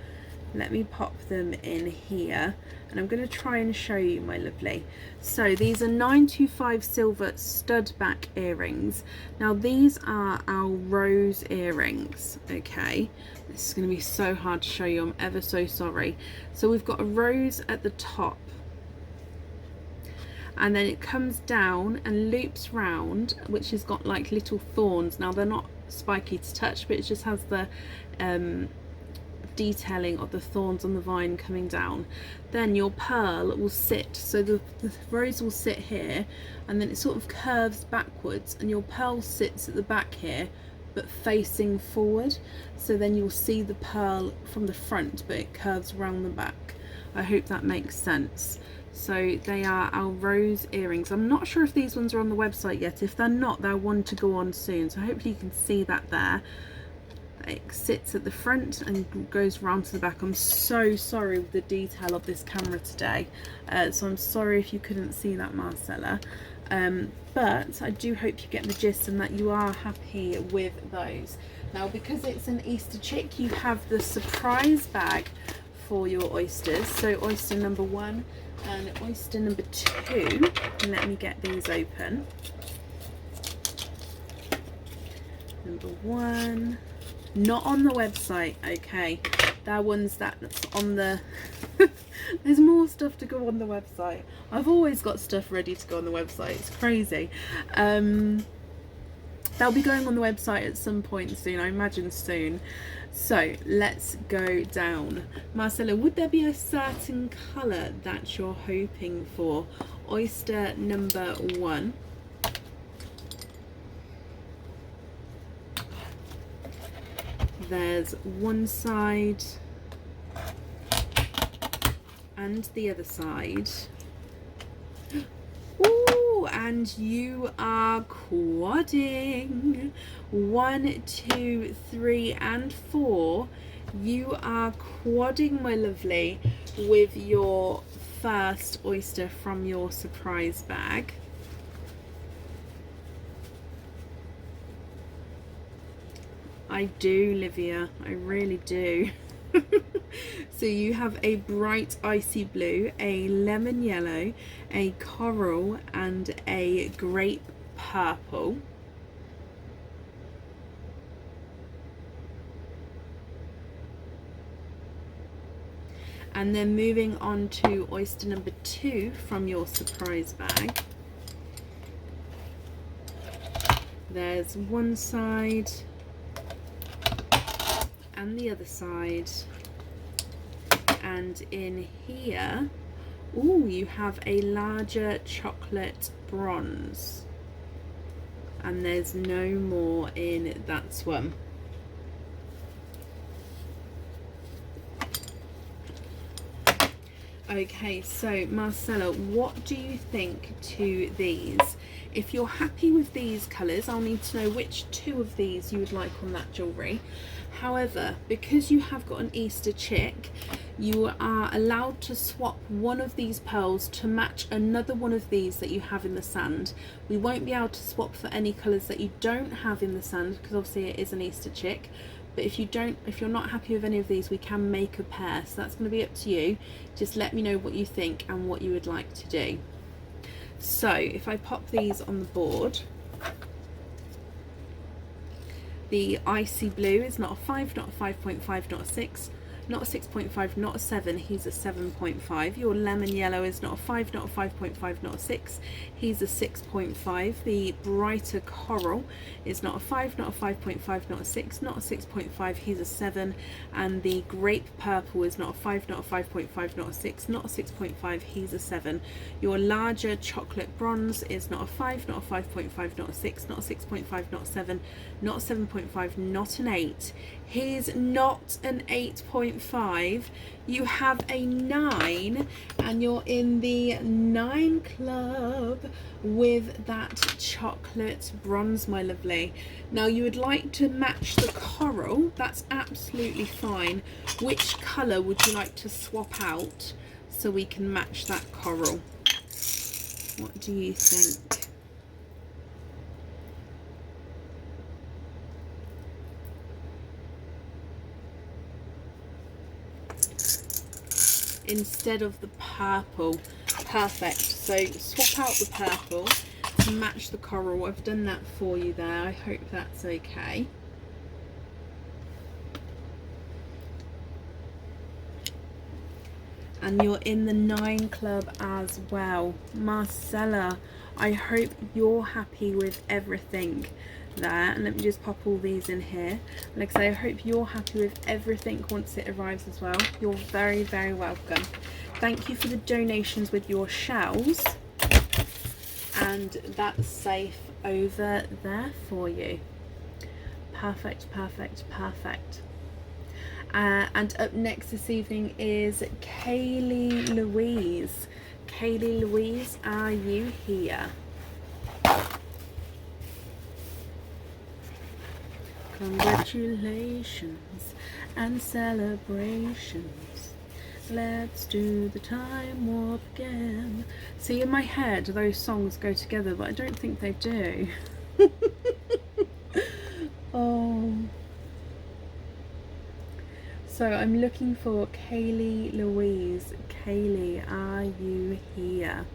Let me pop them in here and I'm going to try and show you, my lovely. So these are 925 silver stud back earrings. Now these are our rose earrings. Okay, this is going to be so hard to show you, I'm ever so sorry. So we've got a rose at the top and then it comes down and loops round, which has got like little thorns. Now they're not spiky to touch, but it just has the detailing of the thorns on the vine coming down. Then your pearl will sit, so the rose will sit here, and then it sort of curves backwards, and your pearl sits at the back here but facing forward, so then you'll see the pearl from the front but it curves around the back. I hope that makes sense. So they are our rose earrings. I'm not sure if these ones are on the website yet. If they're not, they're one to go on soon, so hopefully you can see that there. It sits at the front and goes round to the back. I'm so sorry with the detail of this camera today, so I'm sorry if you couldn't see that, Marcella. But I do hope you get the gist and that you are happy with those. Now, because it's an Easter chick, you have the surprise bag for your oysters. So oyster number 1 and oyster number 2. Let me get these open. Number 1. Not on the website, okay. They're ones that's on the... There's more stuff to go on the website. I've always got stuff ready to go on the website. It's crazy. They'll be going on the website at some point soon, I imagine soon. So let's go down. Marcella, would there be a certain colour that you're hoping for? Oyster number 1. There's one side and the other side. Ooh, and you are quadding. 1, 2, 3 and 4. You are quadding, my lovely, with your first oyster from your surprise bag. I do, Livia, I really do. So you have a bright icy blue, a lemon yellow, a coral and a grape purple. And then moving on to oyster number 2 from your surprise bag. There's one side and the other side, and in here, ooh, you have a larger chocolate bronze, and there's no more in that one. Okay, so Marcella, what do you think to these? If you're happy with these colours, I'll need to know which 2 of these you would like on that jewellery. However, because you have got an Easter chick, you are allowed to swap one of these pearls to match another one of these that you have in the sand. We won't be able to swap for any colours that you don't have in the sand, because obviously it is an Easter chick. But if you're not happy with any of these, we can make a pair. So that's going to be up to you. Just let me know what you think and what you would like to do. So if I pop these on the board, the icy blue is not a 5, not a 5.5, not a 6, not a 6.5, not a 7, he's a 7.5. Your lemon yellow is not a 5, not a 5.5, not a 6, he's a 6.5. The brighter coral is not a 5, not a 5.5, not a 6, not a 6.5, he's a 7. And the grape purple is not a 5, not a 5.5, not a 6, not a 6.5, he's a 7. Your larger chocolate bronze is not a 5, not a 5.5, not a 6, not a 6.5, not a 7, not a 7.5, not an 8. He's not an 8.5. You have a 9, and you're in the 9 club with that chocolate bronze, my lovely. Now you would like to match the coral, that's absolutely fine. Which colour would you like to swap out so we can match that coral? What do you think? Instead of the purple. Perfect. So swap out the purple to match the coral. I've done that for you there. I hope that's okay. And you're in the 9 club as well. Marcella, I hope you're happy with everything there, and let me just pop all these in here. Like I say, I hope you're happy with everything once it arrives as well. You're very, very welcome. Thank you for the donations with your shells, and that's safe over there for you. Perfect, perfect, perfect. And up next this evening is Kaylee Louise. Kaylee Louise, are you here? Congratulations and celebrations. Let's do the time warp again. See, in my head those songs go together, but I don't think they do. Oh. So I'm looking for Kaylee Louise. Kaylee, are you here?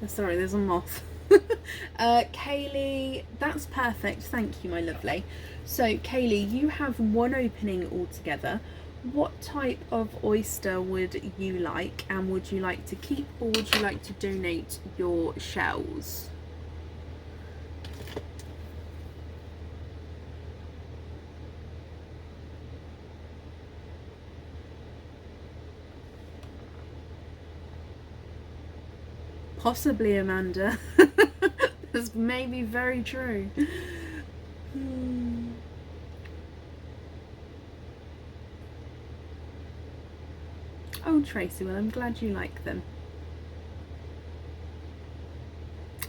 Sorry, there's a moth. Kaylee, that's perfect. Thank you, my lovely. So, Kaylee, you have one opening altogether. What type of oyster would you like, and would you like to keep, or would you like to donate your shells? Possibly, Amanda. That's maybe very true. Oh, Tracy, well, I'm glad you like them.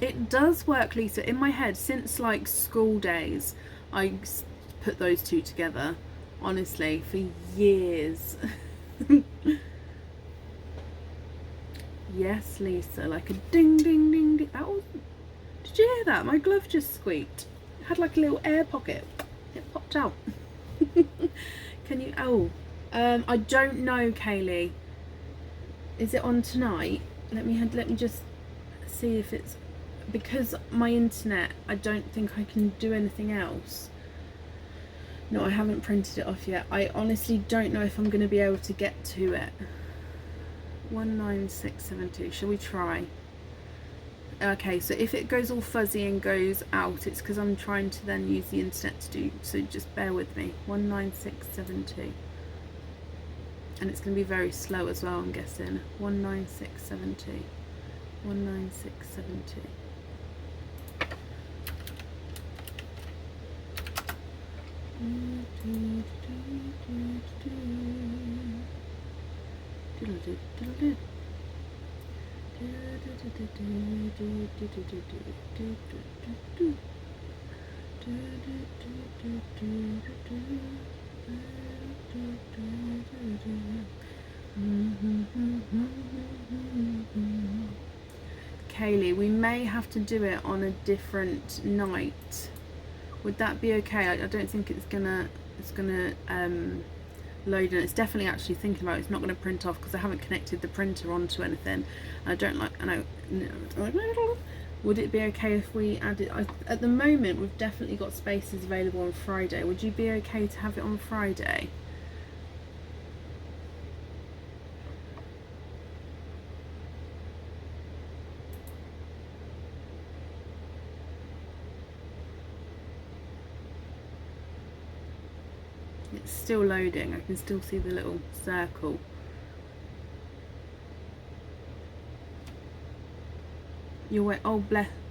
It does work, Lisa. In my head, since like school days, I put those two together, honestly, for years. Yes, Lisa, like a ding, ding, ding, ding. That was... Did you hear that? My glove just squeaked. It had like a little air pocket. It popped out. Can you... Oh, I don't know, Kaylee. Is it on tonight? Let me just see if it's... Because my internet, I don't think I can do anything else. No, I haven't printed it off yet. I honestly don't know if I'm going to be able to get to it. 19672. Shall we try? Okay, so if it goes all fuzzy and goes out, it's because I'm trying to then use the internet to do, so just bear with me. 19672. And it's going to be very slow as well, I'm guessing. 19672. 19672. Kaylee, we may have to do it on a different night. Would that be okay? I don't think it's gonna load, and it's definitely actually thinking about it. It's not going to print off because I haven't connected the printer onto anything. I don't like, would it be okay if we added, at the moment we've definitely got spaces available on Friday. Would you be okay to have it on Friday? It's still loading. I can still see the little circle. You're wait. Oh,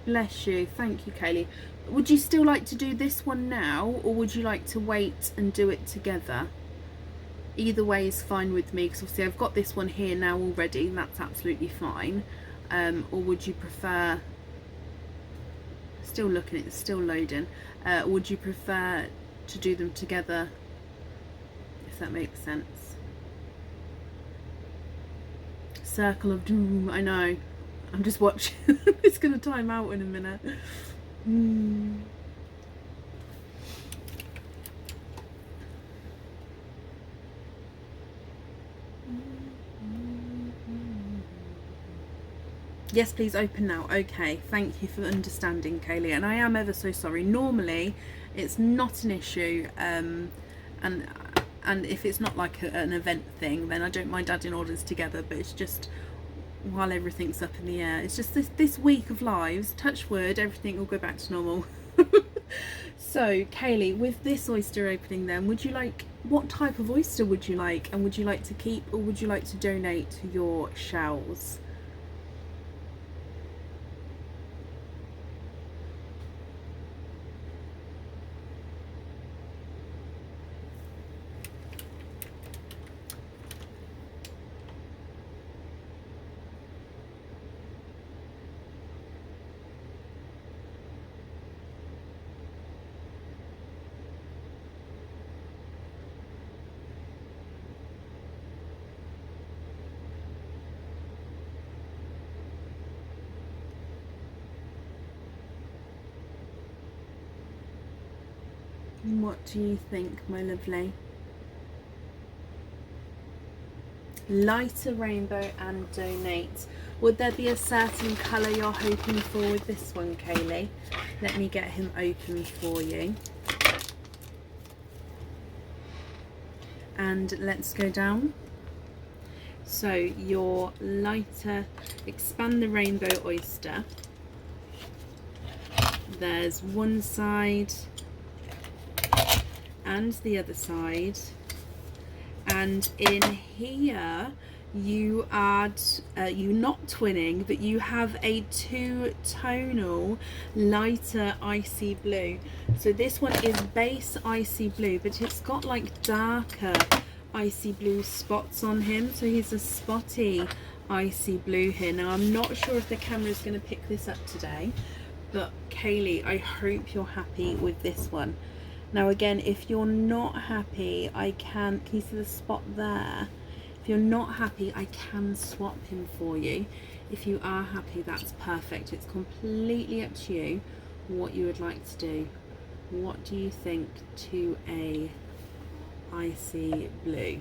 bless you. Thank you, Kaylee. Would you still like to do this one now, or would you like to wait and do it together? Either way is fine with me, because obviously I've got this one here now already, and that's absolutely fine. Or would you prefer... Still looking, it's still loading. Would you prefer to do them together? If that makes sense. Circle of Doom, I know. I'm just watching. It's going to time out in a minute. Yes, please open now. Okay, thank you for understanding, Kaylee. And I am ever so sorry. Normally, it's not an issue, and if it's not like an event thing, then I don't mind adding orders together. But it's just while everything's up in the air. It's just this week of lives. Touch wood, everything will go back to normal. So, Kaylee, with this oyster opening, then, what type of oyster would you like, and would you like to keep or would you like to donate your shells? What do you think, my lovely? Lighter rainbow and donate. Would there be a certain colour you're hoping for with this one, Kaylee? Let me get him open for you. And let's go down. So your lighter, expand the rainbow oyster. There's one side and the other side, and in here you add you're not twinning, but you have a two-tonal lighter icy blue. So this one is base icy blue, but it's got like darker icy blue spots on him, so he's a spotty icy blue here. Now I'm not sure if the camera is going to pick this up today, but Kaylee, I hope you're happy with this one. Now again, if you're not happy, can you see the spot there? If you're not happy, I can swap him for you. If you are happy, that's perfect. It's completely up to you what you would like to do. What do you think to a icy blue?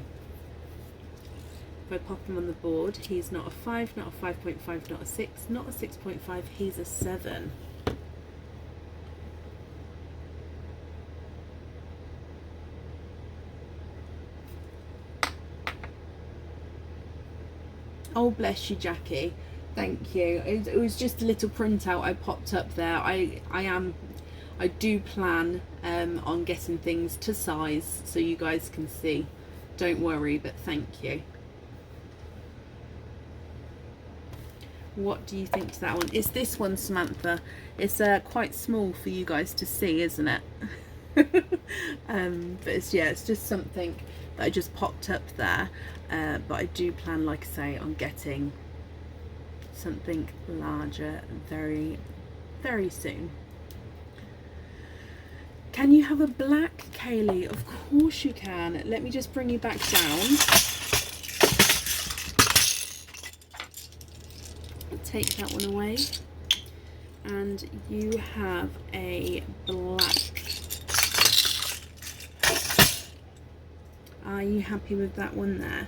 If I pop him on the board, he's not a 5, not a 5.5, not a 6, not a 6.5, he's a 7. Oh, bless you, Jackie. Thank you. It was just a little printout I popped up there. I do plan on getting things to size so you guys can see. Don't worry, but thank you. What do you think to that one? It's this one, Samantha. It's quite small for you guys to see, isn't it? But it's just something that I just popped up there. But I do plan, like I say, on getting something larger very, very soon. Can you have a black, Kaylee? Of course you can. Let me just bring you back down. Take that one away. And you have a black. Are you happy with that one there?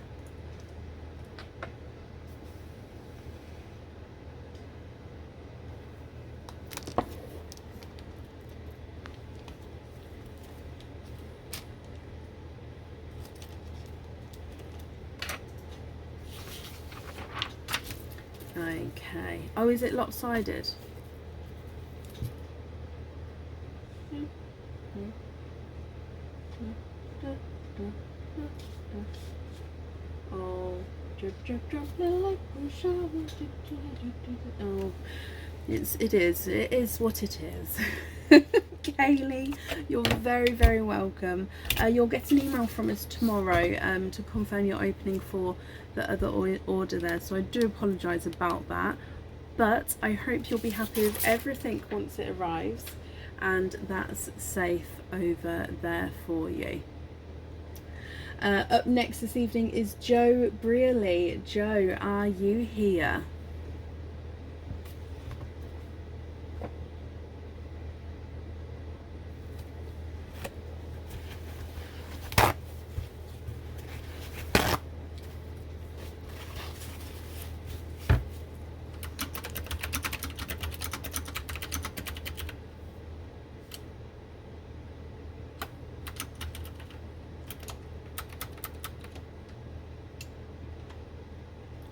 Okay. Oh, is it lopsided? Oh, drip, drip, drop, little shower. Oh, it is what it is. Kaylee, you're very, very welcome. You'll get an email from us tomorrow to confirm your opening for the other order there, so I do apologise about that, but I hope you'll be happy with everything once it arrives, and that's safe over there for you. Up next this evening is Joe Brearley. Joe, are you here?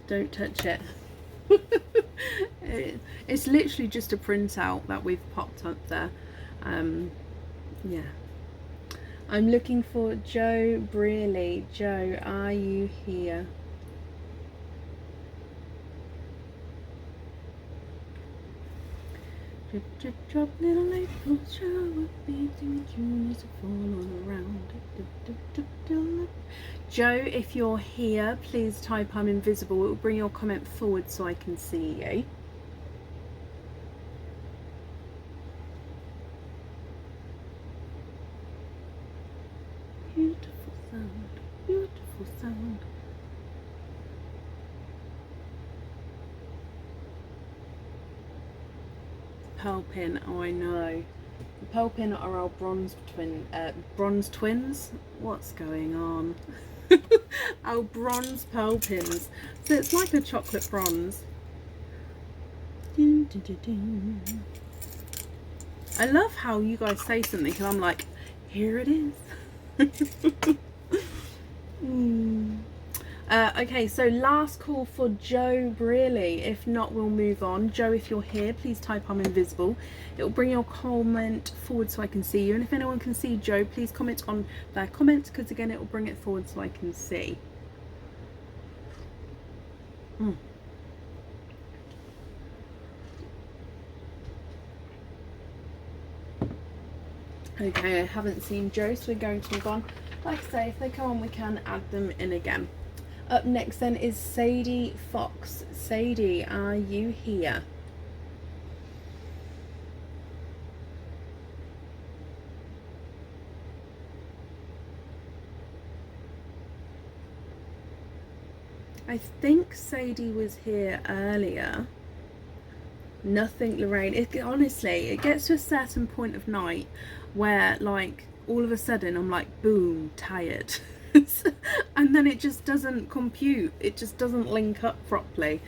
Don't touch it. It's literally just a printout that we've popped up there. Yeah. I'm looking for Joe Brearley. Joe, are you here? Drip, drip, drop, little April shower, beating the juniors fall all around. Dip, dip, dip, dip. Joe, if you're here, please type I'm invisible. It will bring your comment forward so I can see you. Beautiful sound, beautiful sound. Pearl pin, oh I know. The pearl pin are our bronze twins. What's going on? Our bronze pearl pins. So it's like a chocolate bronze. Dun, dun, dun, dun. I love how you guys say something and I'm like, here it is. Okay, so last call for Joe Brearley. If not, we'll move on. Joe, if you're here, please type I'm invisible. It will bring your comment forward so I can see you. And if anyone can see Joe, please comment on their comments, because again, it will bring it forward so I can see. Okay, I haven't seen Joe, so we're going to move on. Like I say, if they come on, we can add them in again. Up next then is Sadie Fox. Sadie, are you here? I think Sadie was here earlier. Nothing, Lorraine. Honestly, it gets to a certain point of night where, like, all of a sudden I'm like, boom, tired. And then it just doesn't compute. It just doesn't link up properly.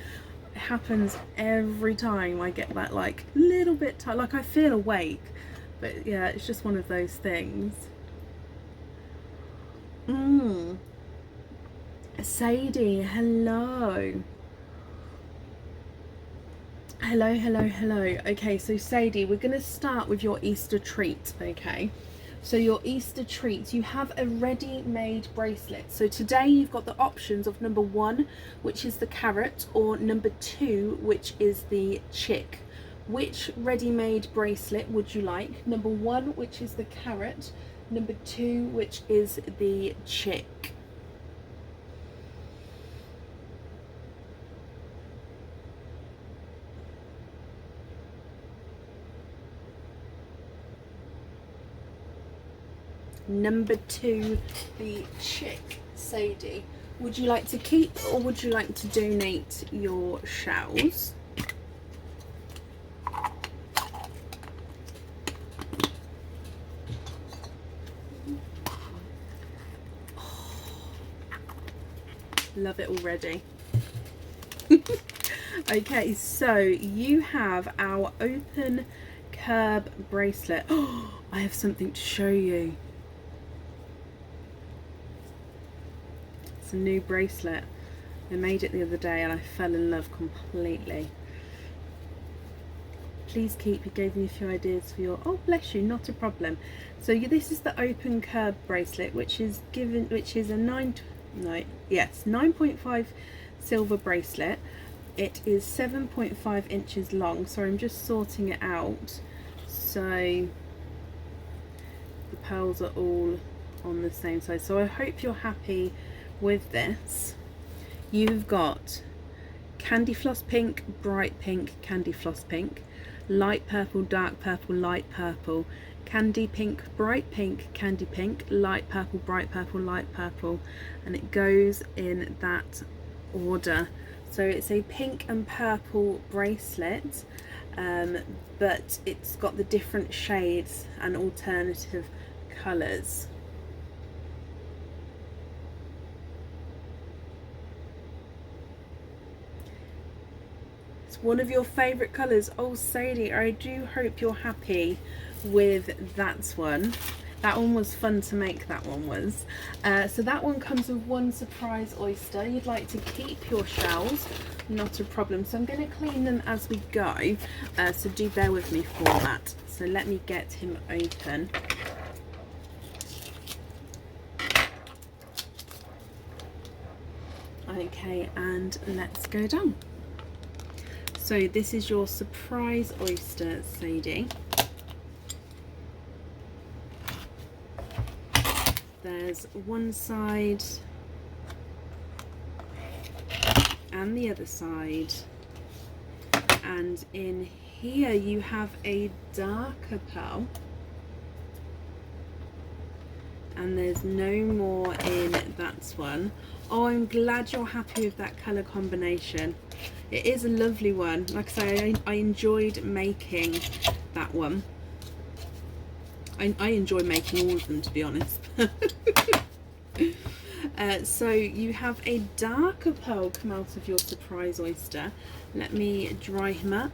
It happens every time I get that, like, little bit tired. Like, I feel awake, but yeah, it's just one of those things. Sadie, hello. Hello, hello, hello. Okay, so Sadie, we're going to start with your Easter treat, okay? So your Easter treat, you have a ready-made bracelet. So today you've got the options of number 1, which is the carrot, or number 2, which is the chick. Which ready-made bracelet would you like? Number 1, which is the carrot. Number 2, which is the chick. Number 2, the chick. Sadie, would you like to keep or would you like to donate your shells? Oh, love it already. Okay, so you have our open curb bracelet. Oh, I have something to show you. A new bracelet. I made it the other day and I fell in love completely. Please keep, you gave me a few ideas for your, oh bless you, not a problem. So this is the open curb bracelet, which is a 9.5 silver bracelet. It is 7.5 inches long, so I'm just sorting it out so the pearls are all on the same side. So I hope you're happy with this. You've got candy floss pink, bright pink, candy floss pink, light purple, dark purple, light purple, candy pink, bright pink, candy pink, light purple, bright purple, light purple, and it goes in that order. So it's a pink and purple bracelet, but it's got the different shades and alternative colours. One of your favourite colours. Oh Sadie, I do hope you're happy with that one. That one was fun to make, that one was. So that one comes with one surprise oyster. You'd like to keep your shells, not a problem. So I'm going to clean them as we go, so do bear with me for that. So let me get him open. Okay, and let's go down. So this is your surprise oyster, Sadie. There's one side and the other side, and in here you have a darker pearl, and there's no more in that one. Oh, I'm glad you're happy with that colour combination. It is a lovely one. Like I say, I enjoyed making that one. I enjoy making all of them, to be honest. So you have a darker pearl come out of your surprise oyster. Let me dry him up.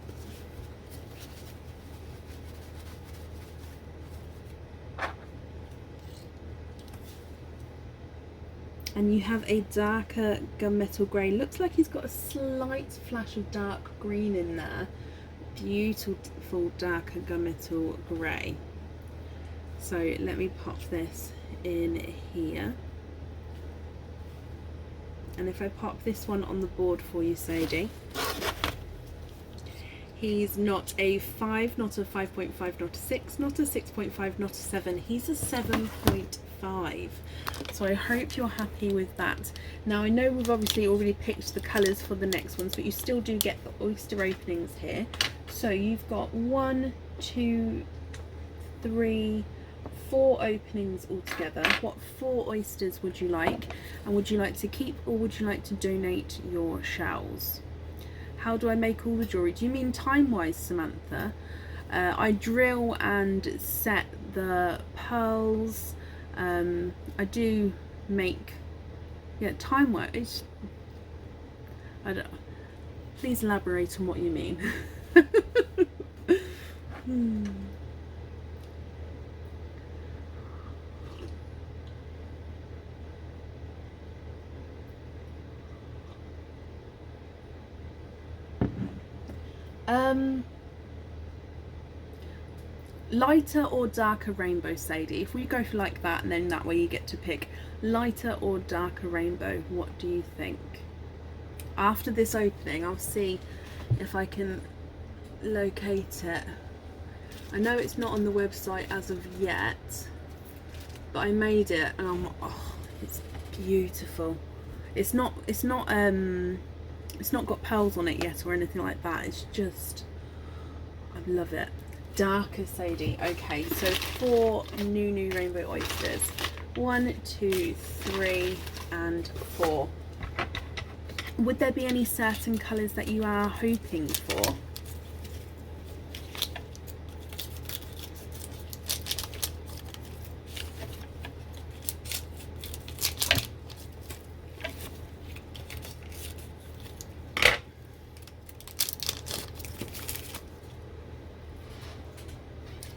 And you have a darker gunmetal grey. Looks like he's got a slight flash of dark green in there. Beautiful darker gunmetal grey. So let me pop this in here. And if I pop this one on the board for you, Sadie, he's not a 5, not a 5.5, not a 6, not a 6.5, not a 7. He's a 7.5. So I hope you're happy with that. Now I know we've obviously already picked the colours for the next ones, but you still do get the oyster openings here. So you've got 1, 2, 3, 4 openings altogether. What 4 oysters would you like? And would you like to keep, or would you like to donate your shells? How do I make all the jewellery? Do you mean time-wise, Samantha? I drill and set the pearls. I do make, yeah, time-wise. I don't. Please elaborate on what you mean. Lighter or darker rainbow, Sadie? If we go for like that, and then that way you get to pick lighter or darker rainbow, what do you think? After this opening, I'll see if I can locate it. I know it's not on the website as of yet, but I made it, and oh, it's beautiful. It's not got pearls on it yet or anything like that. It's just, I love it. Darker, Sadie. Okay, so 4 new rainbow oysters. 1, 2, 3, and 4. Would there be any certain colours that you are hoping for?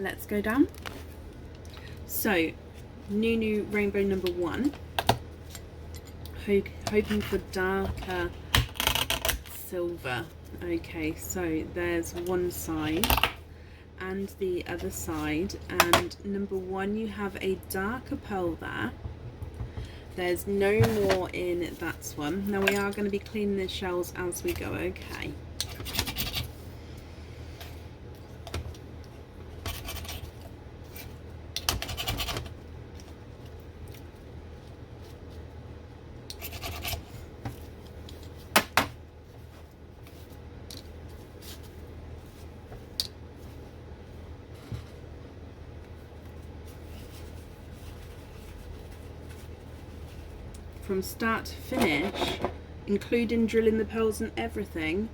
Let's go down. So, new rainbow number 1. Hoping for darker silver. Okay, so there's one side and the other side, and number 1, you have a darker pearl there. There's no more in that one. Now we are going to be cleaning the shells as we go, okay? From start to finish, including drilling the pearls and everything.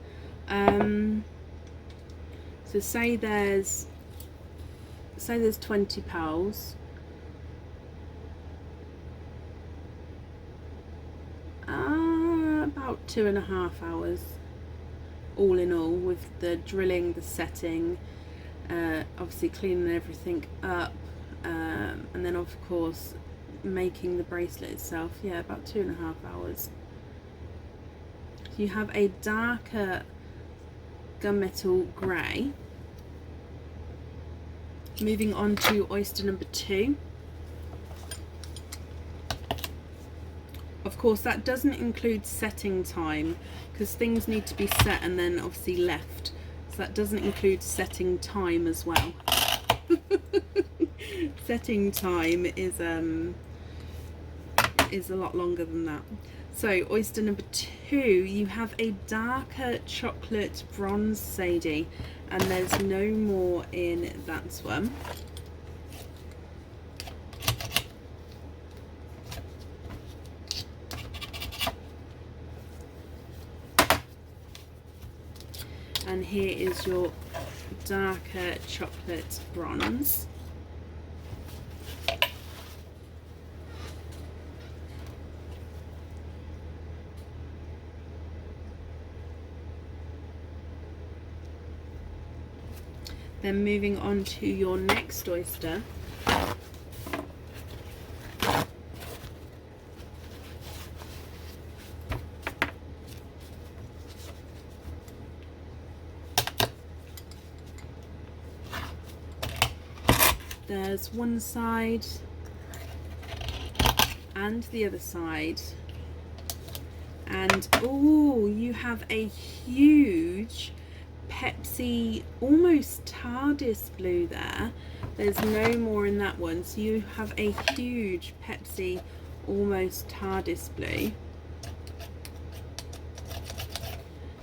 So say there's 20 pearls. About 2.5 hours all in all, with the drilling, the setting, obviously cleaning everything up, and then of course making the bracelet itself, yeah, about 2.5 hours. So you have a darker gunmetal grey. Moving on to oyster number 2. Of course that doesn't include setting time, because things need to be set and then obviously left, so that doesn't include setting time as well. Setting time is a lot longer than that. So oyster number 2, you have a darker chocolate bronze, Sadie, and there's no more in that one. And here is your darker chocolate bronze. Then moving on to your next oyster. There's one side and the other side, and oh, you have a huge Pepsi, almost TARDIS blue there. There's no more in that one, so you have a huge Pepsi, almost TARDIS blue.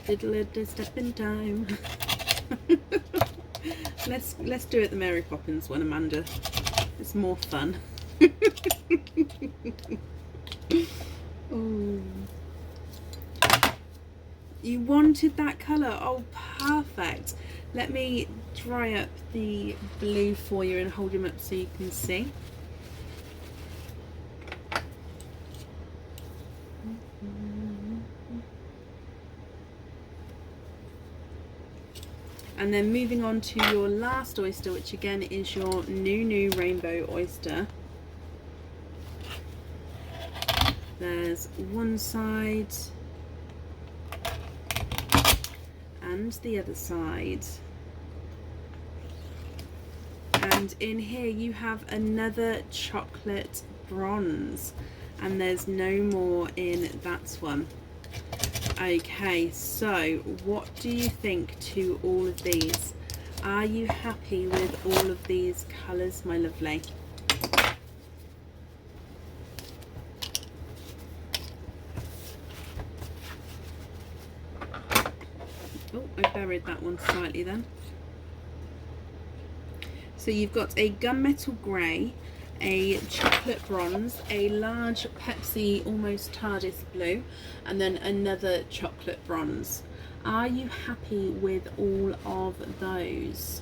Diddle step in time. Let's do it the Mary Poppins one, Amanda. It's more fun. Oh. You wanted that colour? Oh, perfect. Let me dry up the blue for you and hold him up so you can see. And then moving on to your last oyster, which again is your new rainbow oyster. There's one side and the other side, and in here you have another chocolate bronze, and there's no more in that one. Okay, so what do you think to all of these? Are you happy with all of these colours, my lovely? Oh, I buried that one slightly then. So you've got a gunmetal grey, a chocolate bronze, a large Pepsi almost TARDIS blue, and then another chocolate bronze. Are you happy with all of those?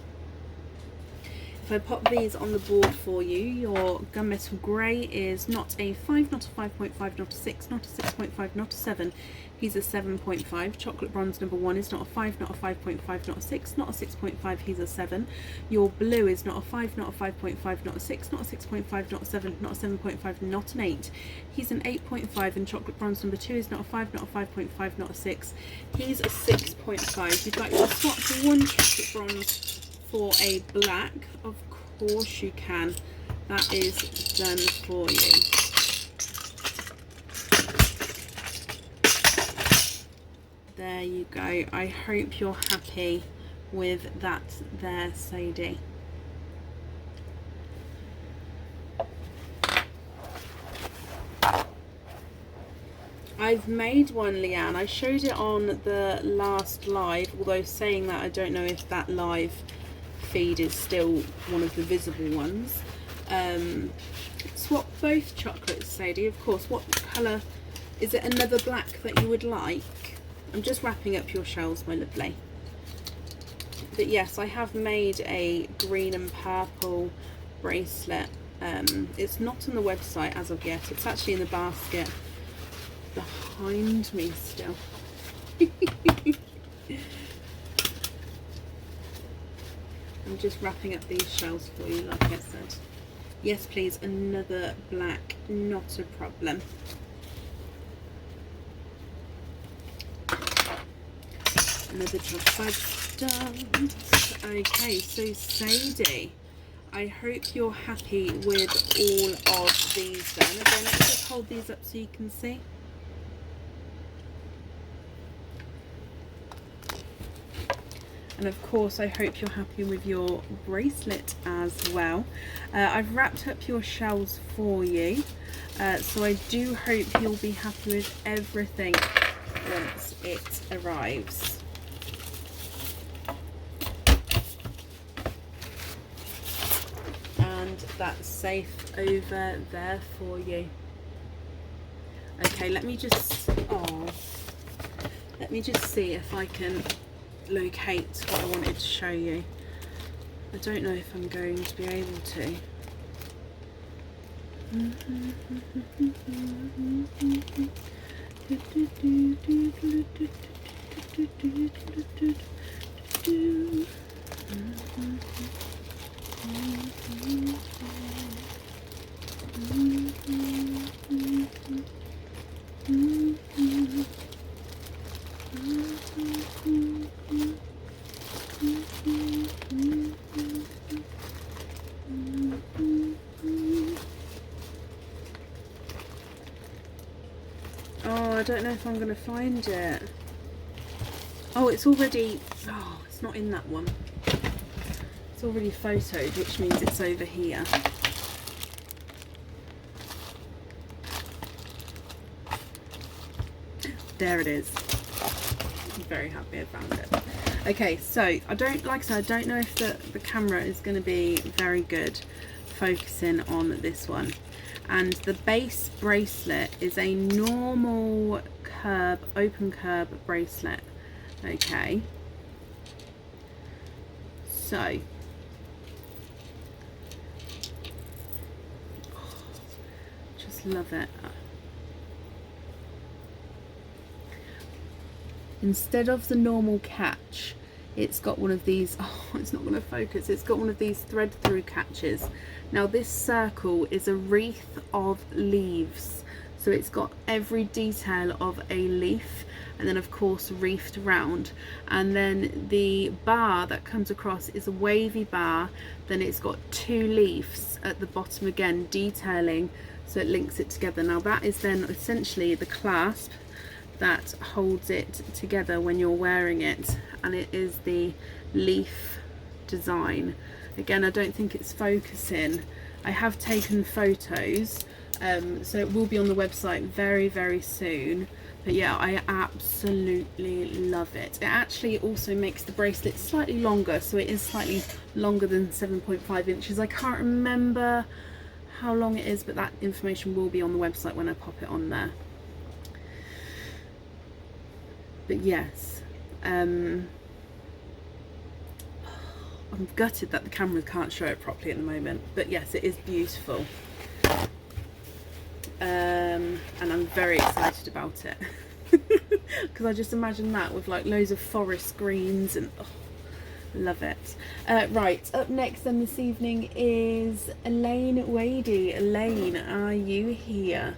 If I pop these on the board for you, your gunmetal grey is not a 5, not a 5.5, not a 6, not a 6.5, not a 7. He's a 7.5. Chocolate bronze number 1 is not a 5, not a 5.5, not a 6, not a 6.5, he's a 7. Your blue is not a 5, not a 5.5, not a 6, not a 6.5, not a 7, not a 7.5, not an 8. He's an 8.5, and chocolate bronze number 2 is not a 5, not a 5.5, not a 6. He's a 6.5. You'd like to swap one chocolate bronze for a black? Of course you can. That is done for you. There you go. I hope you're happy with that there, Sadie. I've made one, Leanne. I showed it on the last live, although saying that, I don't know if that live feed is still one of the visible ones. Swap both chocolates, Sadie, of course. What colour? Is it another black that you would like? I'm just wrapping up your shells, my lovely. But yes, I have made a green and purple bracelet. It's not on the website as of yet. It's actually in the basket behind me still. I'm just wrapping up these shells for you, like I said. Yes, please. Another black, not a problem. Another job bag done. Okay, so Sadie, I hope you're happy with all of these then. Again, let's just hold these up so you can see. And of course, I hope you're happy with your bracelet as well. I've wrapped up your shells for you. So I do hope you'll be happy with everything once it arrives. And that's safe over there for you. Okay, let me just see if I can locate what I wanted to show you. I don't know if I'm going to be able to. Oh, I don't know if I'm going to find it. Oh, it's already... Oh, it's not in that one. It's already photoed, which means it's over here. There it is. I'm very happy I found it. Okay, so I don't know if the camera is going to be very good focusing on this one. And the base bracelet is a normal curb, open curb bracelet. Okay. So, just love it. Instead of the normal catch, it's got one of these, oh, it's not going to focus, it's got one of these thread through catches. Now this circle is a wreath of leaves, so it's got every detail of a leaf, and then of course wreathed round, and then the bar that comes across is a wavy bar, then it's got two leaves at the bottom again detailing, so it links it together. Now that is then essentially the clasp that holds it together when you're wearing it, and it is the leaf design. Again, I don't think it's focusing. I have taken photos, so it will be on the website very, very soon. But yeah, I absolutely love it. It actually also makes the bracelet slightly longer, so it is slightly longer than 7.5 inches. I can't remember how long it is, but that information will be on the website when I pop it on there. But yes, I'm gutted that the camera can't show it properly at the moment, but yes, it is beautiful, and I'm very excited about it because I just imagine that with like loads of forest greens and love it. Right, up next then this evening is Elaine Wadey. Elaine, are you here?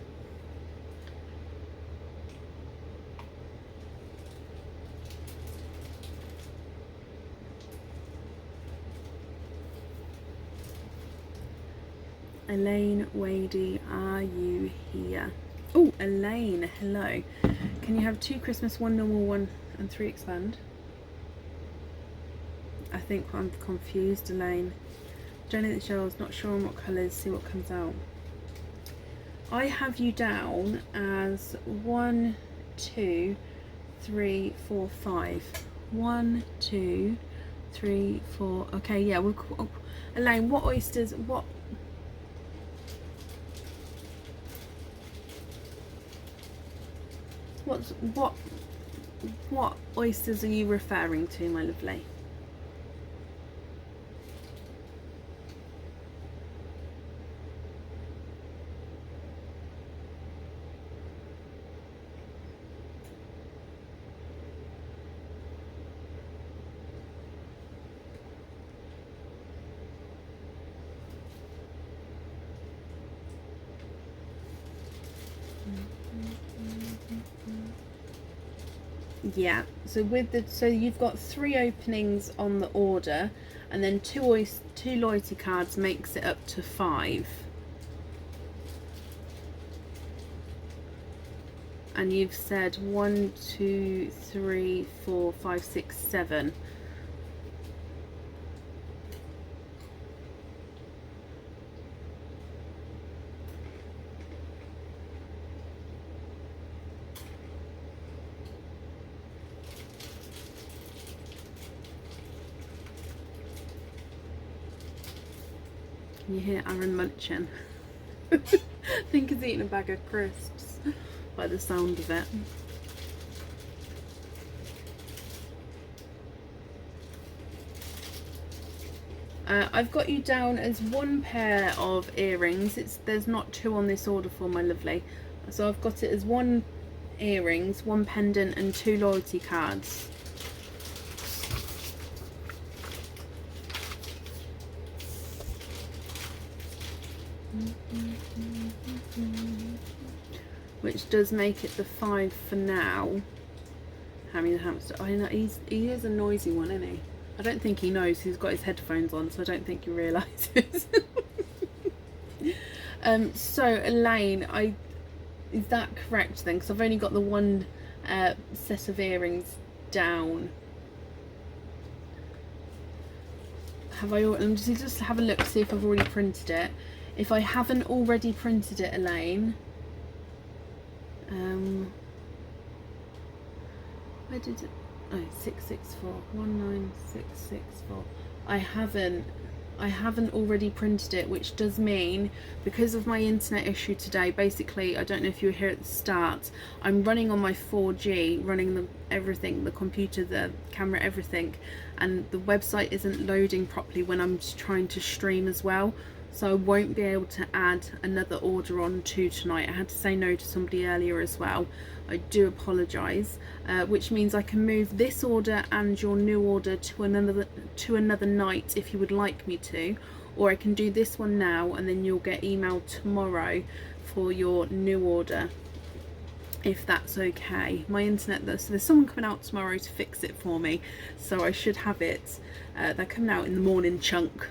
Elaine Wadey, are you here? Oh, Elaine, hello. Can you have 2 Christmas, 1 normal, 1 and 3 expand? I think I'm confused, Elaine. Donate the shells, not sure on what colours, see what comes out. I have you down as 1, 2, 3, 4, 5. 1, 2, 3, 4. Okay, yeah, we'll, oh, Elaine, what oysters, what oysters are you referring to, my lovely? Yeah, so so you've got 3 openings on the order, and then two loyalty cards makes it up to 5. And you've said 1, 2, 3, 4, 5, 6, 7. Can you hear Aaron munching? I think he's eating a bag of crisps by the sound of it. I've got you down as 1 pair of earrings. There's not 2 on this order for my lovely. So I've got it as 1 earrings, 1 pendant and 2 loyalty cards. Which does make it the 5 for now. Hammy the hamster. I know he is a noisy one, isn't he? I don't think he knows. He's got his headphones on, so I don't think he realises. So Elaine, is that correct then? Because I've only got the 1 set of earrings down. Have I? Let me just have a look, see if I've already printed it. If I haven't already printed it, Elaine. Where did it? Oh, 664 19664. I haven't already printed it, which does mean, because of my internet issue today, basically, I don't know if you were here at the start, I'm running on my 4G, running everything, the computer, the camera, everything, and the website isn't loading properly when I'm trying to stream as well. So I won't be able to add another order on to tonight. I had to say no to somebody earlier as well. I do apologise, which means I can move this order and your new order to another night if you would like me to, or I can do this one now and then you'll get emailed tomorrow for your new order, if that's okay. My internet, so there's someone coming out tomorrow to fix it for me, so I should have it. They're coming out in the morning chunk.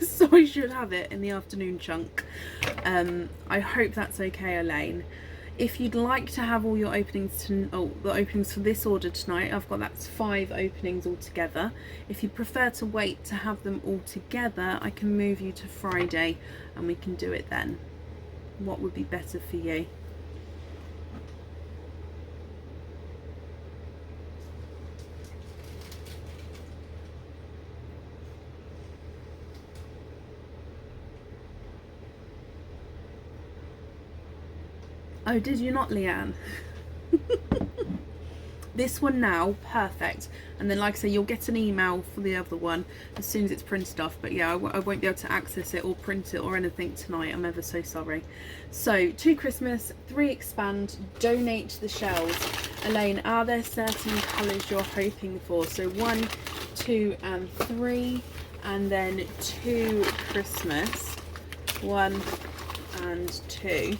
So I should have it in the afternoon chunk. I hope that's okay, Elaine. If you'd like to have all your openings the openings for this order tonight, that's 5 openings altogether. If you prefer to wait to have them all together, I can move you to Friday and we can do it then. What would be better for you? Oh, did you not, Leanne? This one now, perfect. And then, like I say, you'll get an email for the other one as soon as it's printed off. But yeah, I won't be able to access it or print it or anything tonight. I'm ever so sorry. So 2 Christmas, 3 expand, donate the shells. Elaine, are there certain colours you're hoping for? So 1, 2 and 3, and then 2 Christmas, 1 and 2.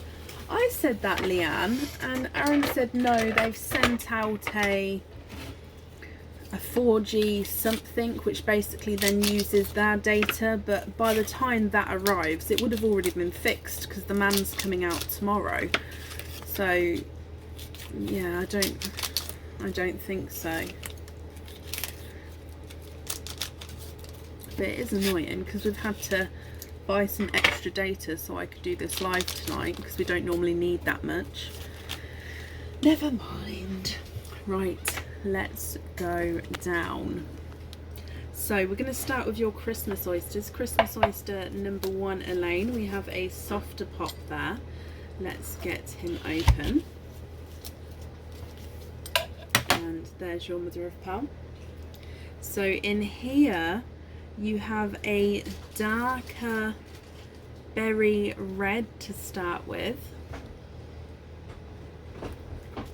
I said that, Leanne, and Aaron said no, they've sent out a 4G something, which basically then uses their data, but by the time that arrives it would have already been fixed because the man's coming out tomorrow. So yeah, I don't think so. But it is annoying because we've had to buy some extra data so I could do this live tonight because we don't normally need that much. Never mind. Right, let's go down. So we're going to start with your Christmas oysters. Christmas oyster number 1, Elaine. We have a softer pop there. Let's get him open. And there's your mother of pearl. So in here you have a darker berry red to start with,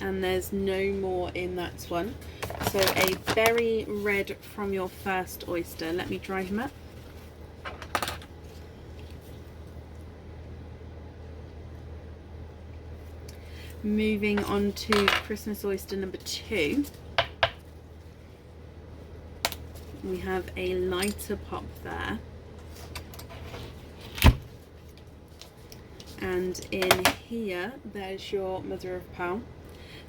and there's no more in that one. So a berry red from your first oyster. Let me dry him up. Moving on to Christmas oyster number 2. We have a lighter pop there. And in here, there's your mother of pearl.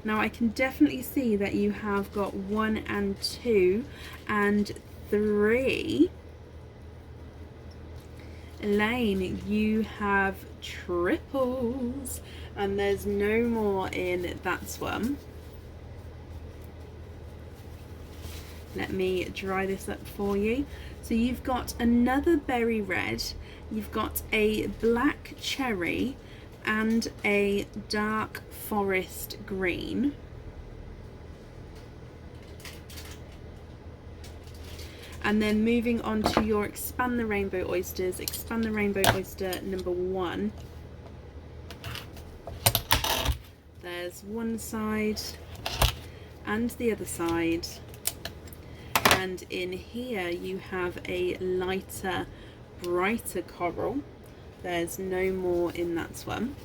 Now I can definitely see that you have got 1 and 2 and 3. Elaine, you have triples, and there's no more in that one. Let me dry this up for you. So you've got another berry red, you've got a black cherry, and a dark forest green. And then moving on to your expand the rainbow oysters, expand the rainbow oyster number 1. There's one side and the other side. And in here you have a lighter, brighter coral. There's no more in that one.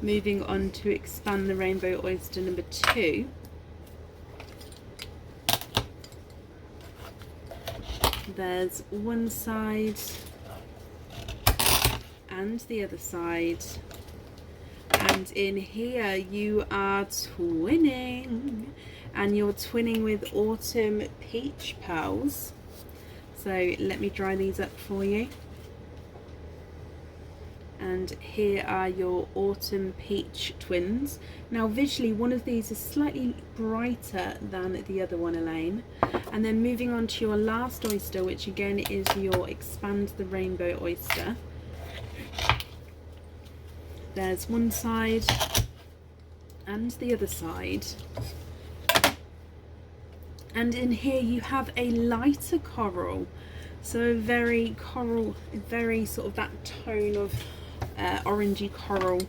Moving on to expand the rainbow oyster number 2. There's one side and the other side. And in here you are twinning, and you're twinning with autumn peach pearls. So let me dry these up for you. And here are your autumn peach twins. Now visually one of these is slightly brighter than the other one, Elaine. And then moving on to your last oyster, which again is your expand the rainbow oyster. There's one side and the other side. And in here you have a lighter coral. So very coral, very sort of that tone of orangey coral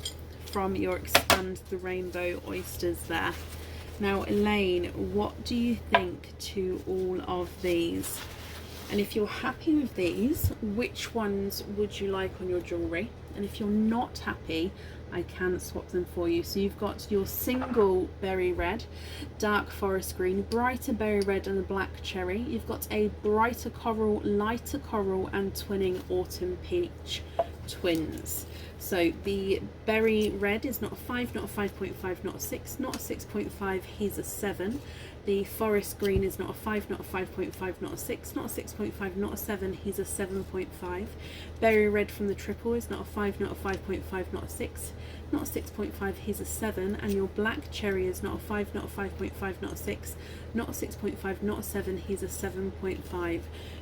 from your expand the rainbow oysters there. Now Elaine, what do you think to all of these? And if you're happy with these, which ones would you like on your jewellery? And if you're not happy, I can swap them for you. So you've got your single berry red, dark forest green, brighter berry red and a black cherry. You've got a brighter coral, lighter coral and twinning autumn peach twins. So the berry red is not a 5, not a 5.5, not a 6, not a 6.5, he's a 7. The forest green is not a 5, not a 5.5, not a 6, not a 6.5, not a 7, he's a 7.5. Berry red from the triple is not a 5, not a 5.5, not a 6, not a 6.5, he's a 7. And your black cherry is not a 5, not a 5.5, not a 6, not a 6.5, not a 7, he's a 7.5.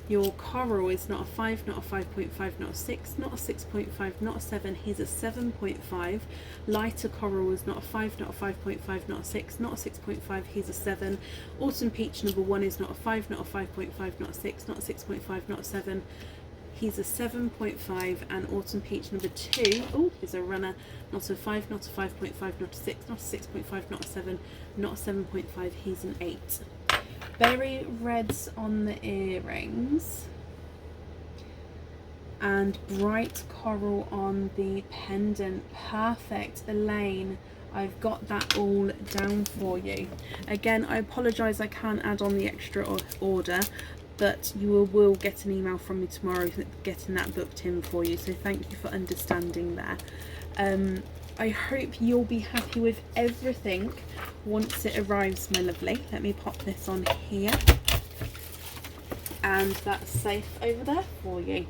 Your coral is not a 5, not a 5.5, not a 6, not a 6.5, not a 7, he's a 7.5. Lighter coral is not a 5, not a 5.5, not a 6, not a 6.5, he's a 7. Autumn peach number 1 is not a 5, not a 5.5, not a 6, not a 6.5, not a 7, he's a 7.5. And autumn peach number 2 is a runner, not a 5, not a 5.5, not a 6, not a 6.5, not a 7, not a 7.5, he's an 8. Berry reds on the earrings and bright coral on the pendant. Perfect, Elaine. I've got that all down for you. Again, I apologise I can't add on the extra order, but you will get an email from me tomorrow getting that booked in for you, so thank you for understanding there. I hope you'll be happy with everything once it arrives, my lovely. Let me pop this on here, and that's safe over there for you.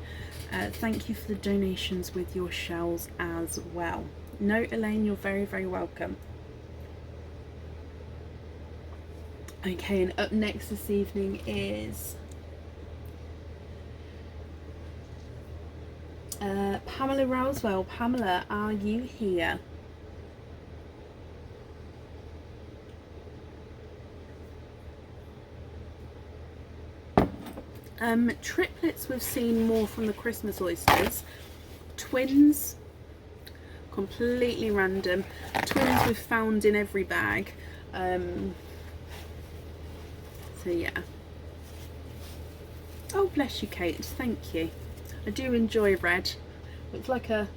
Thank you for the donations with your shells as well. No, Elaine, you're very, very welcome. Okay, and up next this evening is Pamela Roswell. Pamela, are you here? Triplets we've seen more from the Christmas oysters. Twins, completely random. Twins we've found in every bag. So yeah. Oh, bless you, Kate. Thank you. I do enjoy red. Looks like a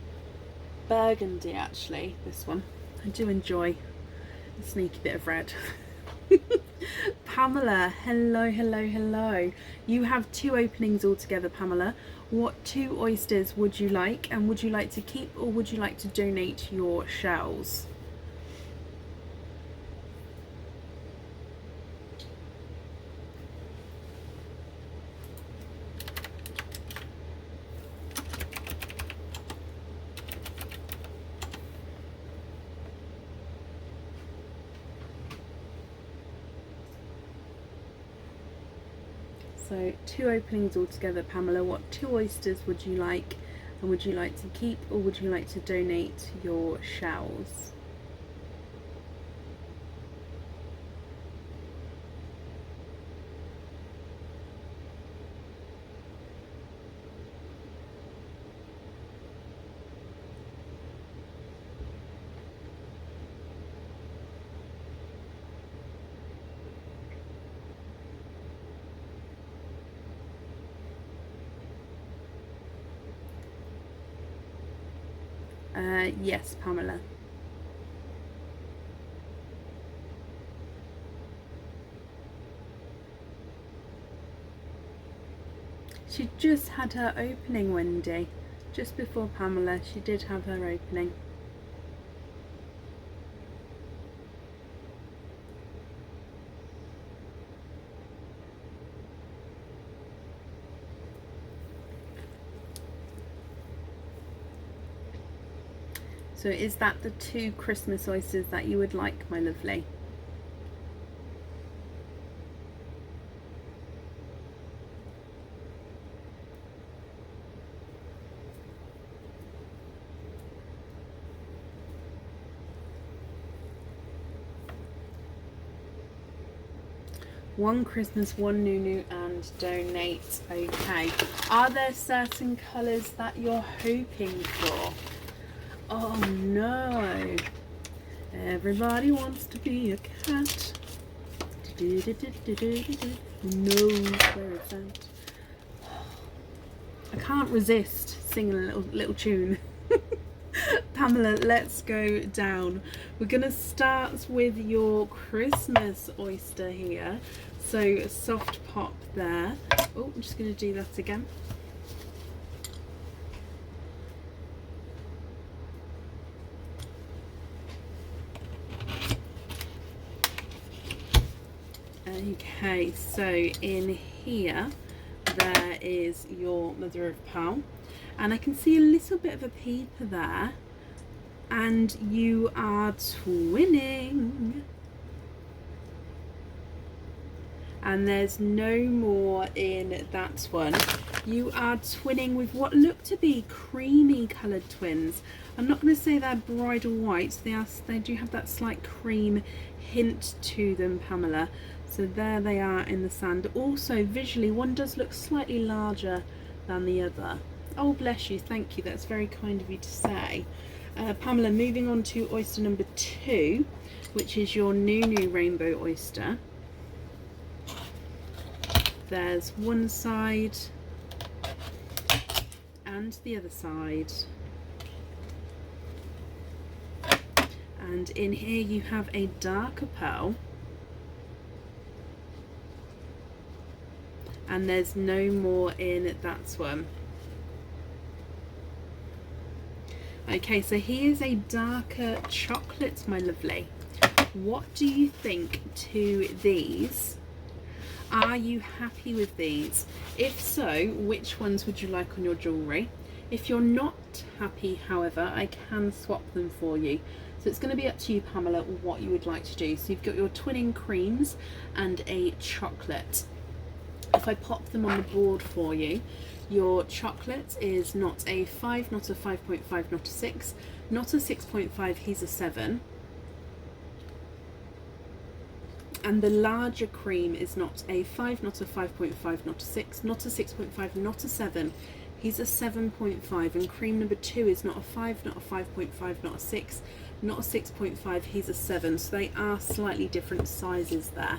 burgundy actually, this one. I do enjoy a sneaky bit of red. Pamela, hello, hello, hello. You have 2 openings altogether, Pamela. What 2 oysters would you like, and would you like to keep or would you like to donate your shells? So 2 openings altogether, Pamela. What 2 oysters would you like, and would you like to keep or would you like to donate your shells? Yes, Pamela. She just had her opening, Wendy. Just before Pamela, she did have her opening. So is that the 2 Christmas oysters that you would like, my lovely? One Christmas, one Nunu, and donate. Okay. Are there certain colours that you're hoping for? Oh no. Everybody wants to be a cat. Knows where it's at. I can't resist singing a little tune. Pamela, let's go down. We're going to start with your Christmas oyster here. So soft pop there. Oh, I'm just going to do that again. Okay, so in here there is your mother of pearl, and I can see a little bit of a peeper there, and you are twinning, and there's no more in that one. You are twinning with what look to be creamy coloured twins. I'm not going to say they're bridal whites, they do have that slight cream hint to them, Pamela. So there they are in the sand. Also visually one does look slightly larger than the other. Oh bless you, thank you, that's very kind of you to say. Pamela, moving on to oyster number 2, which is your Nunu rainbow oyster. There's one side and the other side. And in here you have a darker pearl. And there's no more in that one. Okay, so here's a darker chocolate, my lovely. What do you think to these? Are you happy with these? If so, which ones would you like on your jewellery? If you're not happy, however, I can swap them for you. So it's going to be up to you, Pamela, what you would like to do. So you've got your twinning creams and a chocolate. If I pop them on the board for you, your chocolate is not a 5, not a 5.5, not a 6, not a 6.5, he's a 7. And the larger cream is not a 5, not a 5.5, not a 6, not a 6.5, not a 7, he's a 7.5. And cream number 2 is not a 5, not a 5.5, not a 6, not a 6.5, he's a 7. So they are slightly different sizes there.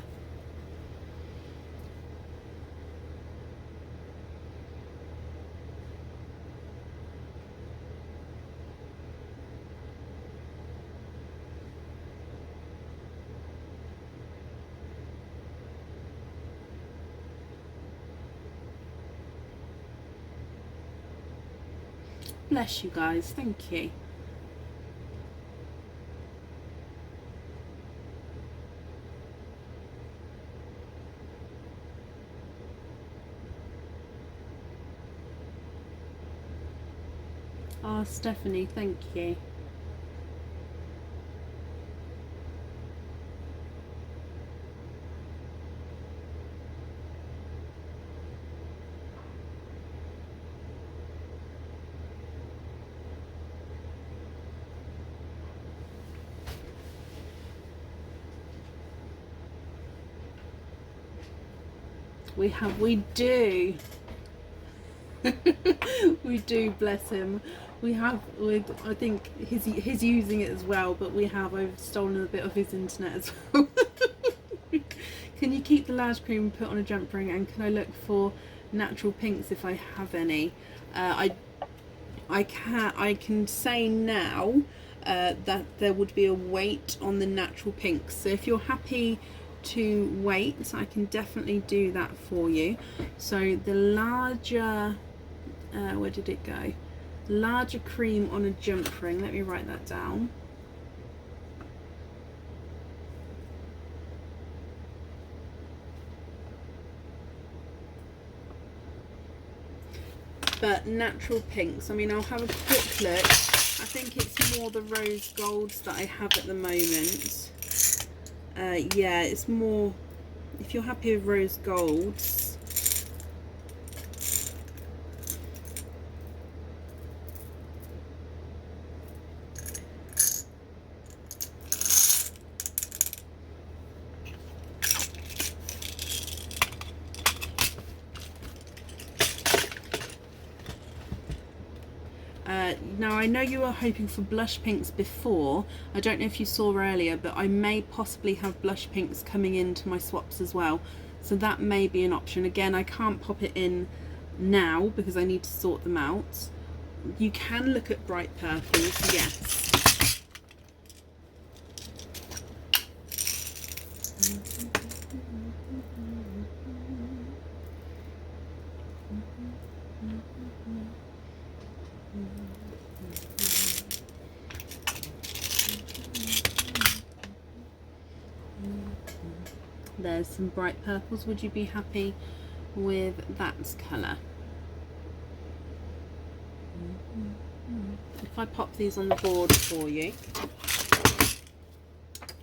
Bless you guys, thank you. Oh, Stephanie, thank you. We do. We do, bless him. I think he's using it as well, but I've stolen a bit of his internet as well. Can you keep the large cream put on a jump ring, and can I look for natural pinks if I have any? I can say now that there would be a wait on the natural pinks. So if you're happy to wait, I can definitely do that for you. So the larger, where did it go? Larger cream on a jump ring. Let me write that down. But natural pinks, I mean, I'll have a quick look. I think it's more the rose golds that I have at the moment. Yeah, it's more, if you're happy with rose golds. Now I know you were hoping for blush pinks before. I don't know if you saw earlier, but I may possibly have blush pinks coming into my swaps as well. So that may be an option. Again, I can't pop it in now because I need to sort them out. You can look at bright purples, yes. There's some bright purples. Would you be happy with that colour? If I pop these on the board for you.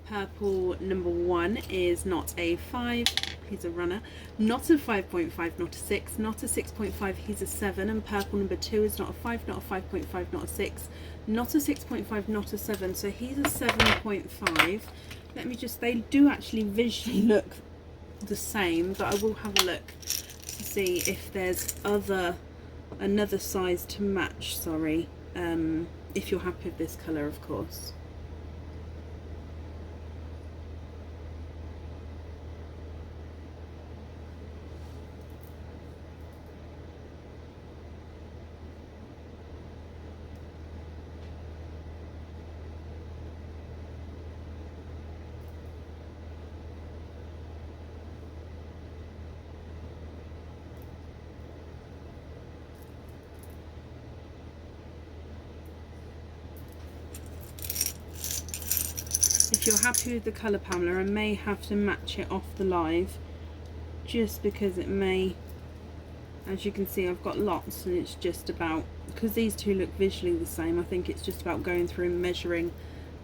Purple number 1 is not a 5, he's a runner. Not a 5.5, not a 6, not a 6.5, he's a 7. And purple number 2 is not a 5, not a 5.5, not a 6, not a 6.5, not a 7. So he's a 7.5. Let me just, they do actually visually look the same, but I will have a look to see if there's another size to match, sorry, if you're happy with this colour, of course. If you're happy with the colour, Pamela, I may have to match it off the live, just because it may, as you can see, I've got lots, and it's just about, because these two look visually the same, I think it's just about going through and measuring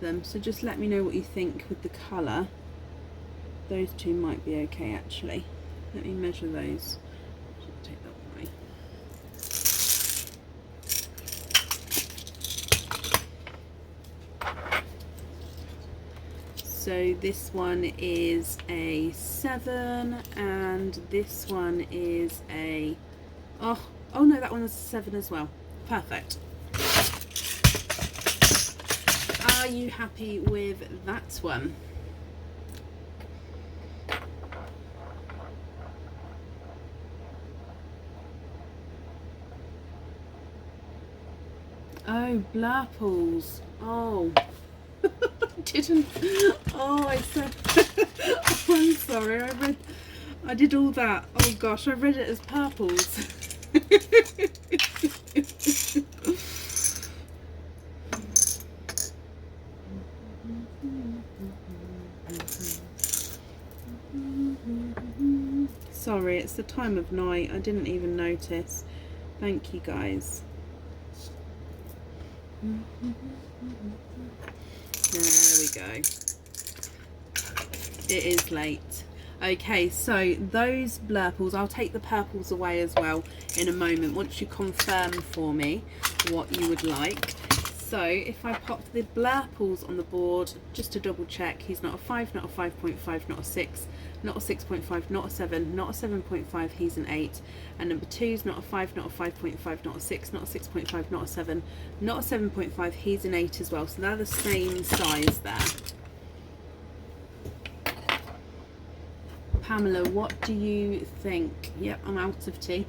them. So just let me know what you think with the colour. Those two might be okay, actually. Let me measure those. Should take that away. So this one is a 7, and this one is a, oh no, that one is a 7 as well. Perfect. Are you happy with that one? Oh, blurples. Oh. Didn't. Oh, I said. Oh, I'm sorry. I did all that. Oh gosh, I read it as purples. Sorry, it's the time of night. I didn't even notice. Thank you, guys. There we go. It is late. Okay, so those blurples, I'll take the purples away as well in a moment once you confirm for me what you would like. So if I pop the blurples on the board, just to double check, he's not a 5, not a 5.5, not a 6, not a 6.5, not a 7, not a 7.5, he's an 8. And number 2's not a 5, not a 5.5, not a 6, not a 6.5, not a 7, not a 7.5, he's an 8 as well. So they're the same size there. Pamela, what do you think? Yep, I'm out of tea.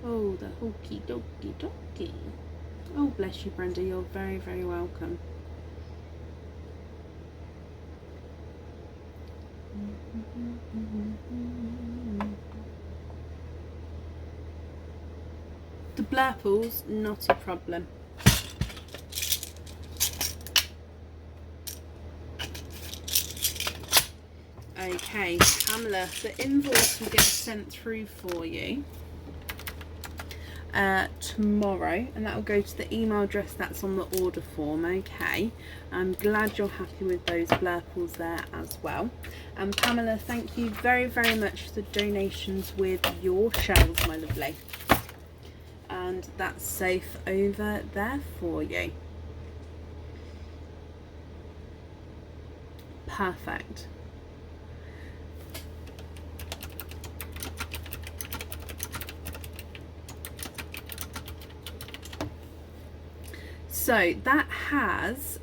Oh, the hokey dokey dokey. Oh, bless you, Brenda. You're very, very welcome. The blurples, not a problem. Okay, Pamela, the invoice will get sent through for you tomorrow, and that will go to the email address that's on the order form. Okay, I'm glad you're happy with those blurples there as well. And Pamela, thank you very, very much for the donations with your shells, my lovely. And that's safe over there for you. Perfect. So that has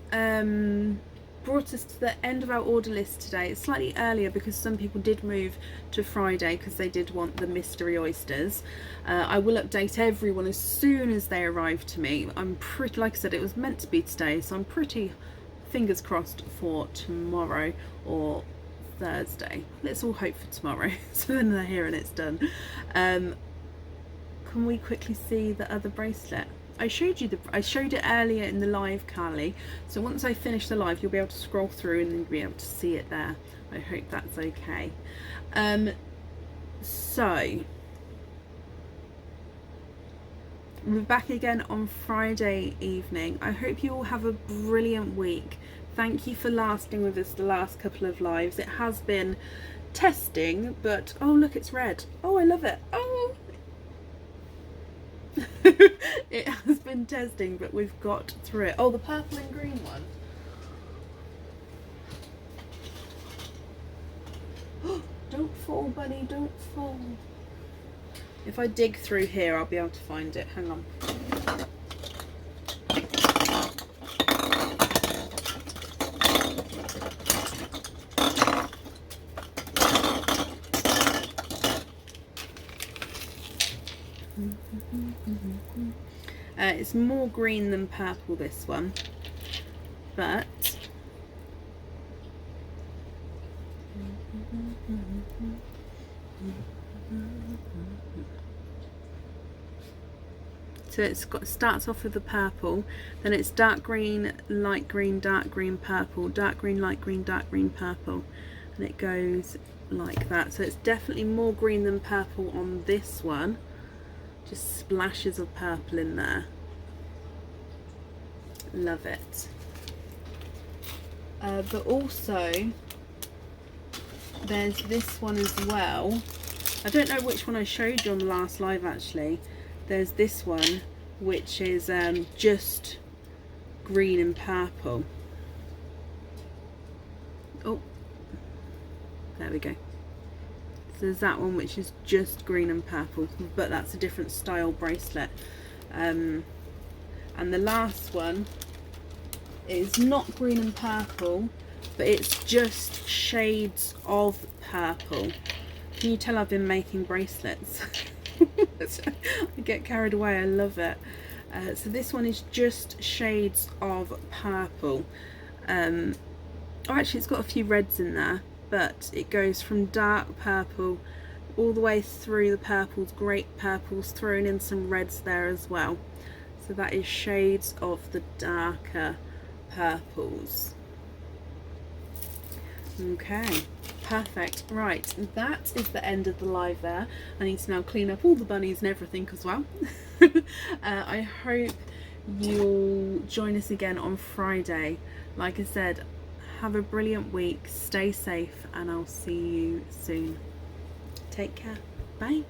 brought us to the end of our order list today. It's slightly earlier because some people did move to Friday because they did want the mystery oysters. I will update everyone as soon as they arrive to me. I'm pretty, like I said, it was meant to be today, so I'm pretty fingers crossed for tomorrow or Thursday. Let's all hope for tomorrow, so when they're here and it's done. Can we quickly see the other bracelet? I showed it earlier in the live, Carly. So once I finish the live, you'll be able to scroll through and then you'll be able to see it there. I hope that's okay. So we're back again on Friday evening. I hope you all have a brilliant week. Thank you for lasting with us the last couple of lives. It has been testing, but oh look, it's red. Oh, I love it. Oh. It has been testing, but we've got through it. Oh, the purple and green one. Don't fall, bunny, don't fall. If I dig through here, I'll be able to find it. Hang on. It's more green than purple, this one, but so starts off with the purple, then it's dark green, light green, dark green, purple, dark green, light green, dark green, purple, and it goes like that. So it's definitely more green than purple on this one. Just splashes of purple in there. Love it. But also there's this one as well. I don't know which one I showed you on the last live actually. There's this one which is just green and purple. Oh, there we go. So there's that one which is just green and purple, but that's a different style bracelet. And the last one is not green and purple, but it's just shades of purple. Can you tell I've been making bracelets? I get carried away, I love it. So this one is just shades of purple. Oh, actually it's got a few reds in there, but it goes from dark purple all the way through the purples, great purples, thrown in some reds there as well. So that is shades of the darker purples. Okay, perfect. Right, that is the end of the live there. I need to now clean up all the bunnies and everything as well. I hope you'll join us again on Friday. Like I said, have a brilliant week, stay safe, and I'll see you soon. Take care. Bye.